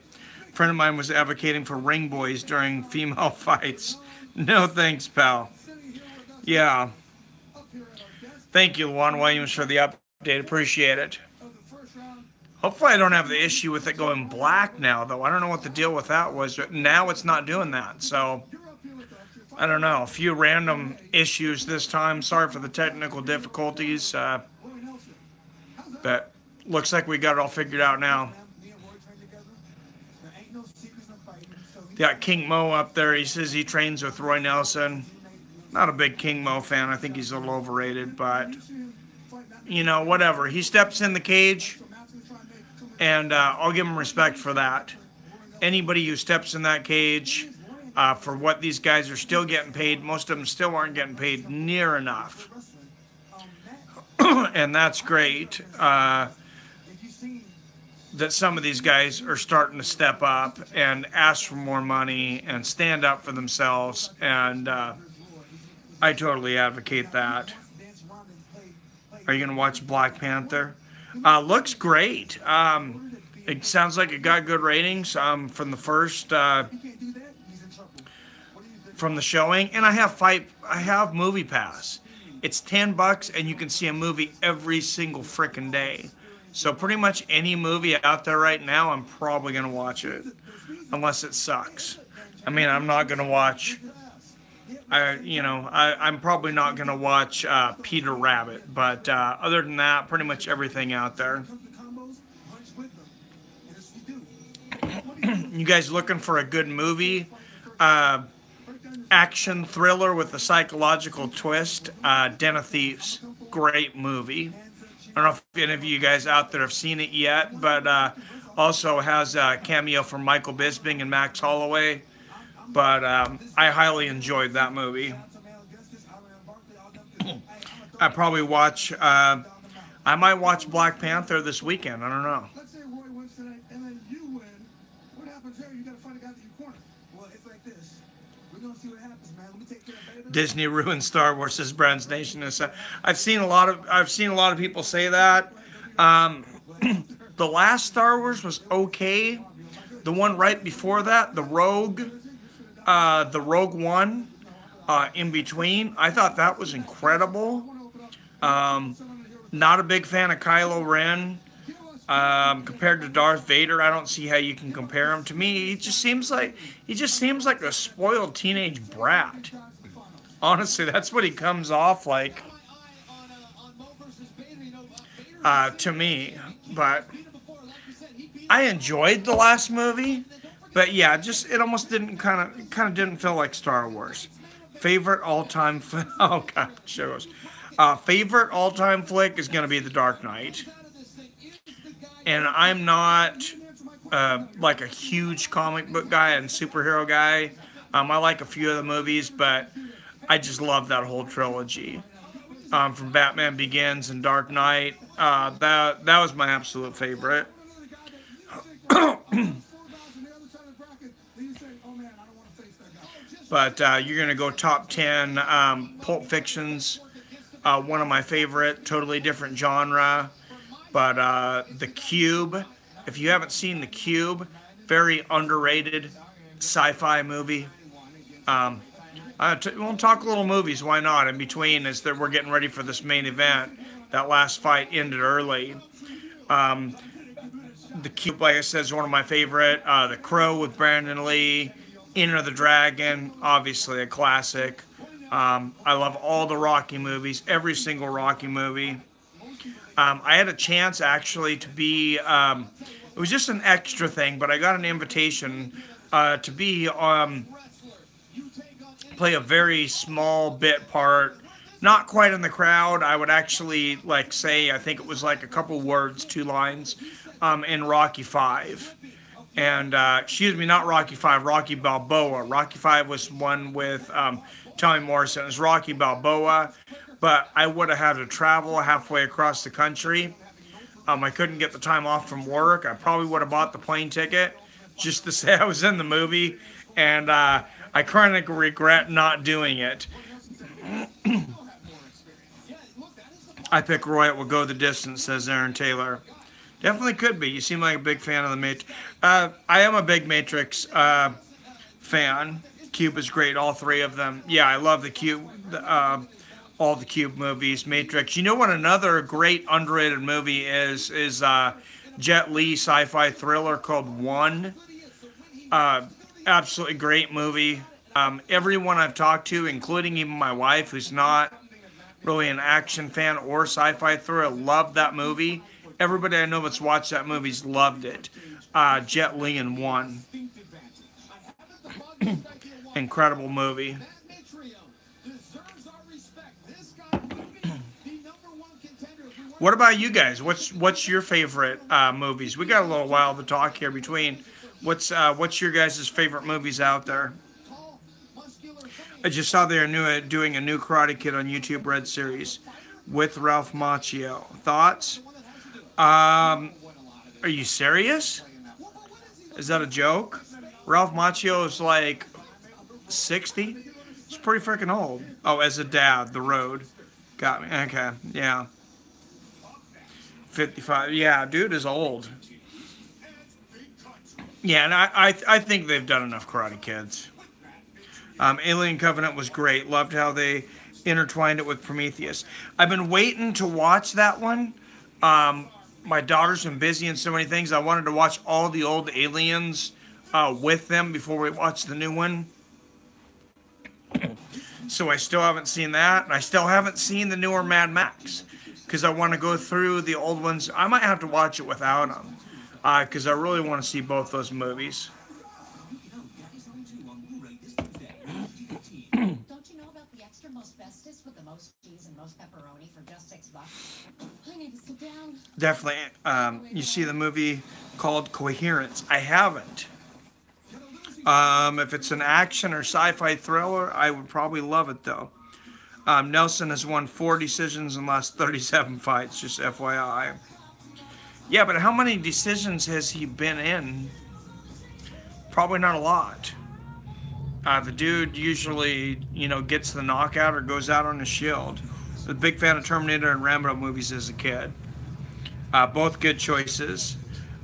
A friend of mine was advocating for ring boys during female fights. No thanks, pal. Yeah. Thank you, Juan Williams, for the update. Appreciate it. Hopefully I don't have the issue with it going black now, though. I don't know what the deal with that was. Now it's not doing that, so I don't know. A few random issues this time. Sorry for the technical difficulties. But looks like we got it all figured out now. Got King Mo up there. He says he trains with Roy Nelson. Not a big King Mo fan. I think he's a little overrated, but you know, whatever. He steps in the cage, and I'll give him respect for that. Anybody who steps in that cage, for what these guys are still getting paid, most of them still aren't getting paid near enough. And that's great. That some of these guys are starting to step up and ask for more money and stand up for themselves, and I totally advocate that. Are you going to watch Black Panther? Looks great. It sounds like it got good ratings from the first from the showing, and I have Movie Pass. It's $10 and you can see a movie every single frickin' day. So pretty much any movie out there right now, I'm probably going to watch it. Unless it sucks. I mean, I'm not going to watch... I'm probably not going to watch Peter Rabbit. But other than that, pretty much everything out there. You guys looking for a good movie? Action thriller with a psychological twist. Den of Thieves. Great movie. I don't know if any of you guys out there have seen it yet, but also has a cameo from Michael Bisping and Max Holloway. But I highly enjoyed that movie. I probably watch, I might watch Black Panther this weekend. I don't know. Let's say Roy wins tonight and then you win. What happens there? You got to find a guy that you corner. Well, it's like this. We're going to see what happens, man. Let me take care of Vader. Disney ruined Star Wars, says Brand's Nation. I've seen a lot of people say that. The last Star Wars was okay. The one right before that, the Rogue One, in between, I thought that was incredible. Not a big fan of Kylo Ren. Compared to Darth Vader, I don't see how you can compare him. To me, he just seems like a spoiled teenage brat. Honestly, that's what he comes off like to me. But I enjoyed the last movie. But yeah, just it almost didn't kind of didn't feel like Star Wars. Favorite all-time oh god, shows. Favorite all-time flick is gonna be The Dark Knight. And I'm not like a huge comic book guy and superhero guy. I like a few of the movies, but I just love that whole trilogy. From Batman Begins and Dark Knight. That was my absolute favorite. But you're going to go top 10 Pulp Fiction's one of my favorite, totally different genre. But The Cube, if you haven't seen The Cube, very underrated sci-fi movie. We'll talk a little movies, why not? In between, as we're getting ready for this main event. That last fight ended early. The Cube, like I said, is one of my favorite. The Crow with Brandon Lee. Enter the Dragon, obviously a classic. I love all the Rocky movies, every single Rocky movie. I had a chance actually to be, it was just an extra thing, but I got an invitation to be, play a very small bit part, not quite in the crowd. I would actually say, I think it was like a couple words, 2 lines, in Rocky V. And excuse me, not Rocky 5, Rocky Balboa. Rocky 5 was one with Tommy Morrison. It was Rocky Balboa, but I would have had to travel halfway across the country. I couldn't get the time off from work. I probably would have bought the plane ticket just to say I was in the movie, and I kind of regret not doing it. I pick Roy. It will go the distance, says Aaron Taylor. Definitely could be. You seem like a big fan of the Matrix. I am a big Matrix fan. Cube is great, all three of them. Yeah, I love the Cube, all the Cube movies. Matrix. You know what another great underrated movie is Jet Li sci-fi thriller called One. Absolutely great movie. Everyone I've talked to, including even my wife, who's not really an action fan or sci-fi thriller, loved that movie. Everybody I know that's watched that movie's loved it. Jet Li in One. Incredible movie. What about you guys? What's your favorite movies? We got a little while to talk here between. What's your guys' favorite movies out there? I just saw they're doing a new Karate Kid on YouTube Red series with Ralph Macchio. Thoughts? Are you serious? Is that a joke? Ralph Macchio is like 60? He's pretty freaking old. Oh, as a dad, The Road. Got me. Okay, yeah. 55. Yeah, dude is old. Yeah, and I think they've done enough Karate Kids. Alien Covenant was great. Loved how they intertwined it with Prometheus. I've been waiting to watch that one. My daughter's been busy in so many things. I wanted to watch all the old Aliens with them before we watch the new one. So I still haven't seen that. And I still haven't seen the newer Mad Max. Because I want to go through the old ones. I might have to watch it without them. Because I really want to see both those movies. Don't you know about the extra most bestest with the most cheese and most pepperoni for just $6? I need to sit down. Definitely. You see the movie called Coherence? I haven't. If it's an action or sci-fi thriller, I would probably love it though. Nelson has won 4 decisions and lost 37 fights, just FYI. Yeah, but how many decisions has he been in? Probably not a lot. The dude usually, gets the knockout or goes out on a shield. A big fan of Terminator and Rambo movies as a kid. Both good choices.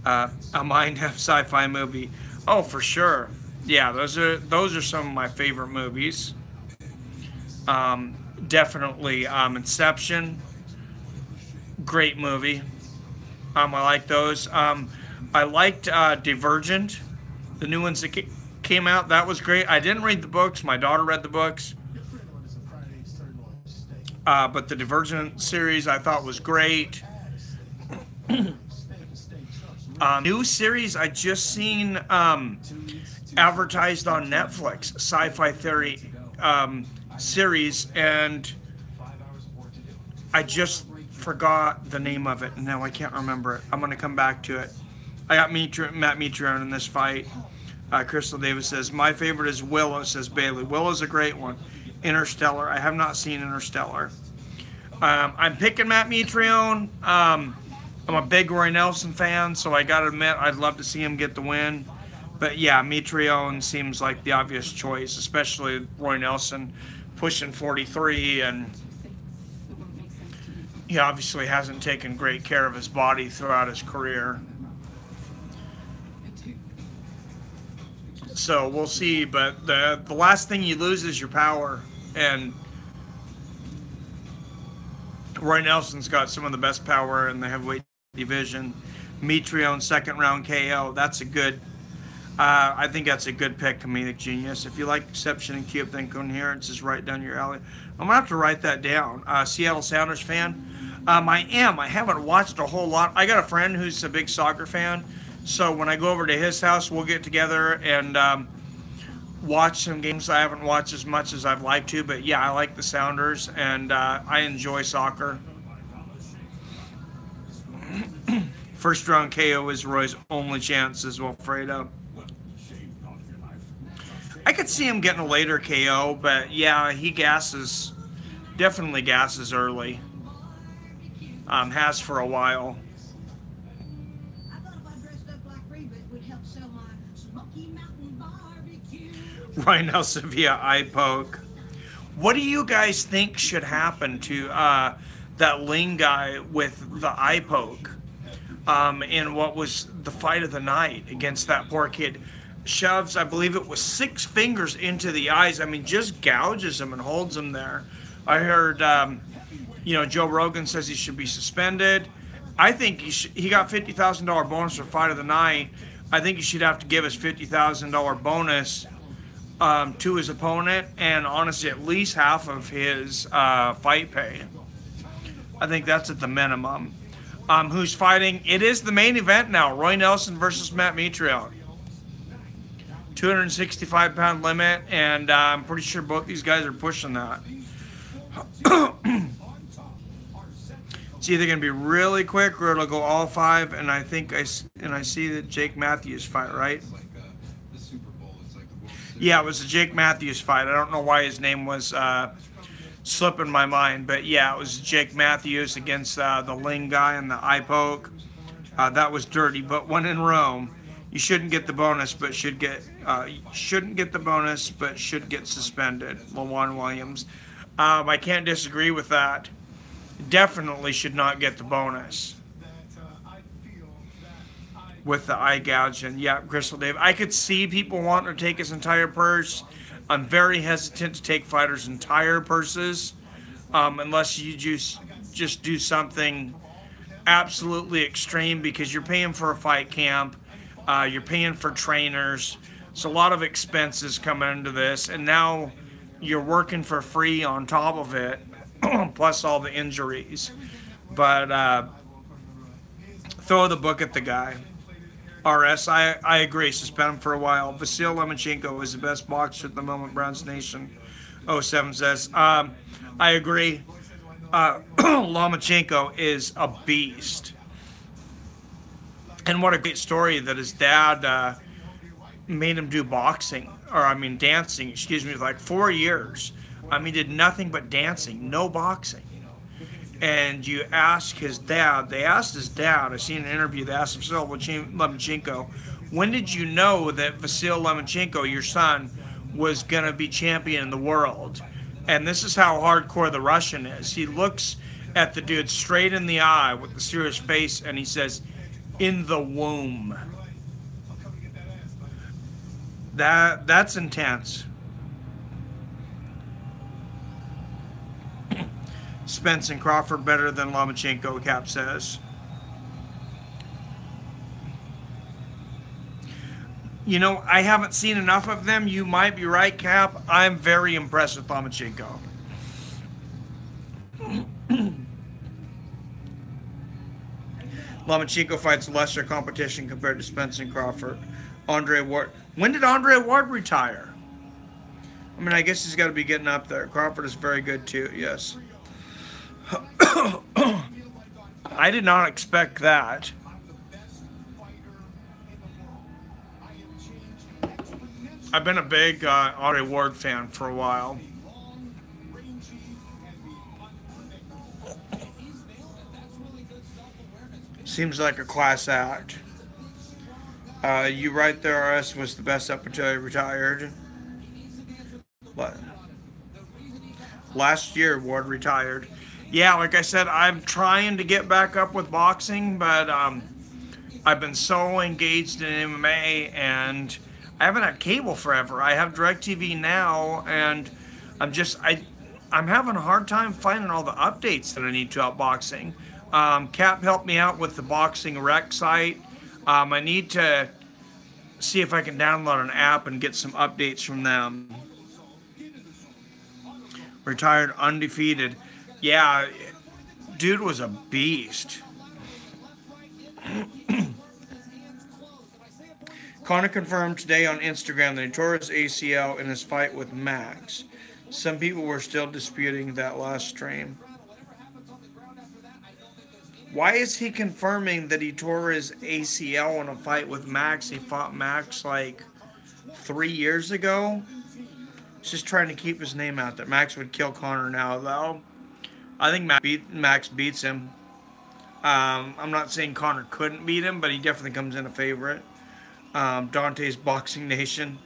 A mind-f sci-fi movie. Oh, for sure. Yeah, those are some of my favorite movies. Definitely Inception. Great movie. I like those. I liked Divergent. The new ones that came out, that was great. I didn't read the books. My daughter read the books. But the Divergent series I thought was great. New series I just seen advertised on Netflix, Sci-Fi Theory series, and I just forgot the name of it. No, I can't remember it. I'm going to come back to it. I got Matt Mitrione in this fight. Crystal Davis says, my favorite is Willow, says Bailey. Willow's a great one. Interstellar. I have not seen Interstellar. I'm picking Matt Mitrione. I'm a big Roy Nelson fan, so I got to admit I'd love to see him get the win. But yeah, Mitrione seems like the obvious choice, especially Roy Nelson pushing 43, and he obviously hasn't taken great care of his body throughout his career. So we'll see, but the last thing you lose is your power, and Roy Nelson's got some of the best power in the heavyweight division. Mitrione, second round KO. That's a good, I think that's a good pick, Comedic Genius. If you like Exception and Cube, then Coherence is right down your alley. I'm going to have to write that down. Seattle Sounders fan. I am. I haven't watched a whole lot. I got a friend who's a big soccer fan. So when I go over to his house, we'll get together and watch some games. I haven't watched as much as I'd like to, but yeah, I like the Sounders, and I enjoy soccer. First round KO is Roy's only chance as Wilfredo. I could see him getting a later KO, but yeah, he gasses, definitely gasses early. Has for a while. I thought if I dressed up like Reba, it would help sell my Smoky Mountain barbecue. Right now, Sevilla eye poke. What do you guys think should happen to that Ling guy with the eye poke in what was the fight of the night against that poor kid? Shoves, I believe it was 6 fingers into the eyes. I mean, just gouges him and holds him there. I heard, you know, Joe Rogan says he should be suspended. I think he got $50,000 bonus for fight of the night. I think he should have to give his $50,000 bonus to his opponent, and honestly, at least half of his fight pay. I think that's at the minimum. Who's fighting? It is the main event now. Roy Nelson versus Matt Mitrione. 265-pound limit, and I'm pretty sure both these guys are pushing that. It's either going to be really quick or it'll go all 5, and I think I see the Jake Matthews fight, right? Yeah, it was a Jake Matthews fight. I don't know why his name was slipping my mind, but yeah, it was Jake Matthews against the Ling guy and the eye poke. That was dirty, but when in Rome, you shouldn't get the bonus, but should get suspended. LaJuan Williams. I can't disagree with that. Definitely should not get the bonus with the eye gouging. Yeah, Crystal Dave. I could see people wanting to take his entire purse. I'm very hesitant to take fighters' entire purses unless you just do something absolutely extreme, because you're paying for a fight camp. You're paying for trainers. So a lot of expenses come into this, and now you're working for free on top of it, plus all the injuries. But throw the book at the guy. RS, I agree. Suspend him for a while. Vasil Lomachenko is the best boxer at the moment, Browns Nation 07 says. I agree. Lomachenko is a beast. And what a great story that his dad made him do boxing, or I mean dancing, excuse me, like 4 years. He did nothing but dancing, no boxing. And you ask his dad, they asked his dad, I seen an interview, they asked Vasil Lomachenko, when did you know that Vasil Lomachenko, your son, was going to be champion in the world? And this is how hardcore the Russian is. He looks at the dude straight in the eye with the serious face, and he says, in the womb. That's intense. Spence and Crawford better than Lomachenko, Cap says. You know, I haven't seen enough of them. You might be right, Cap. I'm very impressed with Lomachenko. Lomachenko fights lesser competition compared to Spence and Crawford. Andre Ward. When did Andre Ward retire? I mean, I guess he's got to be getting up there. Crawford is very good too, yes. I did not expect that. I've been a big Andre Ward fan for a while. Seems like a class act. You right there, RS was the best up until he retired. But last year, Ward retired. Yeah, like I said, I'm trying to get back up with boxing, but I've been so engaged in MMA, and I haven't had cable forever. I have DirecTV now, and I'm having a hard time finding all the updates that I need to about boxing. Cap helped me out with the Boxing Rec site. I need to see if I can download an app and get some updates from them. Retired undefeated. Yeah, dude was a beast. Conor confirmed today on Instagram that he tore his ACL in his fight with Max. Some people were still disputing that last stream. Why is he confirming that he tore his ACL in a fight with Max? He fought Max like 3 years ago. He's just trying to keep his name out there. Max would kill Conor now, though. I think Max beats him. I'm not saying Conor couldn't beat him, but he definitely comes in a favorite. Dante's Boxing Nation.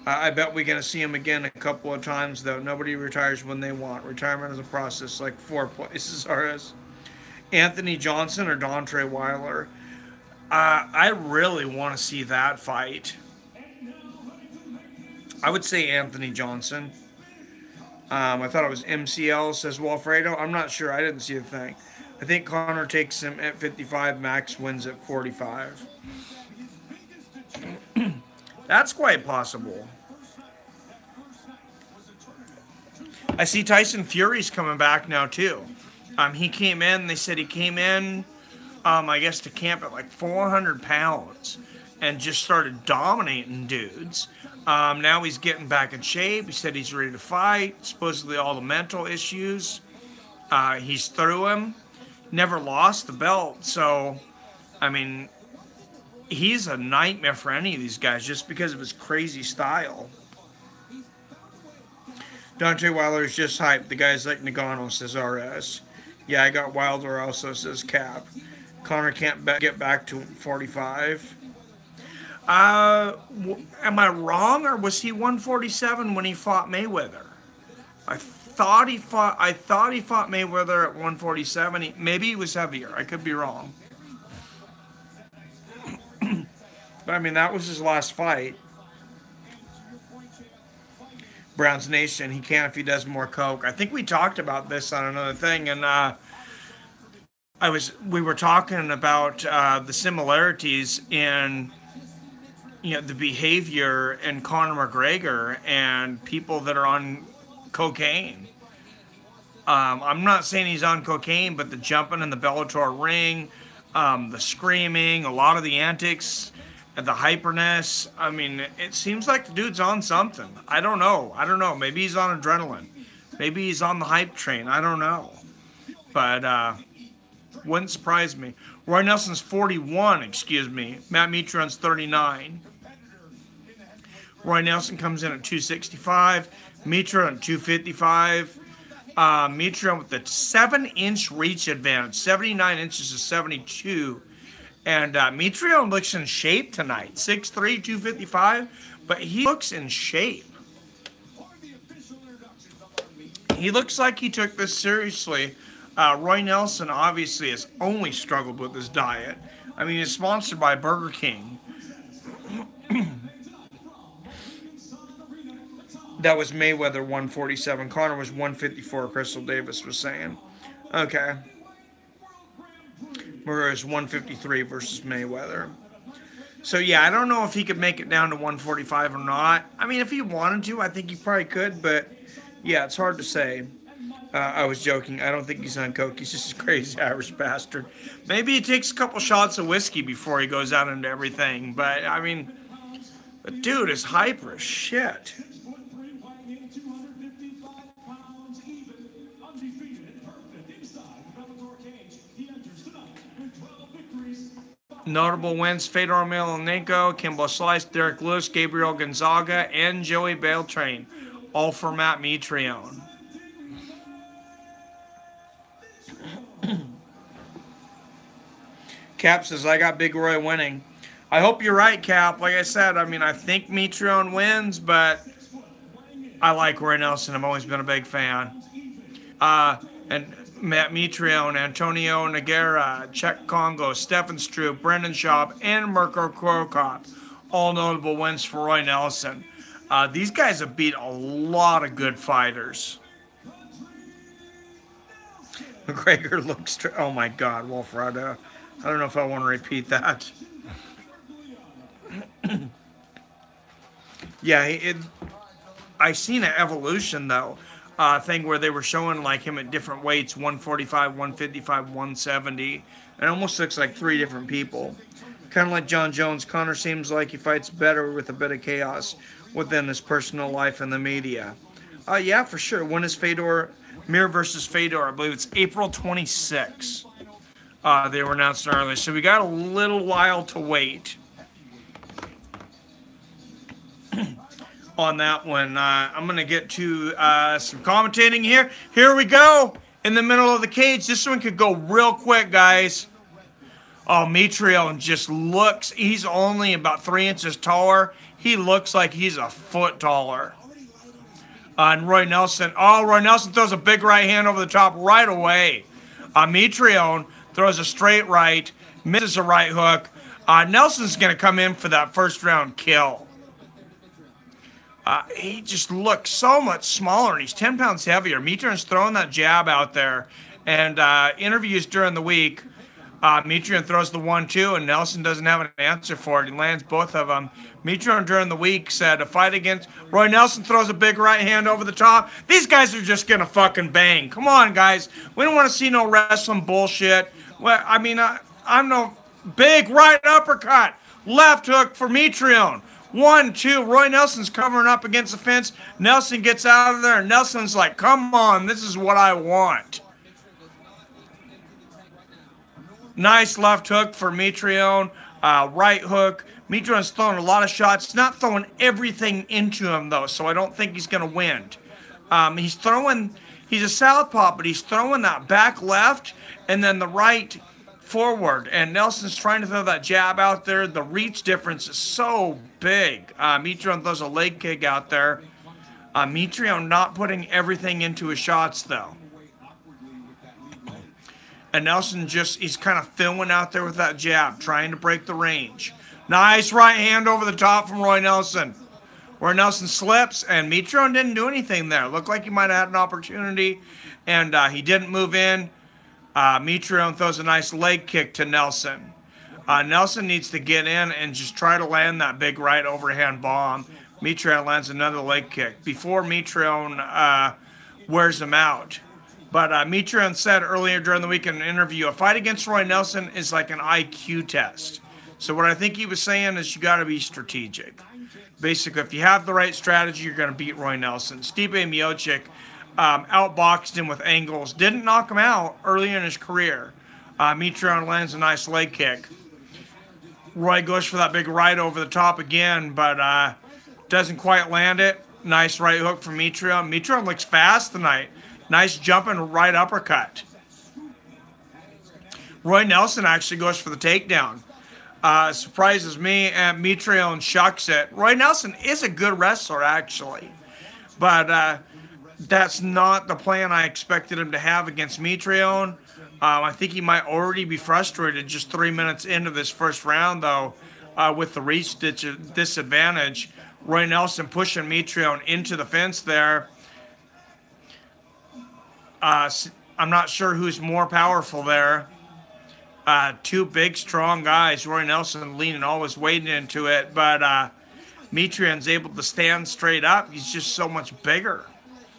I bet we're going to see him again a couple of times, though. Nobody retires when they want. Retirement is a process, like 4 places RS. Anthony Johnson or Deontay Wilder. I really want to see that fight. I would say Anthony Johnson. I thought it was MCL, says Walfredo. I'm not sure. I didn't see the thing. I think Conor takes him at 55. Max wins at 45. That's quite possible. I see Tyson Fury's coming back now, too. He came in. They said he came in, I guess, to camp at like 400 pounds and just started dominating dudes. Now he's getting back in shape. He said he's ready to fight. Supposedly all the mental issues. He's through him. Never lost the belt. So, I mean, he's a nightmare for any of these guys just because of his crazy style. Deontay Wilder is just hyped. The guy's like Nagano, says RS. Yeah, I got Wilder also, says Cap. Conor can't get back to 45. Am I wrong, or was he 147 when he fought Mayweather? I thought he fought Mayweather at 147. Maybe he was heavier. I could be wrong. But I mean, that was his last fight. Browns Nation, he can if he does more coke. I think we talked about this on another thing, and we were talking about the similarities in the behavior in Conor McGregor and people that are on cocaine. I'm not saying he's on cocaine, but the jumping in the Bellator ring, the screaming, a lot of the antics, the hyperness. I mean, it seems like the dude's on something. I don't know. Maybe he's on adrenaline. Maybe he's on the hype train. I don't know. But wouldn't surprise me. Roy Nelson's 41, excuse me. Matt Mitrione's 39. Roy Nelson comes in at 265. Mitrione at 255. Mitrione with the 7-inch reach advantage. 79 inches to 72. And Mitrione looks in shape tonight. 6'3", 255. But he looks in shape. He looks like he took this seriously. Roy Nelson obviously has only struggled with his diet. I mean, he's sponsored by Burger King. That was Mayweather 147. Conor was 154, Crystal Davis was saying. Okay. Whereas 153 versus Mayweather. So, yeah, I don't know if he could make it down to 145 or not. I mean, if he wanted to, I think he probably could. But, yeah, it's hard to say. I was joking. I don't think he's on coke. He's just a crazy Irish bastard. Maybe he takes a couple shots of whiskey before he goes out into everything. But, I mean, the dude is hyper as shit. Notable wins: Fedor Emelianenko, Kimbo Slice, Derek Lewis, Gabriel Gonzaga, and Joey Beltran. All for Matt Mitrione. Cap says, I got Big Roy winning. I hope you're right, Cap. Like I said, I mean, I think Mitrione wins, but I like Roy Nelson. I've always been a big fan. And Matt Mitrione, Antonio Nogueira, Czech Congo, Stefan Struve, Brendan Schaub, and Mirko Krokop. All notable wins for Roy Nelson. These guys have beat a lot of good fighters. McGregor looks... Oh, my God, Wolfrada. I don't know if I want to repeat that. Yeah, I seen an evolution, though. Thing where they were showing like him at different weights, 145, 155, 170. It almost looks like 3 different people. Kind of like John Jones. Conor seems like he fights better with a bit of chaos within his personal life and the media. Yeah, for sure. When is Fedor Mir versus Fedor. I believe it's April 26th. They were announced earlier, so we got a little while to wait on that one. I'm going to get to some commentating here. Here we go. In the middle of the cage. This one could go real quick, guys. Oh, Mitrione just looks, he's only about 3 inches taller. He looks like he's a foot taller. And Roy Nelson, Roy Nelson throws a big right hand over the top right away. Mitrione throws a straight right, misses a right hook. Nelson's going to come in for that first round kill. He just looks so much smaller, and he's 10 pounds heavier. Mitrione's throwing that jab out there. And interviews during the week, Mitrione throws the 1-2, and Nelson doesn't have an answer for it. He lands both of them. Mitrione during the week said a fight against Roy Nelson throws a big right hand over the top. These guys are just going to fucking bang. Come on, guys. We don't want to see no wrestling bullshit. Well, I mean, I'm no big right uppercut. Left hook for Mitrione. 1-2. Roy Nelson's covering up against the fence. Nelson gets out of there, and Nelson's like, come on, this is what I want. Nice left hook for Mitrione. Right hook. Mitrione's throwing a lot of shots. He's not throwing everything into him, though, so I don't think he's going to win. He's a southpaw, but he's throwing that back left and then the right forward. And Nelson's trying to throw that jab out there. The reach difference is so big. Mitrione throws a leg kick out there. Mitrione not putting everything into his shots, though. And Nelson he's kind of filling out there with that jab, trying to break the range. Nice right hand over the top from Roy Nelson. Roy Nelson slips, and Mitrione didn't do anything there. Looked like he might have had an opportunity, and he didn't move in. Mitrione throws a nice leg kick to Nelson. Nelson needs to get in and just try to land that big right overhand bomb. Mitrione lands another leg kick before Mitrione wears him out. But Mitrione said earlier during the week in an interview, a fight against Roy Nelson is like an IQ test. So what I think he was saying is you got to be strategic. Basically, if you have the right strategy, you're going to beat Roy Nelson. Stipe Miocic outboxed him with angles. Didn't knock him out early in his career. Mitrione lands a nice leg kick. Roy goes for that big right over the top again, but doesn't quite land it. Nice right hook from Mitrione. Mitrione looks fast tonight. Nice jumping right uppercut. Roy Nelson actually goes for the takedown. Surprises me, and Mitrione shucks it. Roy Nelson is a good wrestler, actually. But that's not the plan I expected him to have against Mitrione. I think he might already be frustrated just 3 minutes into this first round, though, with the reach disadvantage. Roy Nelson pushing Mitrione into the fence there. I'm not sure who's more powerful there. Two big, strong guys. Roy Nelson leaning all his weight into it, but Mitrione's able to stand straight up. He's just so much bigger,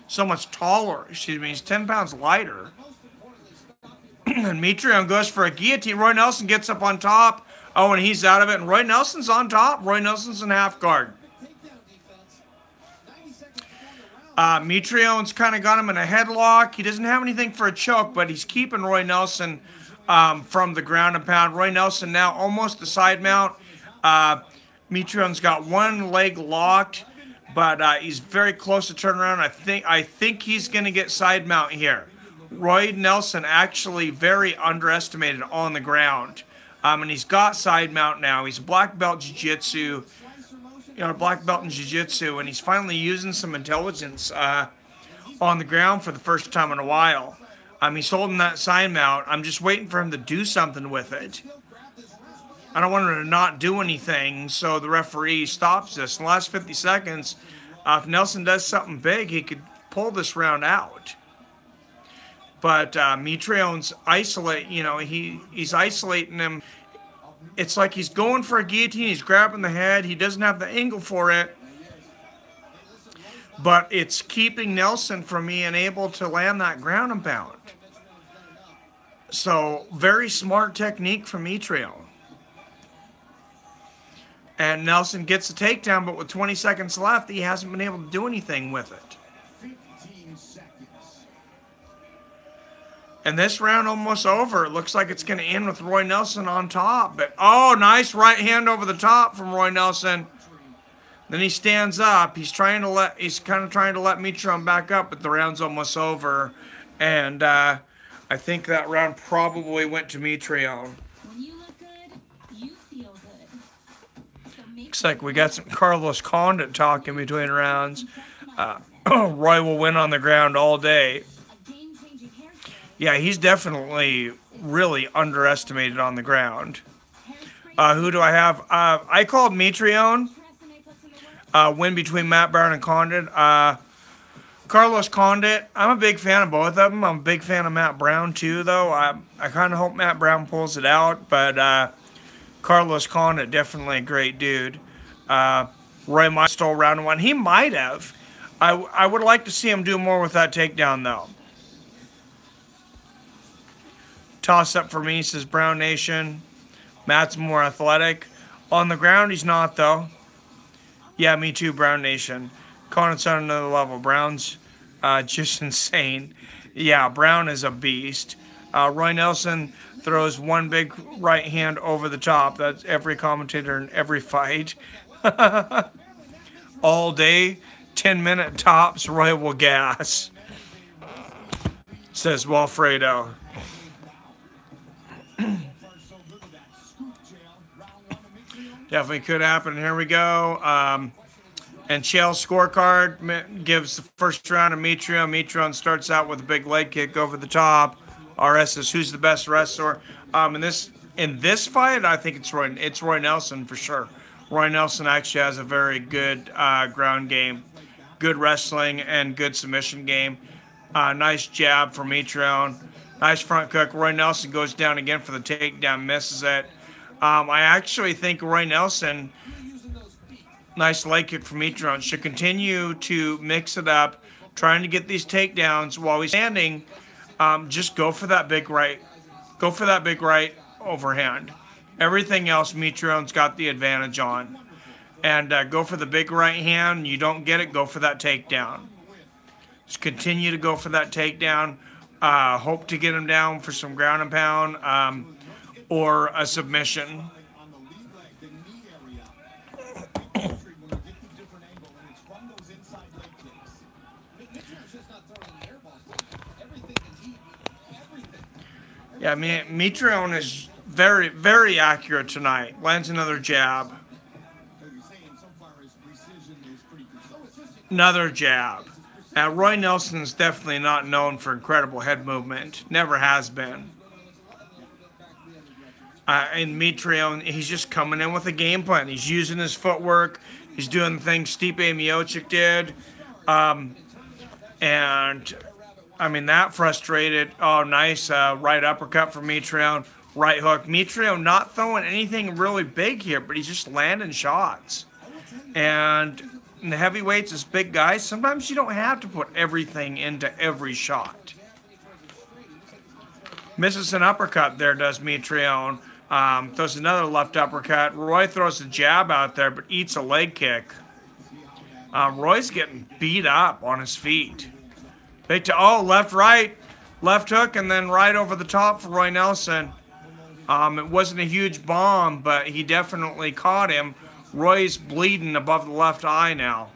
so much taller. Excuse me, he's 10 pounds lighter. And Mitrione goes for a guillotine. Roy Nelson gets up on top. Oh, and he's out of it. And Roy Nelson's on top. Roy Nelson's in half guard. Mitrione's kind of got him in a headlock. He doesn't have anything for a choke, but he's keeping Roy Nelson from the ground and pound. Roy Nelson now almost a side mount. Mitrione's got one leg locked, but he's very close to turn around. I think he's going to get side mount here. Roy Nelson actually very underestimated on the ground. And he's got side mount now. He's a black belt jiu-jitsu. Black belt in jiu-jitsu, and he's finally using some intelligence on the ground for the first time in a while. He's holding that side mount. I'm just waiting for him to do something with it. I don't want him to not do anything, so the referee stops this. In the last 50 seconds, if Nelson does something big, he could pull this round out. But Mitrione's he's isolating him. It's like he's going for a guillotine. He's grabbing the head. He doesn't have the angle for it. But it's keeping Nelson from being able to land that ground and pound. So, very smart technique from Mitrione. And Nelson gets a takedown, but with 20 seconds left, he hasn't been able to do anything with it. 15 seconds. And this round almost over. It looks like it's going to end with Roy Nelson on top. But, oh, nice right hand over the top from Roy Nelson. Then he stands up. He's kind of trying to let Mitrione back up, but the round's almost over. And I think that round probably went to Mitrione. When you look good, you feel good. So make Looks like we got some Carlos Condit talking between rounds. Roy will win on the ground all day. a game-changing hairspray. Yeah, he's definitely really underestimated on the ground. Who do I have? I called Mitrione. Win between Matt Brown and Condit. Carlos Condit, I'm a big fan of both of them. I'm a big fan of Matt Brown too, though. I kind of hope Matt Brown pulls it out, but Carlos Condit, definitely a great dude. Roy might stole round one. He might have. I would like to see him do more with that takedown, though. Toss up for me, says Brown Nation. Matt's more athletic. On the ground, he's not, though. Yeah, me too, Brown Nation. Condit's on another level. Brown's just insane. Yeah, Brown is a beast. Roy Nelson throws one big right hand over the top. That's every commentator in every fight. All day, 10-minute tops, Roy will gas. Says Walfredo. Definitely could happen. Here we go. And Chael's scorecard gives the first round to Mitrione. Mitrione starts out with a big leg kick over the top. RS says, who's the best wrestler? In this fight, I think it's Roy Nelson for sure. Roy Nelson actually has a very good ground game, good wrestling, and good submission game. Nice jab from Mitrione. Nice front hook. Roy Nelson goes down again for the takedown, misses it. I actually think Roy Nelson, nice leg kick from Mitrione, should continue to mix it up, trying to get these takedowns while he's standing. Just go for that big right. Go for that big right overhand. Everything else, Mitrione's got the advantage on. And go for the big right hand. You don't get it, go for that takedown. Just continue to go for that takedown. Hope to get him down for some ground and pound or a submission. Yeah, Mitrione is very, very accurate tonight. Lands another jab. Another jab. Roy Nelson is definitely not known for incredible head movement. Never has been. And Mitrione, he's just coming in with a game plan. He's using his footwork. He's doing the things Stipe Miocic did. And, I mean, that frustrated. Oh, nice right uppercut from Mitrione. Right hook. Mitrione not throwing anything really big here, but he's just landing shots. And in the heavyweights, as big guys, sometimes you don't have to put everything into every shot. Misses an uppercut there, does Mitrione. Throws another left uppercut. Roy throws a jab out there, but eats a leg kick. Roy's getting beat up on his feet. Left, right. Left hook, and then right over the top for Roy Nelson. It wasn't a huge bomb, but he definitely caught him. Roy's bleeding above the left eye now.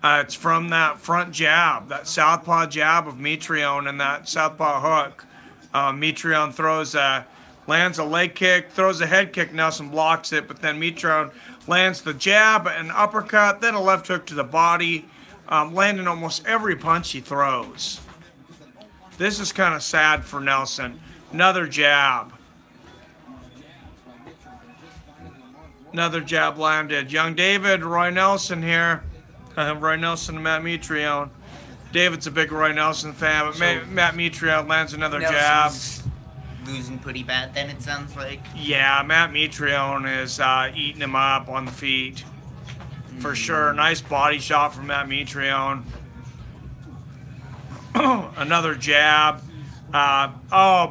It's from that front jab, that southpaw jab of Mitrione and that southpaw hook. Mitrione lands a leg kick, throws a head kick. Nelson blocks it, but then Mitrione lands the jab, an uppercut, then a left hook to the body, landing almost every punch he throws. This is kind of sad for Nelson. Another jab. Another jab landed. Young David, Roy Nelson here. Roy Nelson and Matt Mitrione. David's a big Roy Nelson fan, but Matt Mitrione lands another jab. Losing pretty bad then, it sounds like. Yeah, Matt Mitrione is eating him up on the feet. For sure. Nice body shot from Matt Mitrione. Another jab.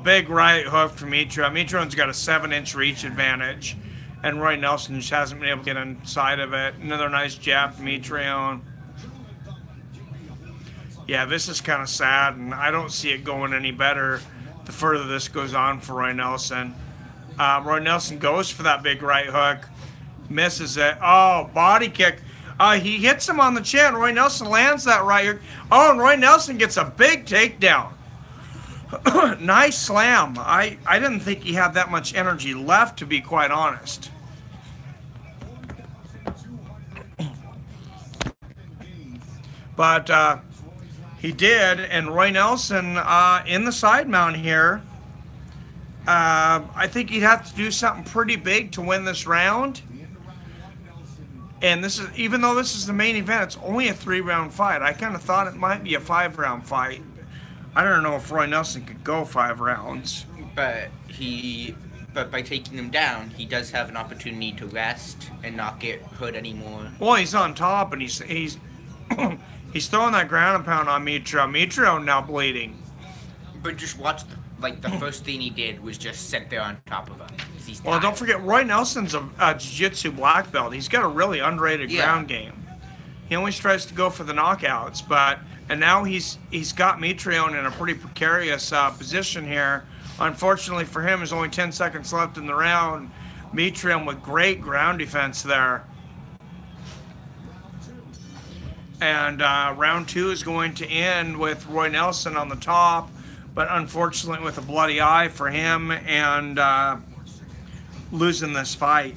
Big right hook from Mitrione. Mitrione's got a 7-inch reach advantage. And Roy Nelson just hasn't been able to get inside of it. Another nice jab from Mitrione. Yeah, this is kind of sad, and I don't see it going any better the further this goes on for Roy Nelson. Roy Nelson goes for that big right hook, misses it. Oh, body kick. He hits him on the chin. Roy Nelson lands that right hook. Oh, and Roy Nelson gets a big takedown. Nice slam. I didn't think he had that much energy left, to be quite honest. But he did, and Roy Nelson in the side mount here. I think he'd have to do something pretty big to win this round. And this is, even though this is the main event, it's only a 3-round fight. I kind of thought it might be a 5-round fight. I don't know if Roy Nelson could go 5 rounds. But by taking him down, he does have an opportunity to rest and not get hurt anymore. Well, he's on top, and he's he's throwing that ground and pound on Mitrione. Mitrione now bleeding. But just watch, the first thing he did was just sit there on top of him. Well, don't forget, Roy Nelson's a jiu-jitsu black belt. He's got a really underrated ground game. He always tries to go for the knockouts, and now he's got Mitrione in a pretty precarious position here. Unfortunately for him, there's only 10 seconds left in the round. Mitrione with great ground defense there. And round 2 is going to end with Roy Nelson on the top, but unfortunately with a bloody eye for him and losing this fight.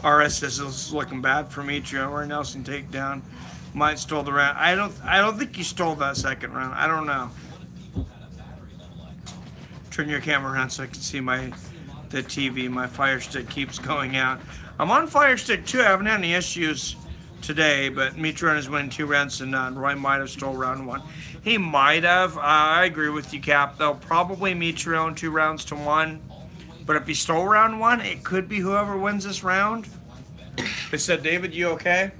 RS says this is looking bad for Mitrione. Roy Nelson takedown. Might stole the round. I don't think he stole that second round. I don't know. Turn your camera around so I can see the TV. My Fire Stick keeps going out. I'm on Fire Stick too. I haven't had any issues today, but Mitrione is winning 2 rounds to none. Roy might have stole round 1. He might have. I agree with you, Cap, though. Probably Mitrione 2 rounds to 1. But if he stole round 1, it could be whoever wins this round. They said, David, you okay?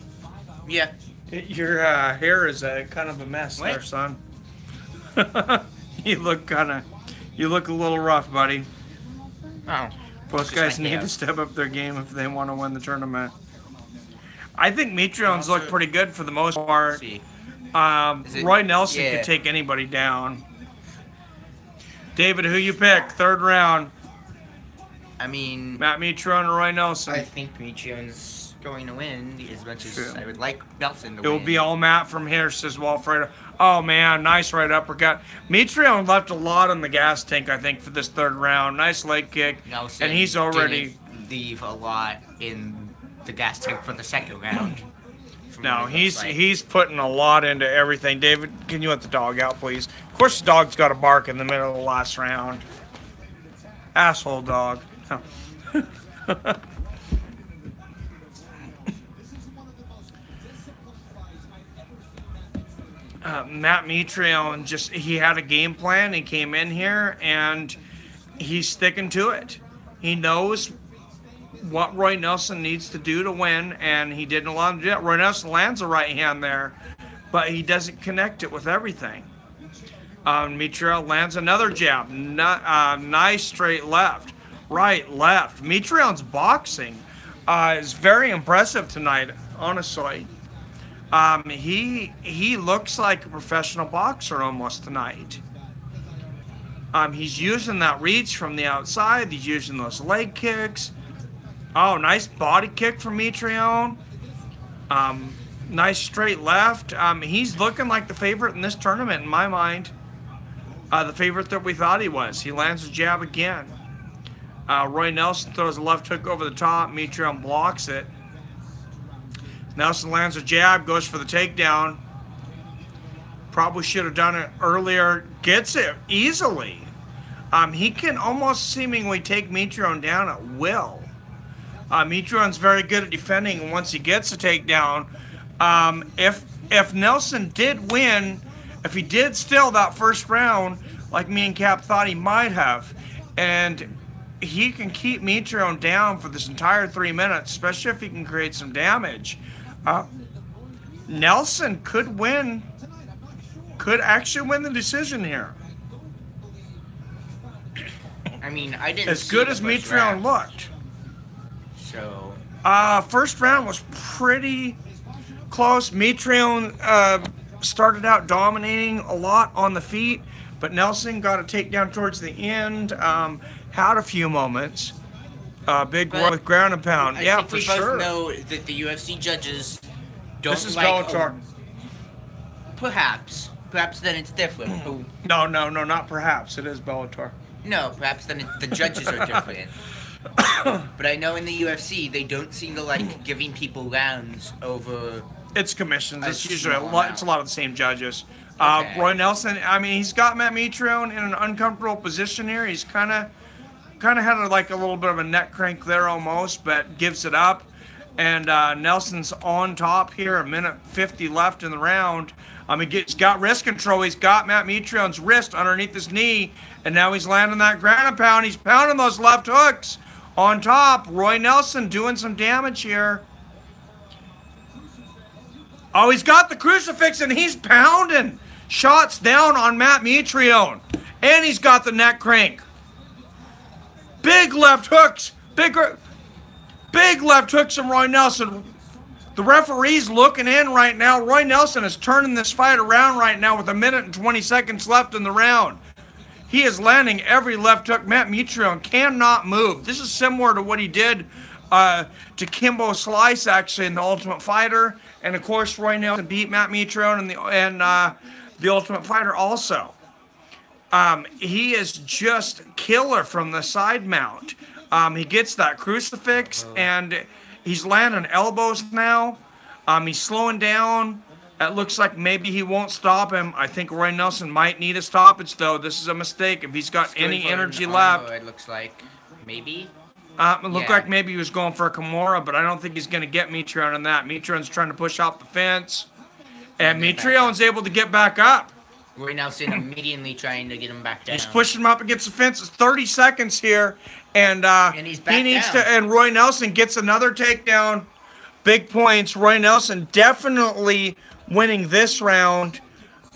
Yeah. Your hair is kind of a mess there, son. You look a little rough, buddy. Oh. Both guys need to step up their game if they want to win the tournament. I think Mitrione's looked pretty good for the most part. Roy Nelson could take anybody down. David, who you pick? 3rd round. I mean, Matt Mitrione or Roy Nelson? I think Mitrione's going to win as much as I would like Nelson to win. It will be all Matt from here, says Walfredo. Oh, man, nice right uppercut. Mitrione left a lot on the gas tank, I think, for this 3rd round. Nice leg kick. Nelson and he's already... didn't leave a lot in the gas tank for the 2nd round. No, he's putting a lot into everything. David, can you let the dog out, please? Of course, the dog's got to bark in the middle of the last round. Asshole dog. Matt Mitrione he had a game plan. He came in here and he's sticking to it. He knows what Roy Nelson needs to do to win, and he didn't allow him to do that. Roy Nelson lands a right hand there, but he doesn't connect it with everything. Mitrione lands another jab. Nice straight left. Right, left. Mitrione's boxing is very impressive tonight, honestly. He looks like a professional boxer almost tonight. He's using that reach from the outside. He's using those leg kicks. Oh, nice body kick from Mitrione. Nice straight left. He's looking like the favorite in this tournament in my mind. The favorite that we thought he was. He lands a jab again. Roy Nelson throws a left hook over the top. Mitrione blocks it. Nelson lands a jab, goes for the takedown. Probably should have done it earlier. Gets it easily. He can almost seemingly take Mitrione down at will. Mitrione's very good at defending, and once he gets a takedown, if Nelson did win, if he did steal that 1st round, like me and Cap thought he might have, and he can keep Mitrione down for this entire 3 minutes, especially if he can create some damage. Nelson could actually win the decision here. I mean, I didn't as good as Mitrione looked. So First round was pretty close. Mitrione started out dominating a lot on the feet, but Nelson got a takedown towards the end. Had a few moments. Big But with ground and pound. I Yeah, think for we both sure. know that the UFC judges don't This is like. Bellator. Perhaps then it's different. Oh, No, not perhaps. It is Bellator. no, perhaps then the judges are different. But I know in the UFC they don't seem to like giving people rounds over. It's commissions. A It's usually a small lot. amount. It's a lot of the same judges. Okay. Roy Nelson. I mean, he's got Matt Mitrione in an uncomfortable position here. He's kind of had like a little bit of a neck crank there almost, but gives it up. And Nelson's on top here. A minute 50 left in the round. He's got wrist control. He's got Matt Mitrione's wrist underneath his knee, and now he's landing that ground and pound. He's pounding those left hooks on top. Roy Nelson doing some damage here. Oh, he's got the crucifix, and he's pounding shots down on Matt Mitrione. And he's got the neck crank. Big left hooks. Big left hooks from Roy Nelson. The referee's looking in right now. Roy Nelson is turning this fight around right now with 1:20 left in the round. He is landing every left hook. Matt Mitrione cannot move. This is similar to what he did to Kimbo Slice, actually, in The Ultimate Fighter. And, of course, Roy Nelson beat Matt Mitrione in the Ultimate Fighter also. He is just killer from the side mount. He gets that crucifix, and he's landing elbows now. He's slowing down. It looks like maybe he won't stop him. I think Roy Nelson might need a stoppage, though. This is a mistake. If he's got any energy left. It looks like maybe. It looked like maybe he was going for a Kimura, but I don't think he's going to get Mitrione on that. Mitrione's trying to push off the fence, and Mitrione's able to get back up. Roy Nelson immediately trying to get him back down. He's pushing him up against the fence. It's 30 seconds here, and he's back he needs down. and Roy Nelson gets another takedown. Big points. Roy Nelson definitely winning this round.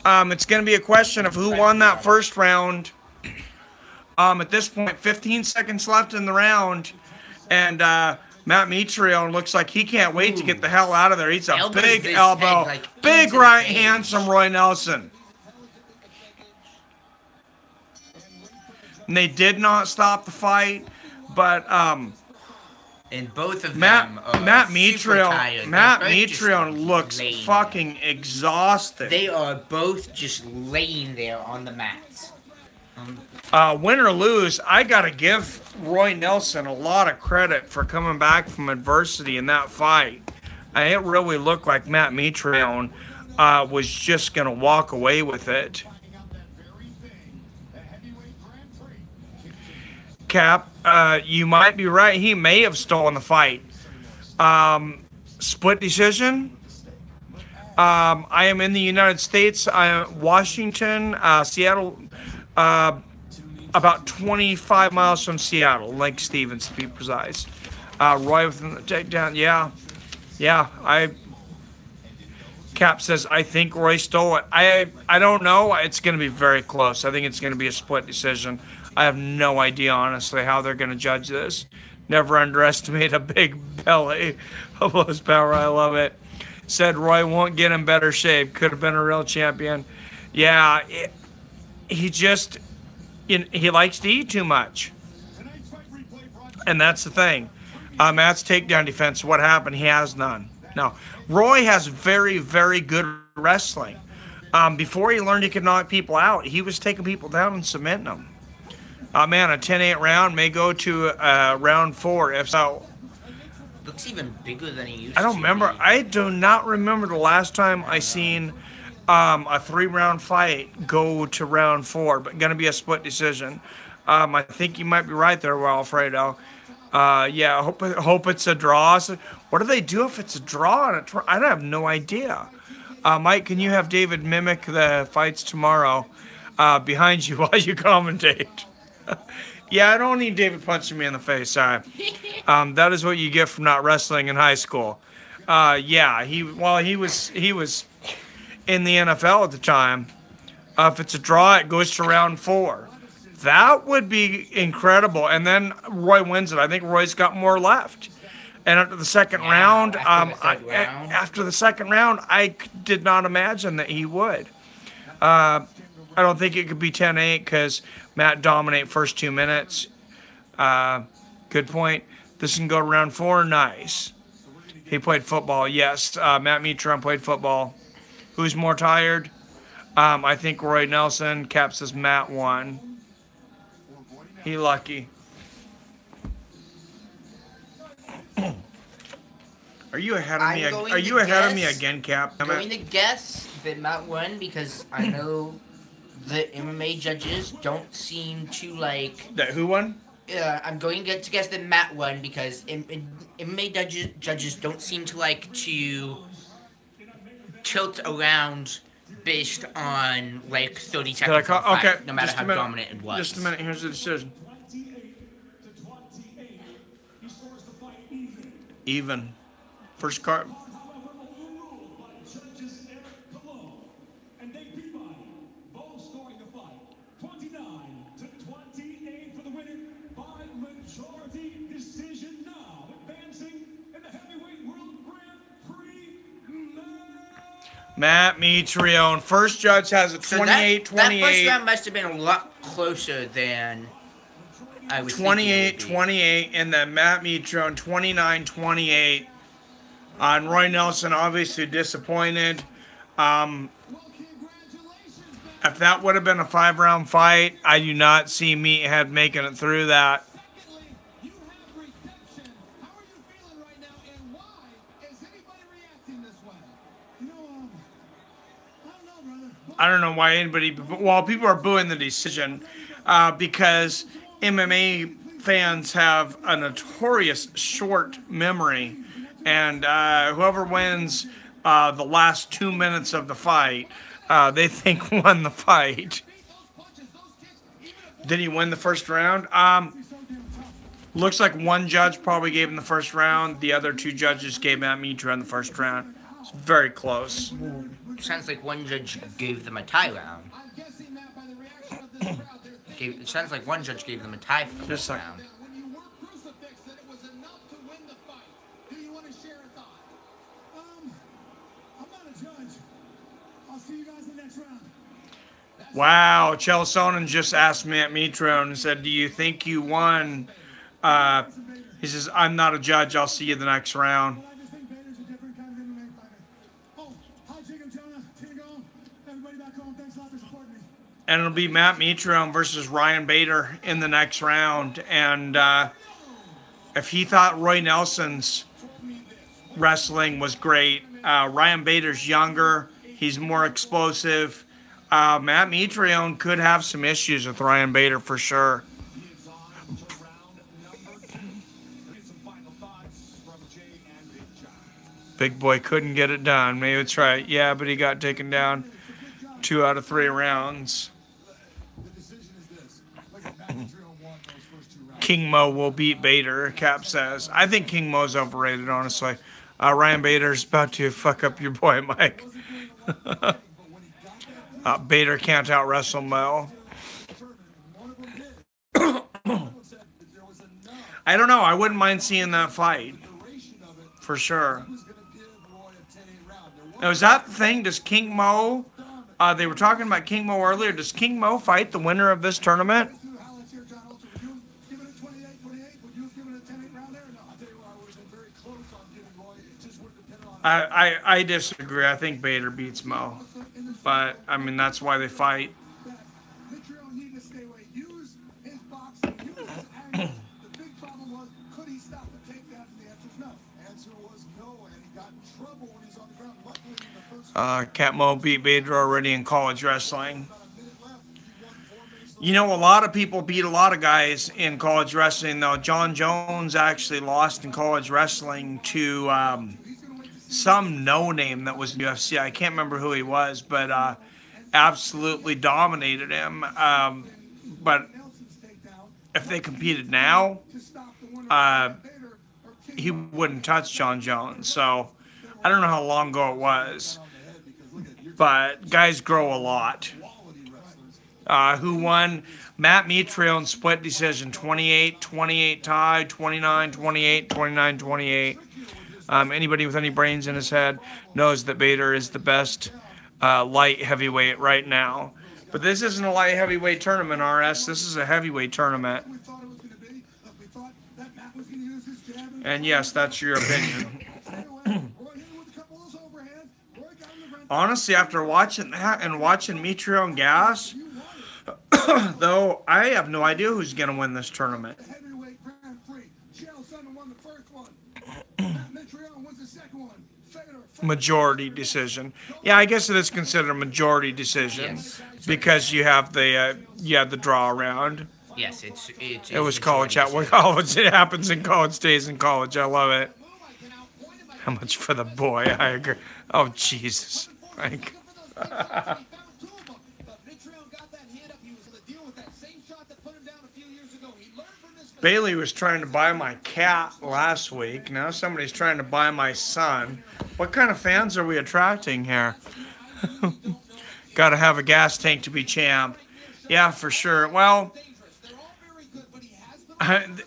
It's going to be a question of who won that first round. At this point, 15 seconds left in the round, and Matt Mitrione looks like he can't wait to get the hell out of there. He's a Elbows big this elbow, head, like, big into the right face. hand from Roy Nelson. And they did not stop the fight, but And both of Matt them are Matt super tired. Matt They're both just Mitrione looks laying fucking exhausted. They are both just laying there on the mats. Win or lose, I gotta give Roy Nelson a lot of credit for coming back from adversity in that fight. It really looked like Matt Mitrione was just gonna walk away with it. Cap, you might be right. He may have stolen the fight. Split decision. I am in the United States. Washington, Seattle, about 25 miles from Seattle, Lake Stevens to be precise. Roy with the takedown. Yeah. Cap says, I think Roy stole it. I don't know. It's going to be very close. I think it's going to be a split decision. I have no idea, honestly, how they're going to judge this. Never underestimate a big belly of power. I love it. Said Roy won't get in better shape. Could have been a real champion. Yeah, he likes to eat too much. And that's the thing. Matt's takedown defense, what happened? He has none. Now, Roy has very, very good wrestling. Before he learned he could knock people out, he was taking people down and submitting them. Man, a 10-8 round may go to round 4. If so, Looks even bigger than he used I don't to remember. be. I do not remember the last time I seen a 3-round fight go to round 4, but going to be a split decision. I think you might be right there, Alfredo. Yeah, I hope it's a draw. So what do they do if it's a draw? I have no idea. Mike, can you have David mimic the fights tomorrow behind you while you commentate? Yeah, I don't need David punching me in the face. Sorry. That is what you get from not wrestling in high school. Yeah, he was in the NFL at the time. If it's a draw, it goes to round 4. That would be incredible. And then Roy wins it. I think Roy's got more left. And after the second Yeah, round, after the third round. after the second round, I did not imagine that he would. I don't think it could be 10-8 because Matt dominated first 2 minutes. Good point. This can go to round 4. Nice. He played football. Yes, Matt Mitrione played football. Who's more tired? I think Roy Nelson. Cap says Matt won. He lucky. Are you ahead of me? Are you ahead of me again, Cap? I'm going to guess that Matt won because I know the MMA judges don't seem to like. That who won? I'm going to guess that Matt won because MMA judges don't seem to like to tilt around based on like 30 seconds of fight, okay, no matter just how a minute. dominant it was. Just a minute. Here's the decision. Even. First card. Matt Mitrione. First judge has a 28-28. That first round must have been a lot closer than I was 28-28, and then Matt Mitrione 29-28. On Roy Nelson, obviously disappointed. If that would have been a 5-round fight, I do not see Meathead making it through that. You have reception. How are you feeling right now, and why is anybody reacting this way? You know, I don't know, brother. I don't know why anybody. Well, people are booing the decision because MMA fans have a notorious short memory, and whoever wins the last 2 minutes of the fight, they think won the fight. Did he win the first round? Looks like one judge probably gave him the first round. The other 2 judges gave Matt Mitrione the first round. It's very close. Sounds like one judge gave them a tie round. It sounds like one judge gave them a tie for the first round. When you were crucifixed, that it was enough to win the fight. Do you want to share a thought? I'm not a judge. I'll see you guys in the next round. Wow, Chael Sonnen just asked Matt Mitrione and said, "Do you think you won?" He says, "I'm not a judge. I'll see you the next round." I just think Bader's a different kind of MMA fighter. Oh, hi, Jacob, Jonah, Tingo, everybody back home. Thanks a lot for supporting me. And it'll be Matt Mitrione versus Ryan Bader in the next round. And if he thought Roy Nelson's wrestling was great, Ryan Bader's younger. He's more explosive. Matt Mitrione could have some issues with Ryan Bader for sure. Big boy couldn't get it done. Maybe it's right. Yeah, but he got taken down 2 out of 3 rounds. King Mo will beat Bader, Cap says. I think King Mo's overrated, honestly. Ryan Bader's about to fuck up your boy, Mike. Bader can't out-wrestle Mo. I don't know. I wouldn't mind seeing that fight. For sure. Now, is that the thing? Does King Mo... they were talking about King Mo earlier. Does King Mo fight the winner of this tournament? I disagree. I think Bader beats Mo. But, I mean, that's why they fight. Cat Mo beat Bader already in college wrestling. You know, a lot of people beat a lot of guys in college wrestling, though. John Jones actually lost in college wrestling to some no-name that was in UFC. I can't remember who he was, but absolutely dominated him. But if they competed now, he wouldn't touch John Jones. So I don't know how long ago it was. But guys grow a lot. Who won? Matt Mitrione, split decision, 28-28 tie, 29-28, 29-28. Anybody with any brains in his head knows that Bader is the best light heavyweight right now. But this isn't a light heavyweight tournament, RS. This is a heavyweight tournament. And yes, that's your opinion. Honestly, after watching that and watching Mitrione gas, though, I have no idea who's going to win this tournament. Majority decision. Yeah, I guess it is considered a majority decision because you have the draw around. Yes, it was college. What college? It happens in college days in college. I love it. How much for the boy? I agree. Oh Jesus, Frank. Bailey was trying to buy my cat last week. Now somebody's trying to buy my son. What kind of fans are we attracting here? Got to have a gas tank to be champ. Yeah, for sure. Well,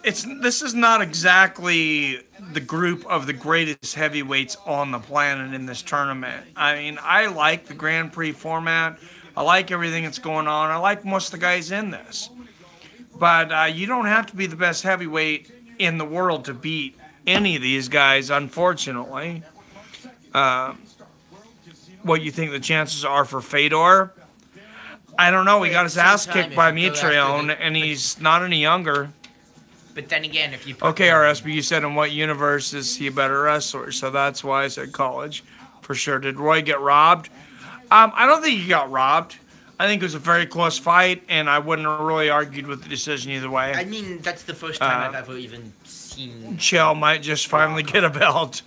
this is not exactly the group of the greatest heavyweights on the planet in this tournament. I mean, I like the Grand Prix format. I like everything that's going on. I like most of the guys in this. But you don't have to be the best heavyweight in the world to beat any of these guys, unfortunately. What you think the chances are for Fedor? I don't know. He got his ass kicked by Mitrione, and he's not any younger. But then again, if you okay, RS, but you said in what universe is he a better wrestler? So that's why I said college, for sure. Did Roy get robbed? I don't think he got robbed. I think it was a very close fight, and I wouldn't have really argued with the decision either way. I mean, that's the first time I've ever even seen... Chael might just finally get a belt.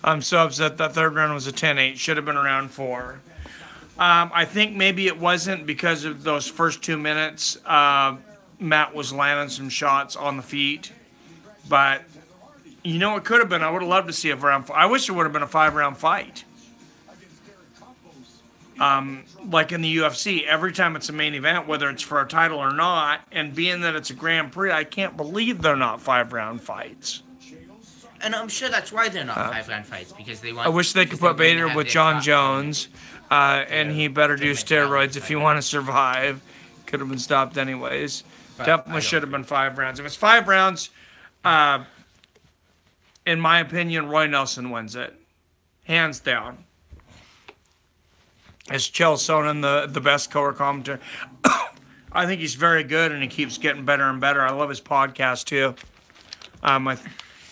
I'm so upset that third round was a 10-8. Should have been around 4. I think maybe it wasn't because of those first 2 minutes. Matt was landing some shots on the feet. But, you know, it could have been. I would have loved to see a round... I wish it would have been a 5-round fight. Like in the UFC, every time it's a main event, whether it's for a title or not, and being that it's a Grand Prix, I can't believe they're not 5-round fights. And I'm sure that's why they're not 5-round fights, because they want... I wish they could put Bader with John Jones, and he better do steroids if he want to survive. Could have been stopped anyways. But definitely should have been 5 rounds. If it's 5 rounds, in my opinion, Roy Nelson wins it. Hands down. Is Chael Sonnen the best color commentator? I think he's very good, and he keeps getting better and better. I love his podcast, too.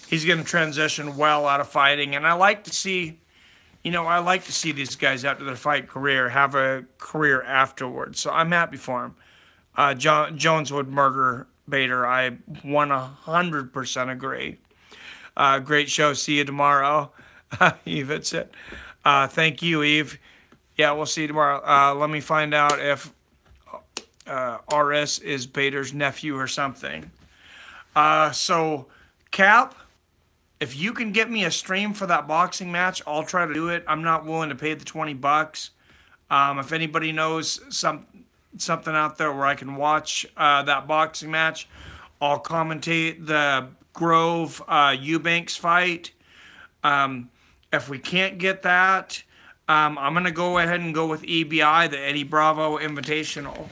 He's going to transition well out of fighting, and I like to see, you know, I like to see these guys after their fight career have a career afterwards. So I'm happy for him. Jones would murder Bader. I 100% agree. Great show. See you tomorrow. Eve, it's it. Thank you, Eve. Yeah, we'll see you tomorrow. Let me find out if RS is Bader's nephew or something. So, Cap, if you can get me a stream for that boxing match, I'll try to do it. I'm not willing to pay the $20. If anybody knows something out there where I can watch that boxing match, I'll commentate the Grove Eubanks fight. If we can't get that... I'm going to go ahead and go with EBI, the Eddie Bravo Invitational.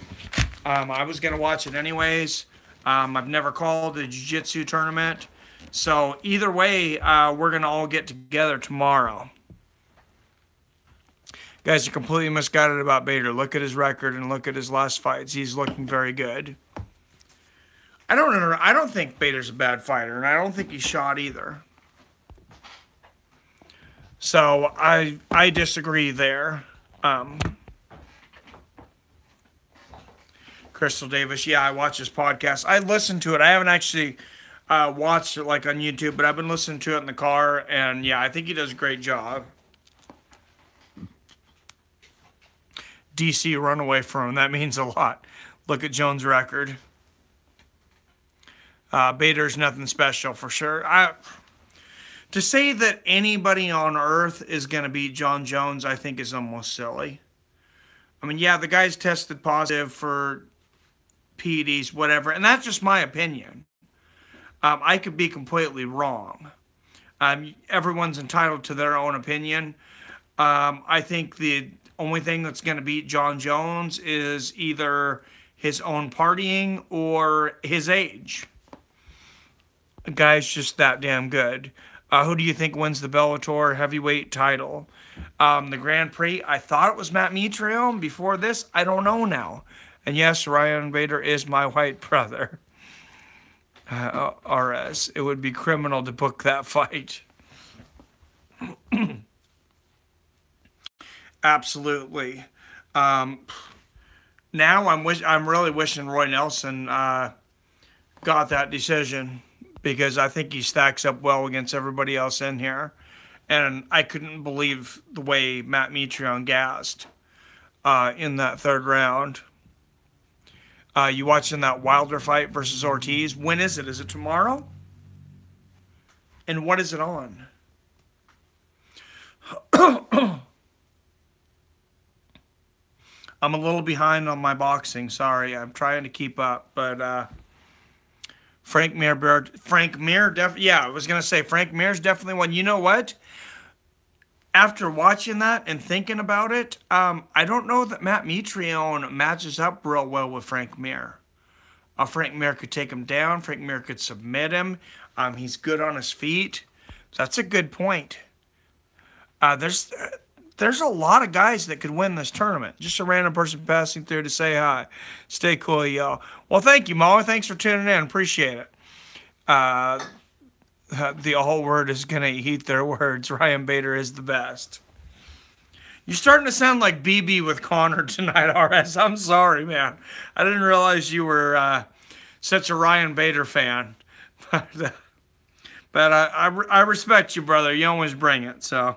I was going to watch it anyways. I've never called a jiu-jitsu tournament. So either way, we're going to all get together tomorrow. Guys are completely misguided about Bader. Look at his record and look at his last fights. He's looking very good. I don't think Bader's a bad fighter, and I don't think he's shot either. So I disagree there. Crystal Davis, yeah, I watch his podcast. I listen to it. I haven't actually watched it like on YouTube, but I've been listening to it in the car, and yeah, I think he does a great job. DC run away from him. That means a lot. Look at Jones' record. Bader's nothing special for sure. To say that anybody on earth is going to beat John Jones, I think is almost silly. I mean, yeah, the guy's tested positive for PEDs, whatever, and that's just my opinion. I could be completely wrong. Everyone's entitled to their own opinion. I think the only thing that's going to beat John Jones is either his own partying or his age. The guy's just that damn good. Who do you think wins the Bellator heavyweight title? The Grand Prix, I thought it was Matt Mitrione before this. I don't know now. And yes, Ryan Bader is my white brother. RS. It would be criminal to book that fight. Absolutely. Now I'm really wishing Roy Nelson got that decision, because I think he stacks up well against everybody else in here. And I couldn't believe the way Matt Mitrione gassed in that third round. You watching that Wilder fight versus Ortiz? When is it? Is it tomorrow? And what is it on? I'm a little behind on my boxing. Sorry, I'm trying to keep up, but Frank Mir, yeah, I was gonna say Frank Mir's definitely one. You know what? After watching that and thinking about it, I don't know that Matt Mitrione matches up real well with Frank Mir. Frank Mir could take him down. Frank Mir could submit him. He's good on his feet. That's a good point. There's a lot of guys that could win this tournament. Just a random person passing through to say hi. Stay cool, y'all. Well, thank you, Molly. Thanks for tuning in. Appreciate it. The whole word is going to eat their words. Ryan Bader is the best. You're starting to sound like BB with Connor tonight, RS. I'm sorry, man. I didn't realize you were such a Ryan Bader fan. But I respect you, brother. You always bring it, so.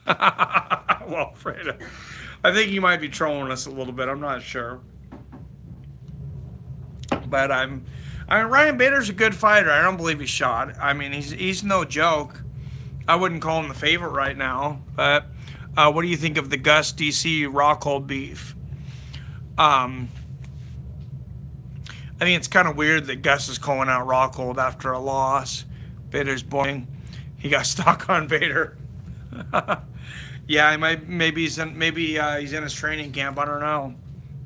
Well, Fredo, I think you might be trolling us a little bit. I'm not sure. But I mean, Ryan Bader's a good fighter. I don't believe he's shot. I mean, he's no joke. I wouldn't call him the favorite right now. But what do you think of the Gus DC Rockhold beef? I think it's kind of weird that Gus is calling out Rockhold after a loss. Bader's boring. He got stuck on Bader. Yeah, maybe he's in his training camp. I don't know.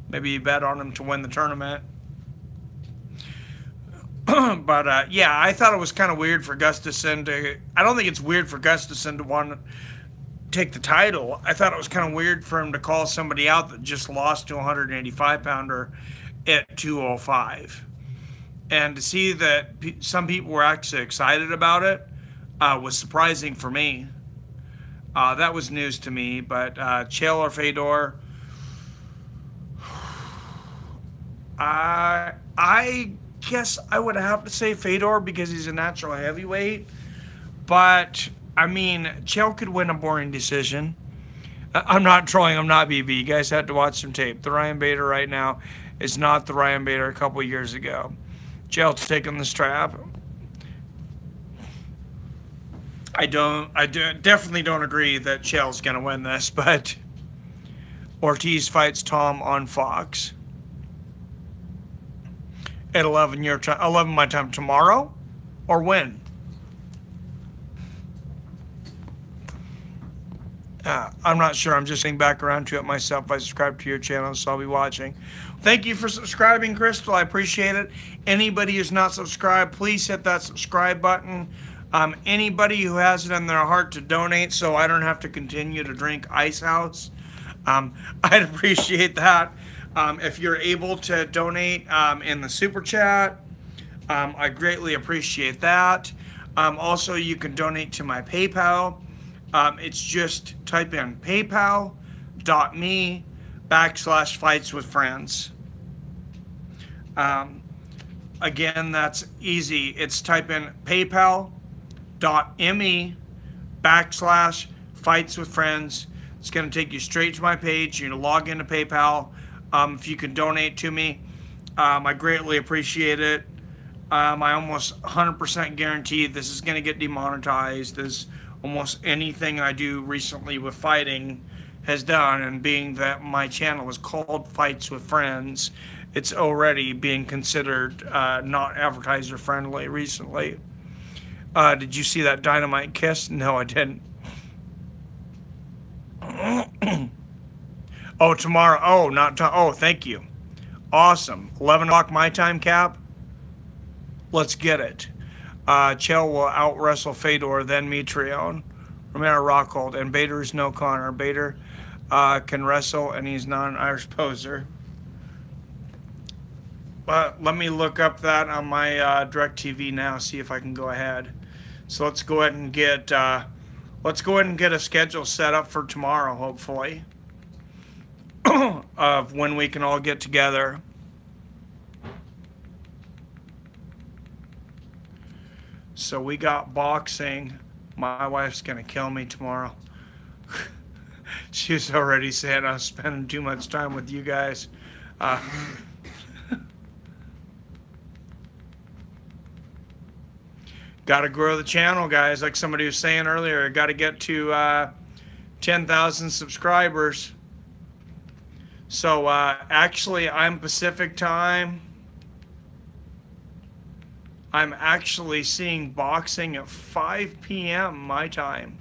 Maybe you bet on him to win the tournament. But yeah, I thought it was kind of weird for Gustafsson to. I don't think it's weird for Gustafsson to want to take the title. I thought it was kind of weird for him to call somebody out that just lost to a 185-pounder at 205, and to see that some people were actually excited about it was surprising for me. That was news to me. But Chael or Fedor, I guess I would have to say Fedor because he's a natural heavyweight. But, I mean, Chael could win a boring decision. I'm not trolling. I'm not BB. You guys have to watch some tape. The Ryan Bader right now is not the Ryan Bader a couple years ago. Chael's taking the strap. I definitely don't agree that Chael's going to win this, but Ortiz fights Tom on Fox at 11 my time tomorrow, or when? I'm not sure. I'm just getting back around to it myself. I subscribe to your channel, so I'll be watching. Thank you for subscribing, Crystal. I appreciate it. Anybody who's not subscribed, please hit that subscribe button. Anybody who has it in their heart to donate so I don't have to continue to drink Ice House, I'd appreciate that. If you're able to donate in the super chat, I greatly appreciate that. Also, you can donate to my PayPal. It's just type in paypal.me/fightswithfriends. Again, that's easy. It's type in paypal.me/fightswithfriends. It's going to take you straight to my page. You're going to log into PayPal. If you can donate to me, I greatly appreciate it. I almost 100% guarantee this is going to get demonetized, as almost anything I do recently with fighting has done, and being that my channel is called Fights with Friends, it's already being considered not advertiser friendly recently. Did you see that Dynamite Kiss? No, I didn't. Oh, tomorrow. Oh, not to, oh, thank you. Awesome. 11 o'clock my time, Cap. Let's get it. Chael will out wrestle Fedor, then Mitrione. Romero Rockhold, and Bader is no Connor. Bader can wrestle, and he's not an Irish poser. Let me look up that on my DirecTV now, see if I can go ahead. So let's go ahead and get a schedule set up for tomorrow, hopefully, of when we can all get together. So we got boxing. My wife's gonna kill me tomorrow. She's already saying I'm spending too much time with you guys. Got to grow the channel, guys. Like somebody was saying earlier, got to get to 10,000 subscribers. So actually, I'm Pacific time. I'm actually seeing boxing at 5 p.m. my time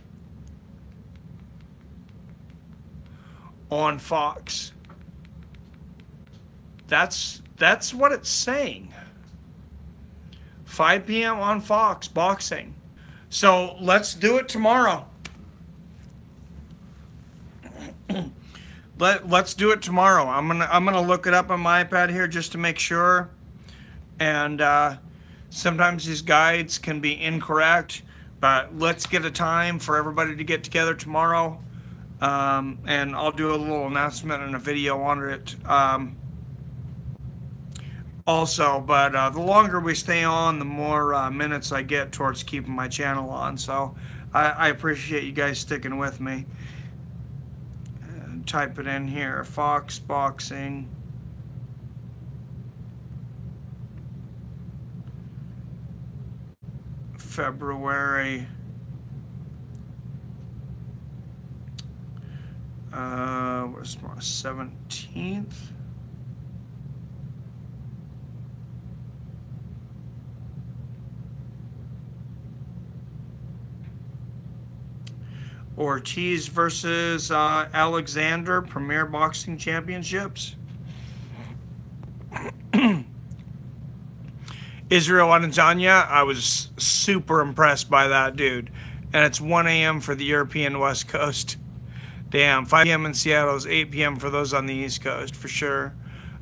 on Fox. That's what it's saying. 5 p.m. on Fox, boxing. So let's do it tomorrow. Let's do it tomorrow. I'm gonna look it up on my iPad here just to make sure. And sometimes these guides can be incorrect, but let's get a time for everybody to get together tomorrow. And I'll do a little announcement and a video on it. Also, but the longer we stay on, the more minutes I get towards keeping my channel on. So I appreciate you guys sticking with me. Type it in here, Fox Boxing. February. What's tomorrow? 17th. Ortiz versus Alexander, Premier Boxing Championships. Israel Adesanya, I was super impressed by that dude. And it's 1 a.m. for the European West Coast. Damn, 5 p.m. in Seattle is 8 p.m. for those on the East Coast, for sure.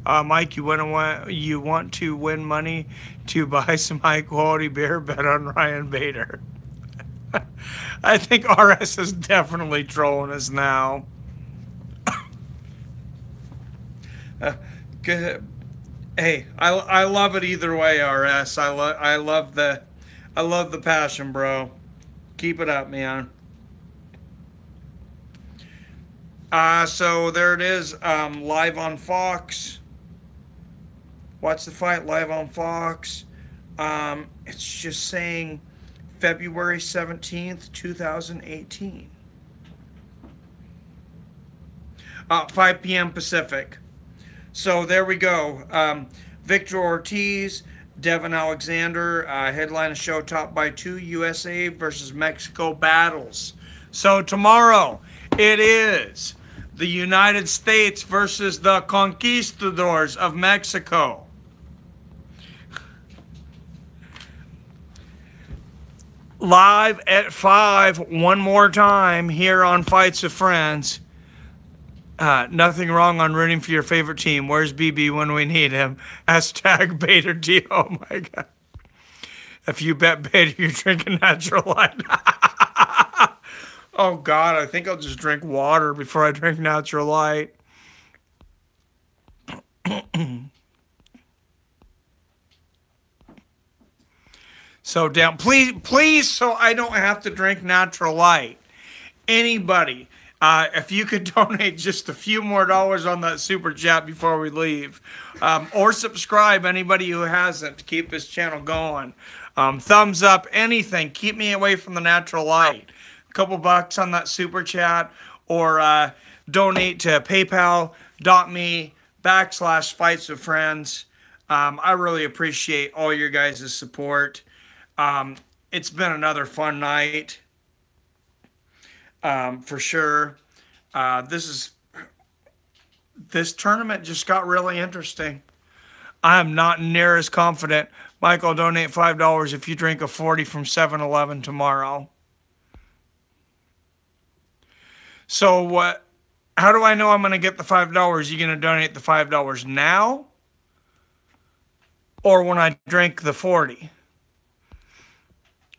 Mike, you want to win money to buy some high-quality beer? Bet on Ryan Bader. I think RS is definitely trolling us now. Good. Hey, I love it either way, RS. I love the passion, bro. Keep it up, man. So there it is, live on Fox. Watch the fight live on Fox. It's just saying February 17th, 2018. 5 p.m. Pacific. So there we go. Victor Ortiz, Devin Alexander, headline a show topped by 2 USA versus Mexico battles. So tomorrow it is the United States versus the Conquistadors of Mexico. Live at 5 one more time here on Fights with Friends. Nothing wrong on rooting for your favorite team. Where's BB when we need him? Hashtag Bader D. Oh my God. If you bet Bader, you're drinking natural light. Oh God, I think I'll just drink water before I drink natural light. So down, please, so I don't have to drink natural light. Anybody, if you could donate just a few more dollars on that super chat before we leave, or subscribe, anybody who hasn't, to keep this channel going. Thumbs up, anything. Keep me away from the natural light. a couple bucks on that super chat, or donate to paypal.me/fights with friends. I really appreciate all your guys' support. It's been another fun night, for sure. This tournament just got really interesting. I'm not near as confident. Michael, donate $5 if you drink a 40 from 7-Eleven tomorrow. So what? How do I know I'm going to get the $5? You going to donate the $5 now, or when I drink the 40?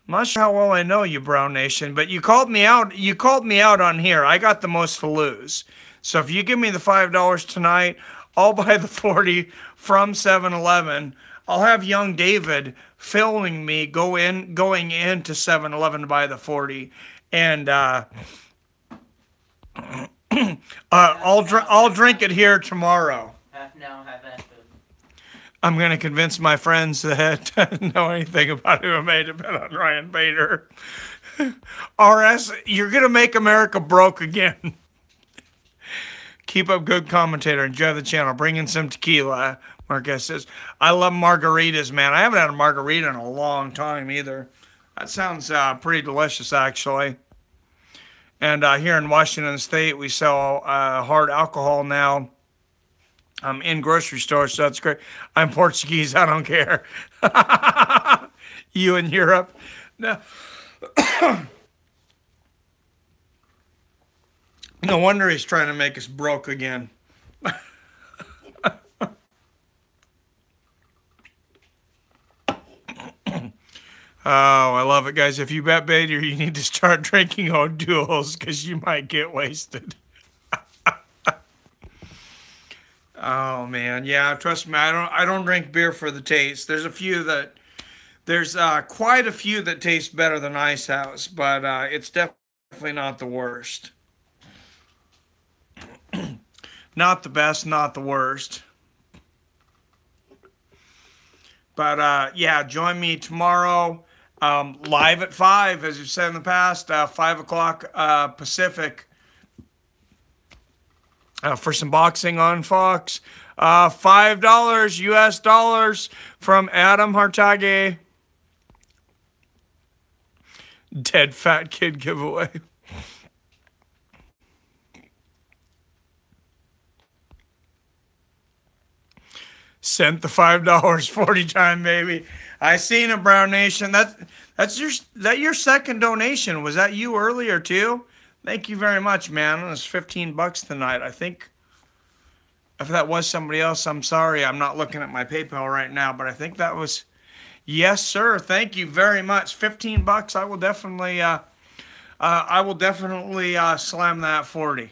I'm not sure how well I know you, Brown Nation, but you called me out. You called me out on here. I got the most to lose. So if you give me the $5 tonight, I'll buy the 40 from 7-Eleven. I'll have young David filming me going into 7-Eleven to buy the 40, and I'll drink it here tomorrow. Half now, half after. I'm going to convince my friends that don't know anything about MMA to bet on Ryan Bader. RS, you're going to make America broke again. Keep up good commentator. Enjoy the channel. Bring in some tequila. Marquez says, I love margaritas, man. I haven't had a margarita in a long time either. That sounds pretty delicious, actually. And here in Washington State, we sell hard alcohol now in grocery stores, so that's great. I'm Portuguese. I don't care. You in Europe? No. No wonder he's trying to make us broke again. Oh, I love it, guys. If you bet Bader, you need to start drinking O'Doul's because you might get wasted. Oh man, yeah. Trust me, I don't drink beer for the taste. There's quite a few that taste better than Ice House, but it's definitely not the worst. Not the best, not the worst. But yeah, join me tomorrow. Live at 5, as you've said in the past, 5 o'clock Pacific, for some boxing on Fox. $5 US dollars from Adam Hartage. Dead fat kid giveaway. Sent the $5 40 time, baby. I seen it, Brown Nation. That's your second donation. Was that you earlier too? Thank you very much, man. It was $15 tonight. I think if that was somebody else, I'm sorry. I'm not looking at my PayPal right now, but I think that was, yes, sir. Thank you very much. $15. I will definitely slam that 40.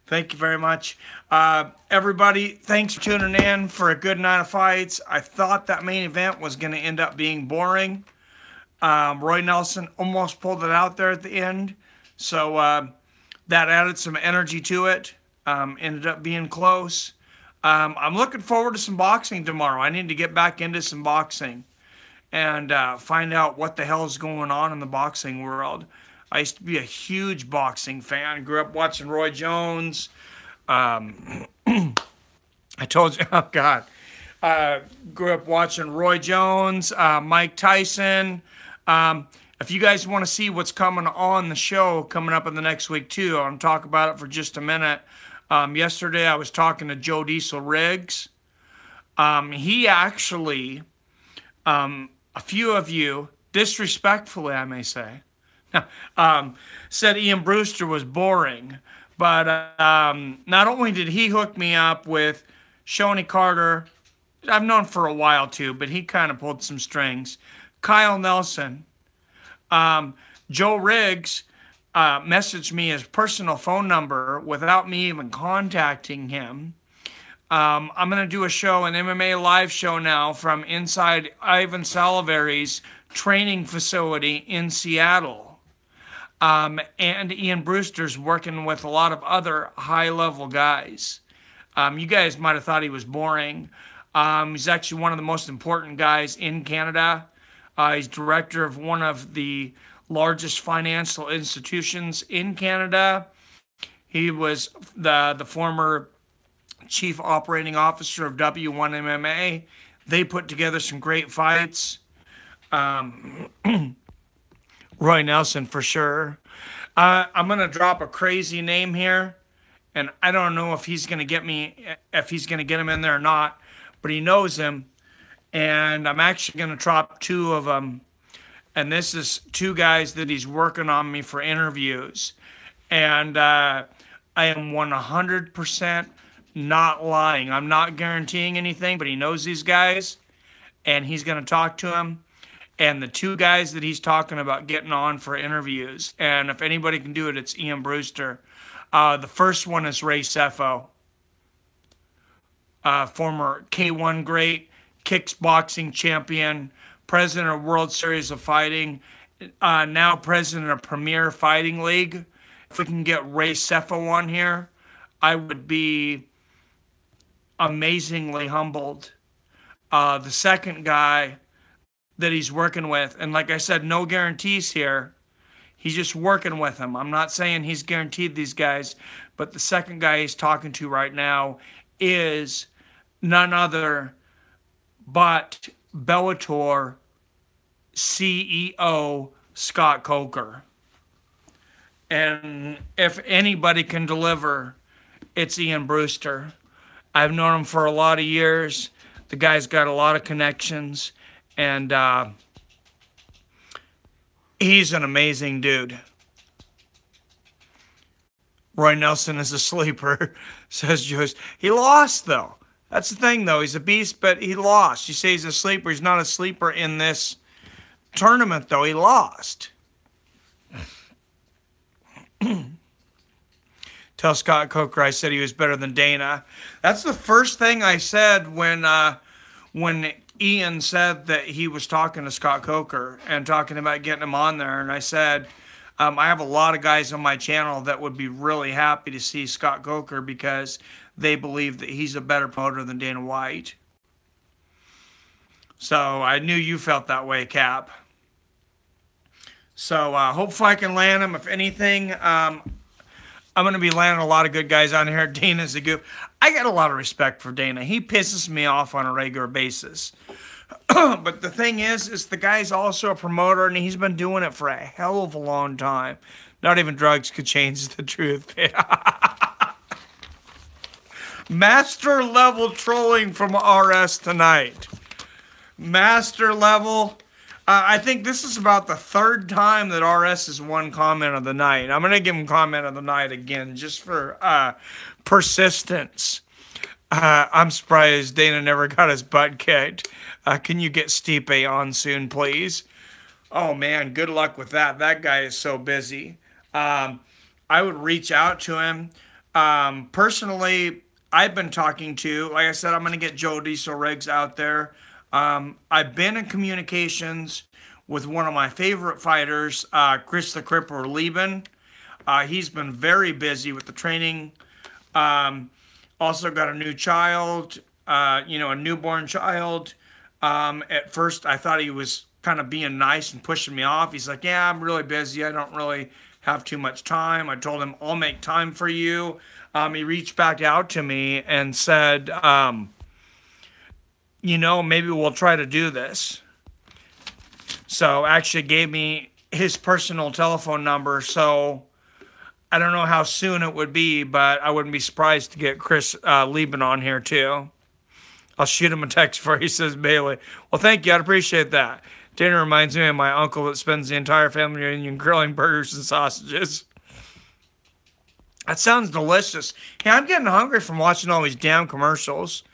Thank you very much. Everybody, thanks for tuning in for a good night of fights. I thought that main event was going to end up being boring. Roy Nelson almost pulled it out there at the end. So that added some energy to it. Ended up being close. I'm looking forward to some boxing tomorrow. I need to get back into some boxing and find out what the hell is going on in the boxing world. I used to be a huge boxing fan. Grew up watching Roy Jones. I told you, oh God. Grew up watching Roy Jones, Mike Tyson. If you guys want to see what's coming on the show coming up in the next week too, I'll talk about it for just a minute. Yesterday I was talking to Joe Diesel Riggs. He actually, a few of you, disrespectfully I may say, said Ian Brewster was boring. But not only did he hook me up with Shoney Carter, I've known for a while too, but he kind of pulled some strings. Kyle Nelson. Joe Riggs messaged me his personal phone number without me even contacting him. I'm going to do a show, an MMA live show now from inside Ivan Salivari's training facility in Seattle. And Ian Brewster's working with a lot of other high-level guys. You guys might have thought he was boring. He's actually one of the most important guys in Canada. He's director of one of the largest financial institutions in Canada. He was the former chief operating officer of W1 MMA. They put together some great fights. Roy Nelson for sure. I'm gonna drop a crazy name here, and I don't know if he's gonna get him in there or not, but he knows him, and I'm actually gonna drop two of them, and this is two guys that he's working on me for interviews, and I am 100% not lying. I'm not guaranteeing anything, but he knows these guys, and he's gonna talk to him. And the two guys that he's talking about getting on for interviews, and if anybody can do it, it's Ian Brewster. The first one is Ray Sefo, former K1 great, kickboxing champion, president of World Series of Fighting, now president of Premier Fighting League. If we can get Ray Sefo on here, I would be amazingly humbled. The second guy that he's working with, and like I said, no guarantees here. He's just working with them. I'm not saying he's guaranteed these guys, but the second guy he's talking to right now is none other but Bellator CEO Scott Coker. And if anybody can deliver, it's Ian Brewster. I've known him for a lot of years. The guy's got a lot of connections. And he's an amazing dude. Roy Nelson is a sleeper, says Joyce. He lost, though. That's the thing, though. He's a beast, but he lost. You say he's a sleeper. He's not a sleeper in this tournament, though. He lost. Tell Scott Coker I said he was better than Dana. That's the first thing I said when Ian said that he was talking to Scott Coker and talking about getting him on there. And I said, I have a lot of guys on my channel that would be really happy to see Scott Coker because they believe that he's a better promoter than Dana White. So I knew you felt that way, Cap. So hopefully I can land him. If anything, I'm going to be landing a lot of good guys on here. Dana's a goof. I got a lot of respect for Dana. He pisses me off on a regular basis. But the thing is the guy's also a promoter, and he's been doing it for a hell of a long time. Not even drugs could change the truth. Master level trolling from RS tonight. Master level. I think this is about the third time that RS has won comment of the night. I'm going to give him comment of the night again just for persistence. I'm surprised Dana never got his butt kicked. Can you get Stipe on soon, please? Oh, man, good luck with that. That guy is so busy. I would reach out to him. Personally, I've been talking to, like I said, I'm going to get Joe Diesel Riggs out there. I've been in communications with one of my favorite fighters, Chris the Cripper Lieben. He's been very busy with the training. Also got a new child, a newborn child. At first, I thought he was kind of being nice and pushing me off. He's like, yeah, I'm really busy. I don't really have too much time. I told him, I'll make time for you. He reached back out to me and said, maybe we'll try to do this. So actually gave me his personal telephone number. So I don't know how soon it would be, but I wouldn't be surprised to get Chris Lieben on here too. I'll shoot him a text for he says Bailey. Well, thank you. I'd appreciate that. Dinner reminds me of my uncle that spends the entire family reunion grilling burgers and sausages. That sounds delicious. Hey, I'm getting hungry from watching all these damn commercials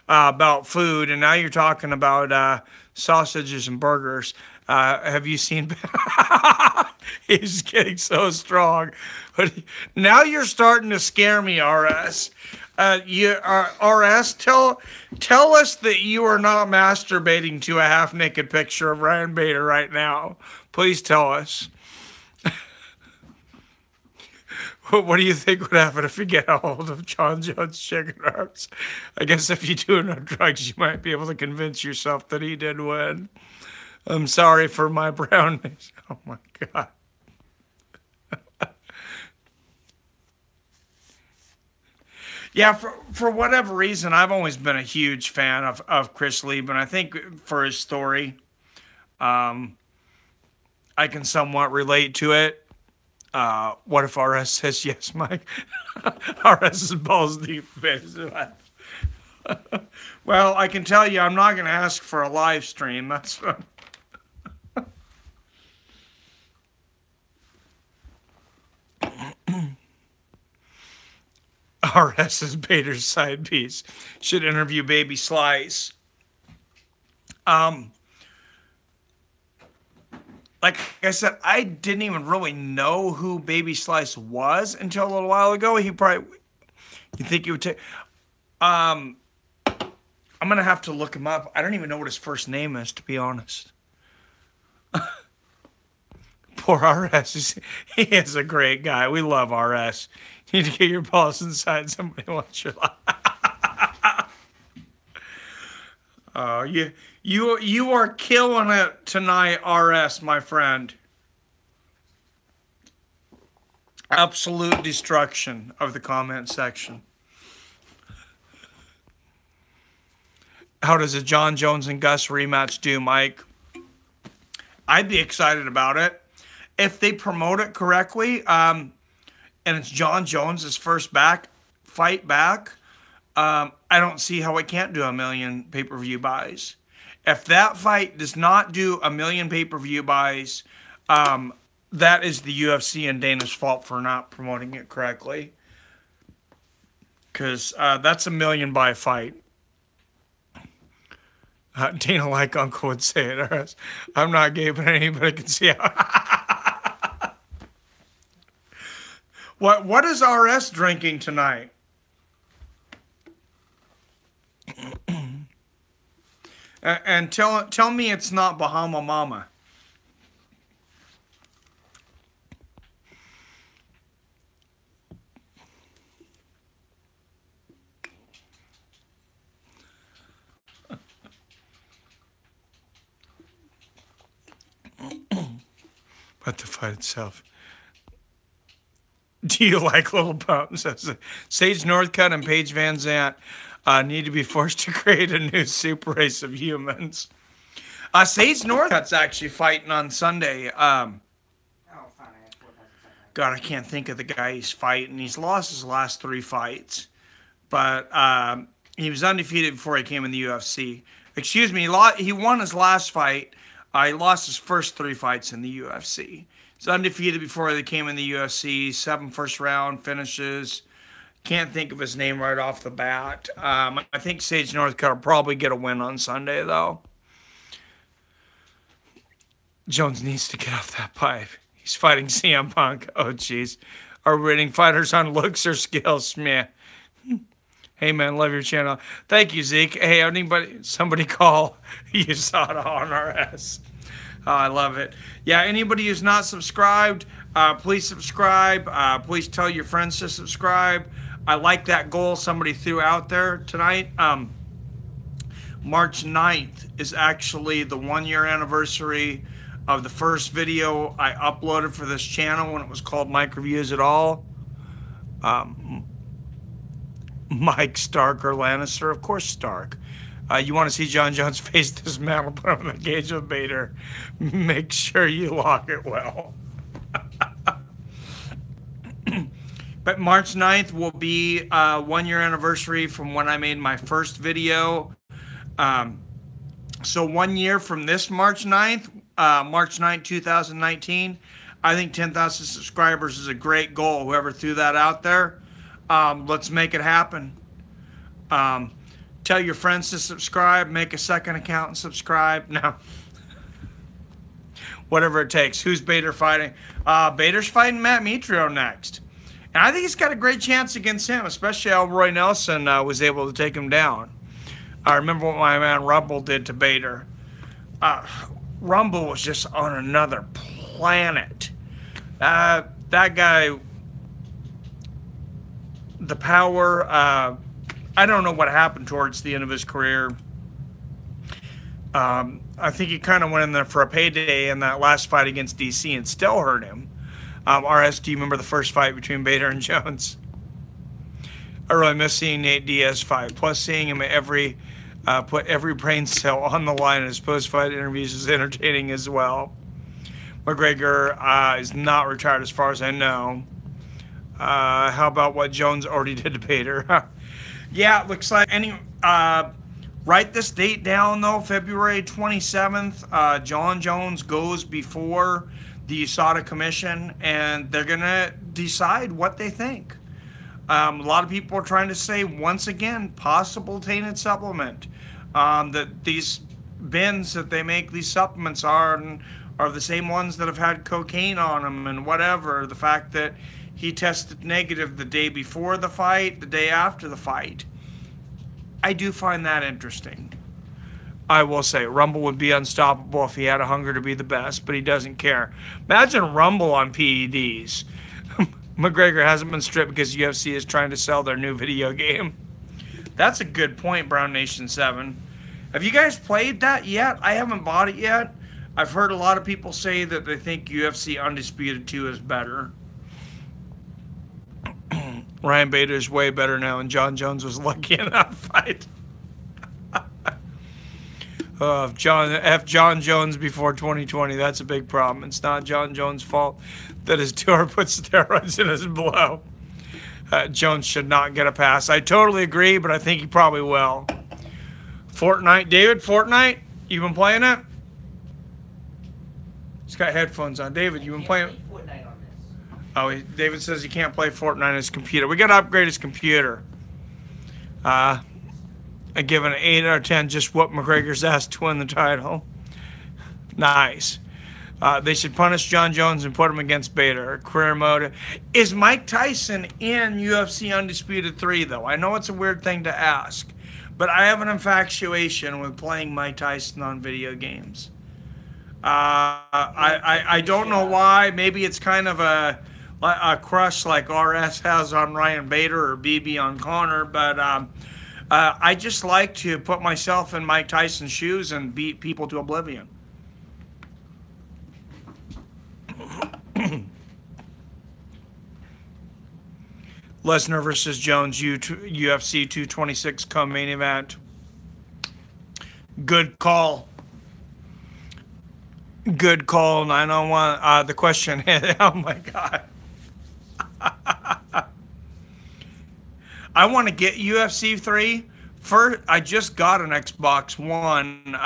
about food, and now you're talking about sausages and burgers. Have you seen? He's getting so strong. But now you're starting to scare me, RS. RS, tell us that you are not masturbating to a half-naked picture of Ryan Bader right now. Please tell us. What do you think would happen if you get a hold of John Jones' chicken arms? I guess if you do enough drugs, you might be able to convince yourself that he did win. I'm sorry for my brownies. Oh my God. Yeah, for whatever reason, I've always been a huge fan of Chris Lieben. I think for his story, I can somewhat relate to it. What if RS says yes, Mike? RS is balls deep. Well, I can tell you, I'm not going to ask for a live stream. That's what. RS is Bader's side piece. Should interview Baby Slice. Like I said, I didn't even really know who Baby Slice was until a little while ago. You think he would take? I'm gonna have to look him up. I don't even know what his first name is, to be honest. Poor RS. He is a great guy. We love RS. You need to get your balls inside. Somebody wants your life. Oh, you are killing it tonight, RS, my friend. Absolute destruction of the comment section. How does a John Jones and Gus rematch do, Mike? I'd be excited about it if they promote it correctly. And it's John Jones's first fight back. I don't see how it can't do 1 million pay-per-view buys. If that fight does not do 1 million pay-per-view buys, that is the UFC and Dana's fault for not promoting it correctly. Because that's 1 million buy fight. Dana, like Uncle would say it. I'm not gay, but anybody can see how. What is RS drinking tonight? And tell me it's not Bahama Mama. But the fight itself. Do you like Little Bumps? Sage Northcutt and Paige Van Zant need to be forced to create a new super race of humans. Sage Northcutt's actually fighting on Sunday. God, I can't think of the guy he's fighting. He's lost his last 3 fights. But he was undefeated before he came in the UFC. Excuse me, he won his last fight. He lost his first 3 fights in the UFC. He's undefeated before they came in the UFC. 7 first-round finishes. Can't think of his name right off the bat. I think Sage Northcutt will probably get a win on Sunday, though. Jones needs to get off that pipe. He's fighting CM Punk. Oh, jeez. Are we rating fighters on looks or skills? Meh. Hey, man, love your channel. Thank you, Zeke. Hey, somebody call USADA on RS. Oh, I love it. Yeah, anybody who's not subscribed, please subscribe. Please tell your friends to subscribe. I like that goal somebody threw out there tonight. March 9th is actually the 1-year anniversary of the first video I uploaded for this channel when it was called Mike Reviews It All. Mike Stark or Lannister? Of course Stark. You want to see John Jones face dismantle, put him in the cage with Bader. Make sure you lock it well. But March 9th will be 1-year anniversary from when I made my first video. So 1 year from this March 9th, March 9th, 2019, I think 10,000 subscribers is a great goal. Whoever threw that out there, let's make it happen. Tell your friends to subscribe, make a second account and subscribe. No. Whatever it takes. Who's Bader fighting? Bader's fighting Matt Mitrione next. And I think he's got a great chance against him, especially how Roy Nelson was able to take him down. I remember what my man Rumble did to Bader. Rumble was just on another planet. That guy, the power, I don't know what happened towards the end of his career. I think he kind of went in there for a payday in that last fight against DC and still hurt him. RS, do you remember the first fight between Bader and Jones? I really miss seeing Nate Diaz fight. Plus, seeing him put every brain cell on the line in his post-fight interviews is entertaining as well. McGregor is not retired as far as I know. How about what Jones already did to Bader? Yeah, it looks like write this date down though, February 27th. John Jones goes before the USADA Commission, and they're gonna decide what they think. A lot of people are trying to say, once again, possible tainted supplement. That these bins that they make these supplements are the same ones that have had cocaine on them and whatever. The fact that he tested negative the day before the fight, the day after the fight. I do find that interesting. I will say, Rumble would be unstoppable if he had a hunger to be the best, but he doesn't care. Imagine Rumble on PEDs. McGregor hasn't been stripped because UFC is trying to sell their new video game. That's a good point, Brown Nation 7. Have you guys played that yet? I haven't bought it yet. I've heard a lot of people say that they think UFC Undisputed 2 is better. Ryan Bader is way better now, and John Jones was lucky in that fight. John Jones before 2020, that's a big problem. It's not John Jones' fault that his tour puts steroids in his blow. Jones should not get a pass. I totally agree, but I think he probably will. Fortnite, David, Fortnite, you been playing it? He's got headphones on. David, you been playing? Fortnite on this. Oh, David says he can't play Fortnite on his computer. We got to upgrade his computer. I give it an 8 out of 10. Just whoop McGregor's ass to win the title. Nice. They should punish John Jones and put him against Bader. Career mode. Is Mike Tyson in UFC Undisputed 3, though? I know it's a weird thing to ask, but I have an infatuation with playing Mike Tyson on video games. I don't know why. Maybe it's kind of a crush like RS has on Ryan Bader or BB on Connor, but I just like to put myself in Mike Tyson's shoes and beat people to oblivion. Lesnar versus Jones, UFC 226 co-main event. Good call. Good call, 901. The question is, oh my God. I want to get UFC 3. First, I just got an Xbox One.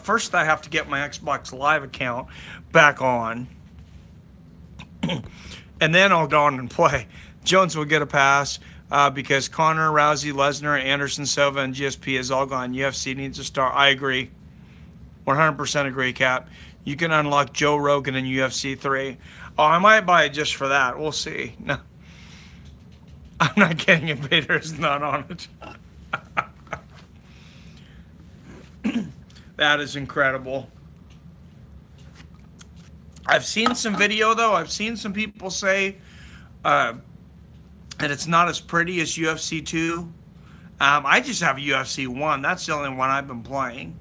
First, I have to get my Xbox Live account back on. And then I'll go on and play. Jones will get a pass because Connor, Rousey, Lesnar, Anderson, Silva, and GSP is all gone. UFC needs a star. I agree. 100% agree, Cap. You can unlock Joe Rogan in UFC 3. Oh, I might buy it just for that. We'll see. No. I'm not getting it. Bader's not on it. That is incredible. I've seen some video, though. I've seen some people say that it's not as pretty as UFC 2. I just have UFC 1. That's the only one I've been playing.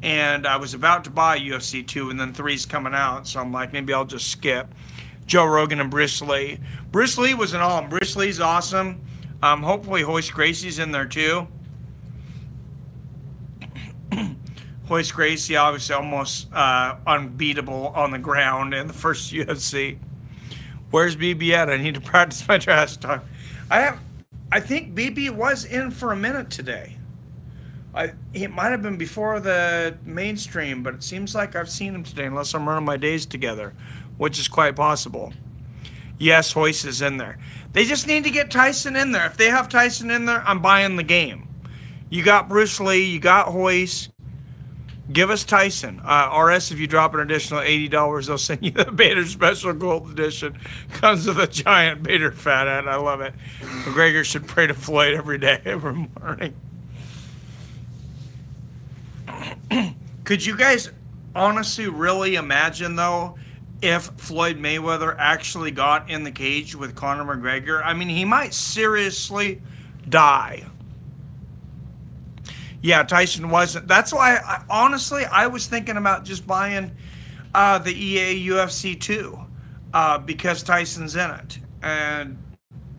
And I was about to buy UFC 2, and then 3's coming out. So I'm like, maybe I'll just skip. Joe Rogan and Bruce Lee. Bruce Lee was an all. Bruce Lee's awesome. Hopefully Hoist Gracie's in there, too. Hoist Gracie, obviously almost unbeatable on the ground in the first UFC. Where's BB at? I need to practice my trash talk. I think BB was in for a minute today. It might have been before the mainstream, but it seems like I've seen him today, unless I'm running my days together, which is quite possible. Yes, Hoist is in there. They just need to get Tyson in there. If they have Tyson in there, I'm buying the game. You got Bruce Lee, you got Hoist. Give us Tyson. RS, if you drop an additional $80, they'll send you the Bader Special Gold Edition. Comes with a giant Bader fat hat. I love it. McGregor should pray to Floyd every day, every morning. Could you guys honestly really imagine, though, if Floyd Mayweather actually got in the cage with Conor McGregor? I mean, he might seriously die. Yeah, Tyson wasn't. That's why, honestly, I was thinking about just buying the EA UFC 2 because Tyson's in it. And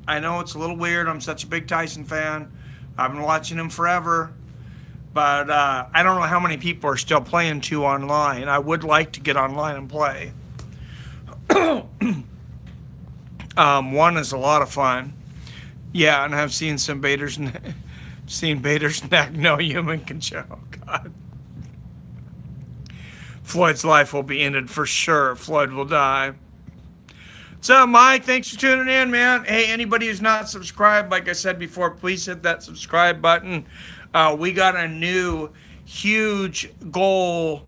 I know it's a little weird. I'm such a big Tyson fan. I've been watching him forever. But I don't know how many people are still playing 2 online. I would like to get online and play. 1 is a lot of fun. Yeah, and I've seen some Bader's neck no human can choke. God. Floyd's life will be ended for sure. Floyd will die. So, Mike, thanks for tuning in, man. Hey, anybody who's not subscribed, like I said before, please hit that subscribe button. We got a new huge goal.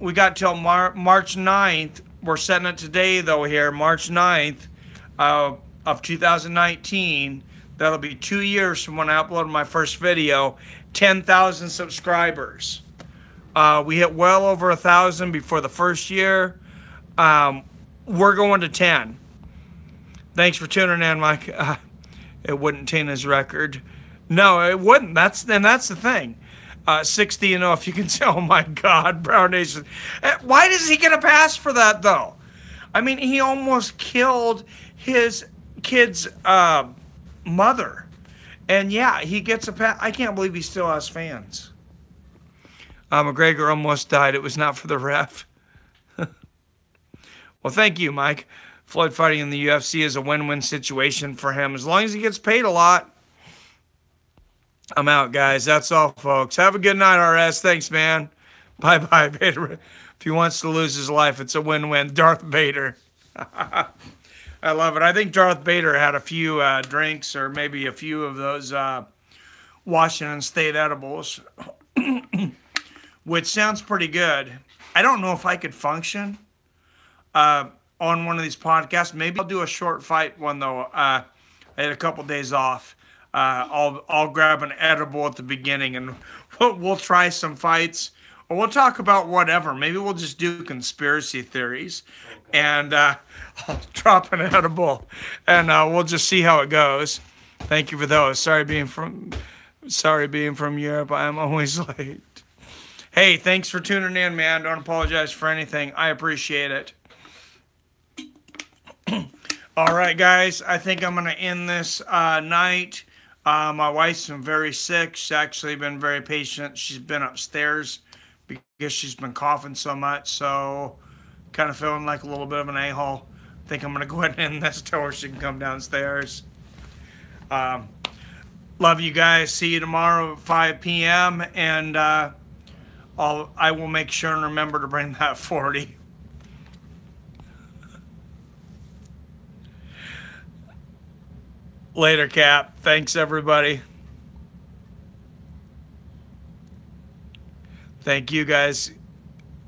We got till March 9th. We're setting it today, though, here, March 9th of 2019. That'll be 2 years from when I uploaded my first video. 10,000 subscribers. We hit well over 1,000 before the first year. We're going to 10. Thanks for tuning in, Mike. It wouldn't taint his record. No, it wouldn't. That's the thing. 60 and 0, if you can say, oh my God, Brown Nation. Why does he get a pass for that, though? I mean, he almost killed his kid's mother. And yeah, he gets a pass. I can't believe he still has fans. McGregor almost died. It was not for the ref. Well, thank you, Mike. Floyd fighting in the UFC is a win-win situation for him. As long as he gets paid a lot. I'm out, guys. That's all, folks. Have a good night, RS. Thanks, man. Bye-bye, Bader. If he wants to lose his life, it's a win-win. Darth Vader. I love it. I think Darth Vader had a few drinks or maybe a few of those Washington State edibles, which sounds pretty good. I don't know if I could function on one of these podcasts. Maybe I'll do a short fight one, though. I had a couple days off. I'll grab an edible at the beginning and we'll try some fights, or we'll talk about whatever. Maybe we'll just do conspiracy theories, and I'll drop an edible, and we'll just see how it goes. Thank you for those. Sorry being from Europe. I'm always late. Hey, thanks for tuning in, man. Don't apologize for anything. I appreciate it. All right, guys. I think I'm going to end this night. My wife's been very sick. She's actually been very patient. She's been upstairs because she's been coughing so much. So kind of feeling like a little bit of an a-hole. I think I'm going to go ahead and end this till she can come downstairs. Love you guys. See you tomorrow at 5 p.m. And I will make sure and remember to bring that 40. Later, Cap. Thanks, everybody. Thank you, guys.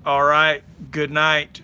All right. Good night.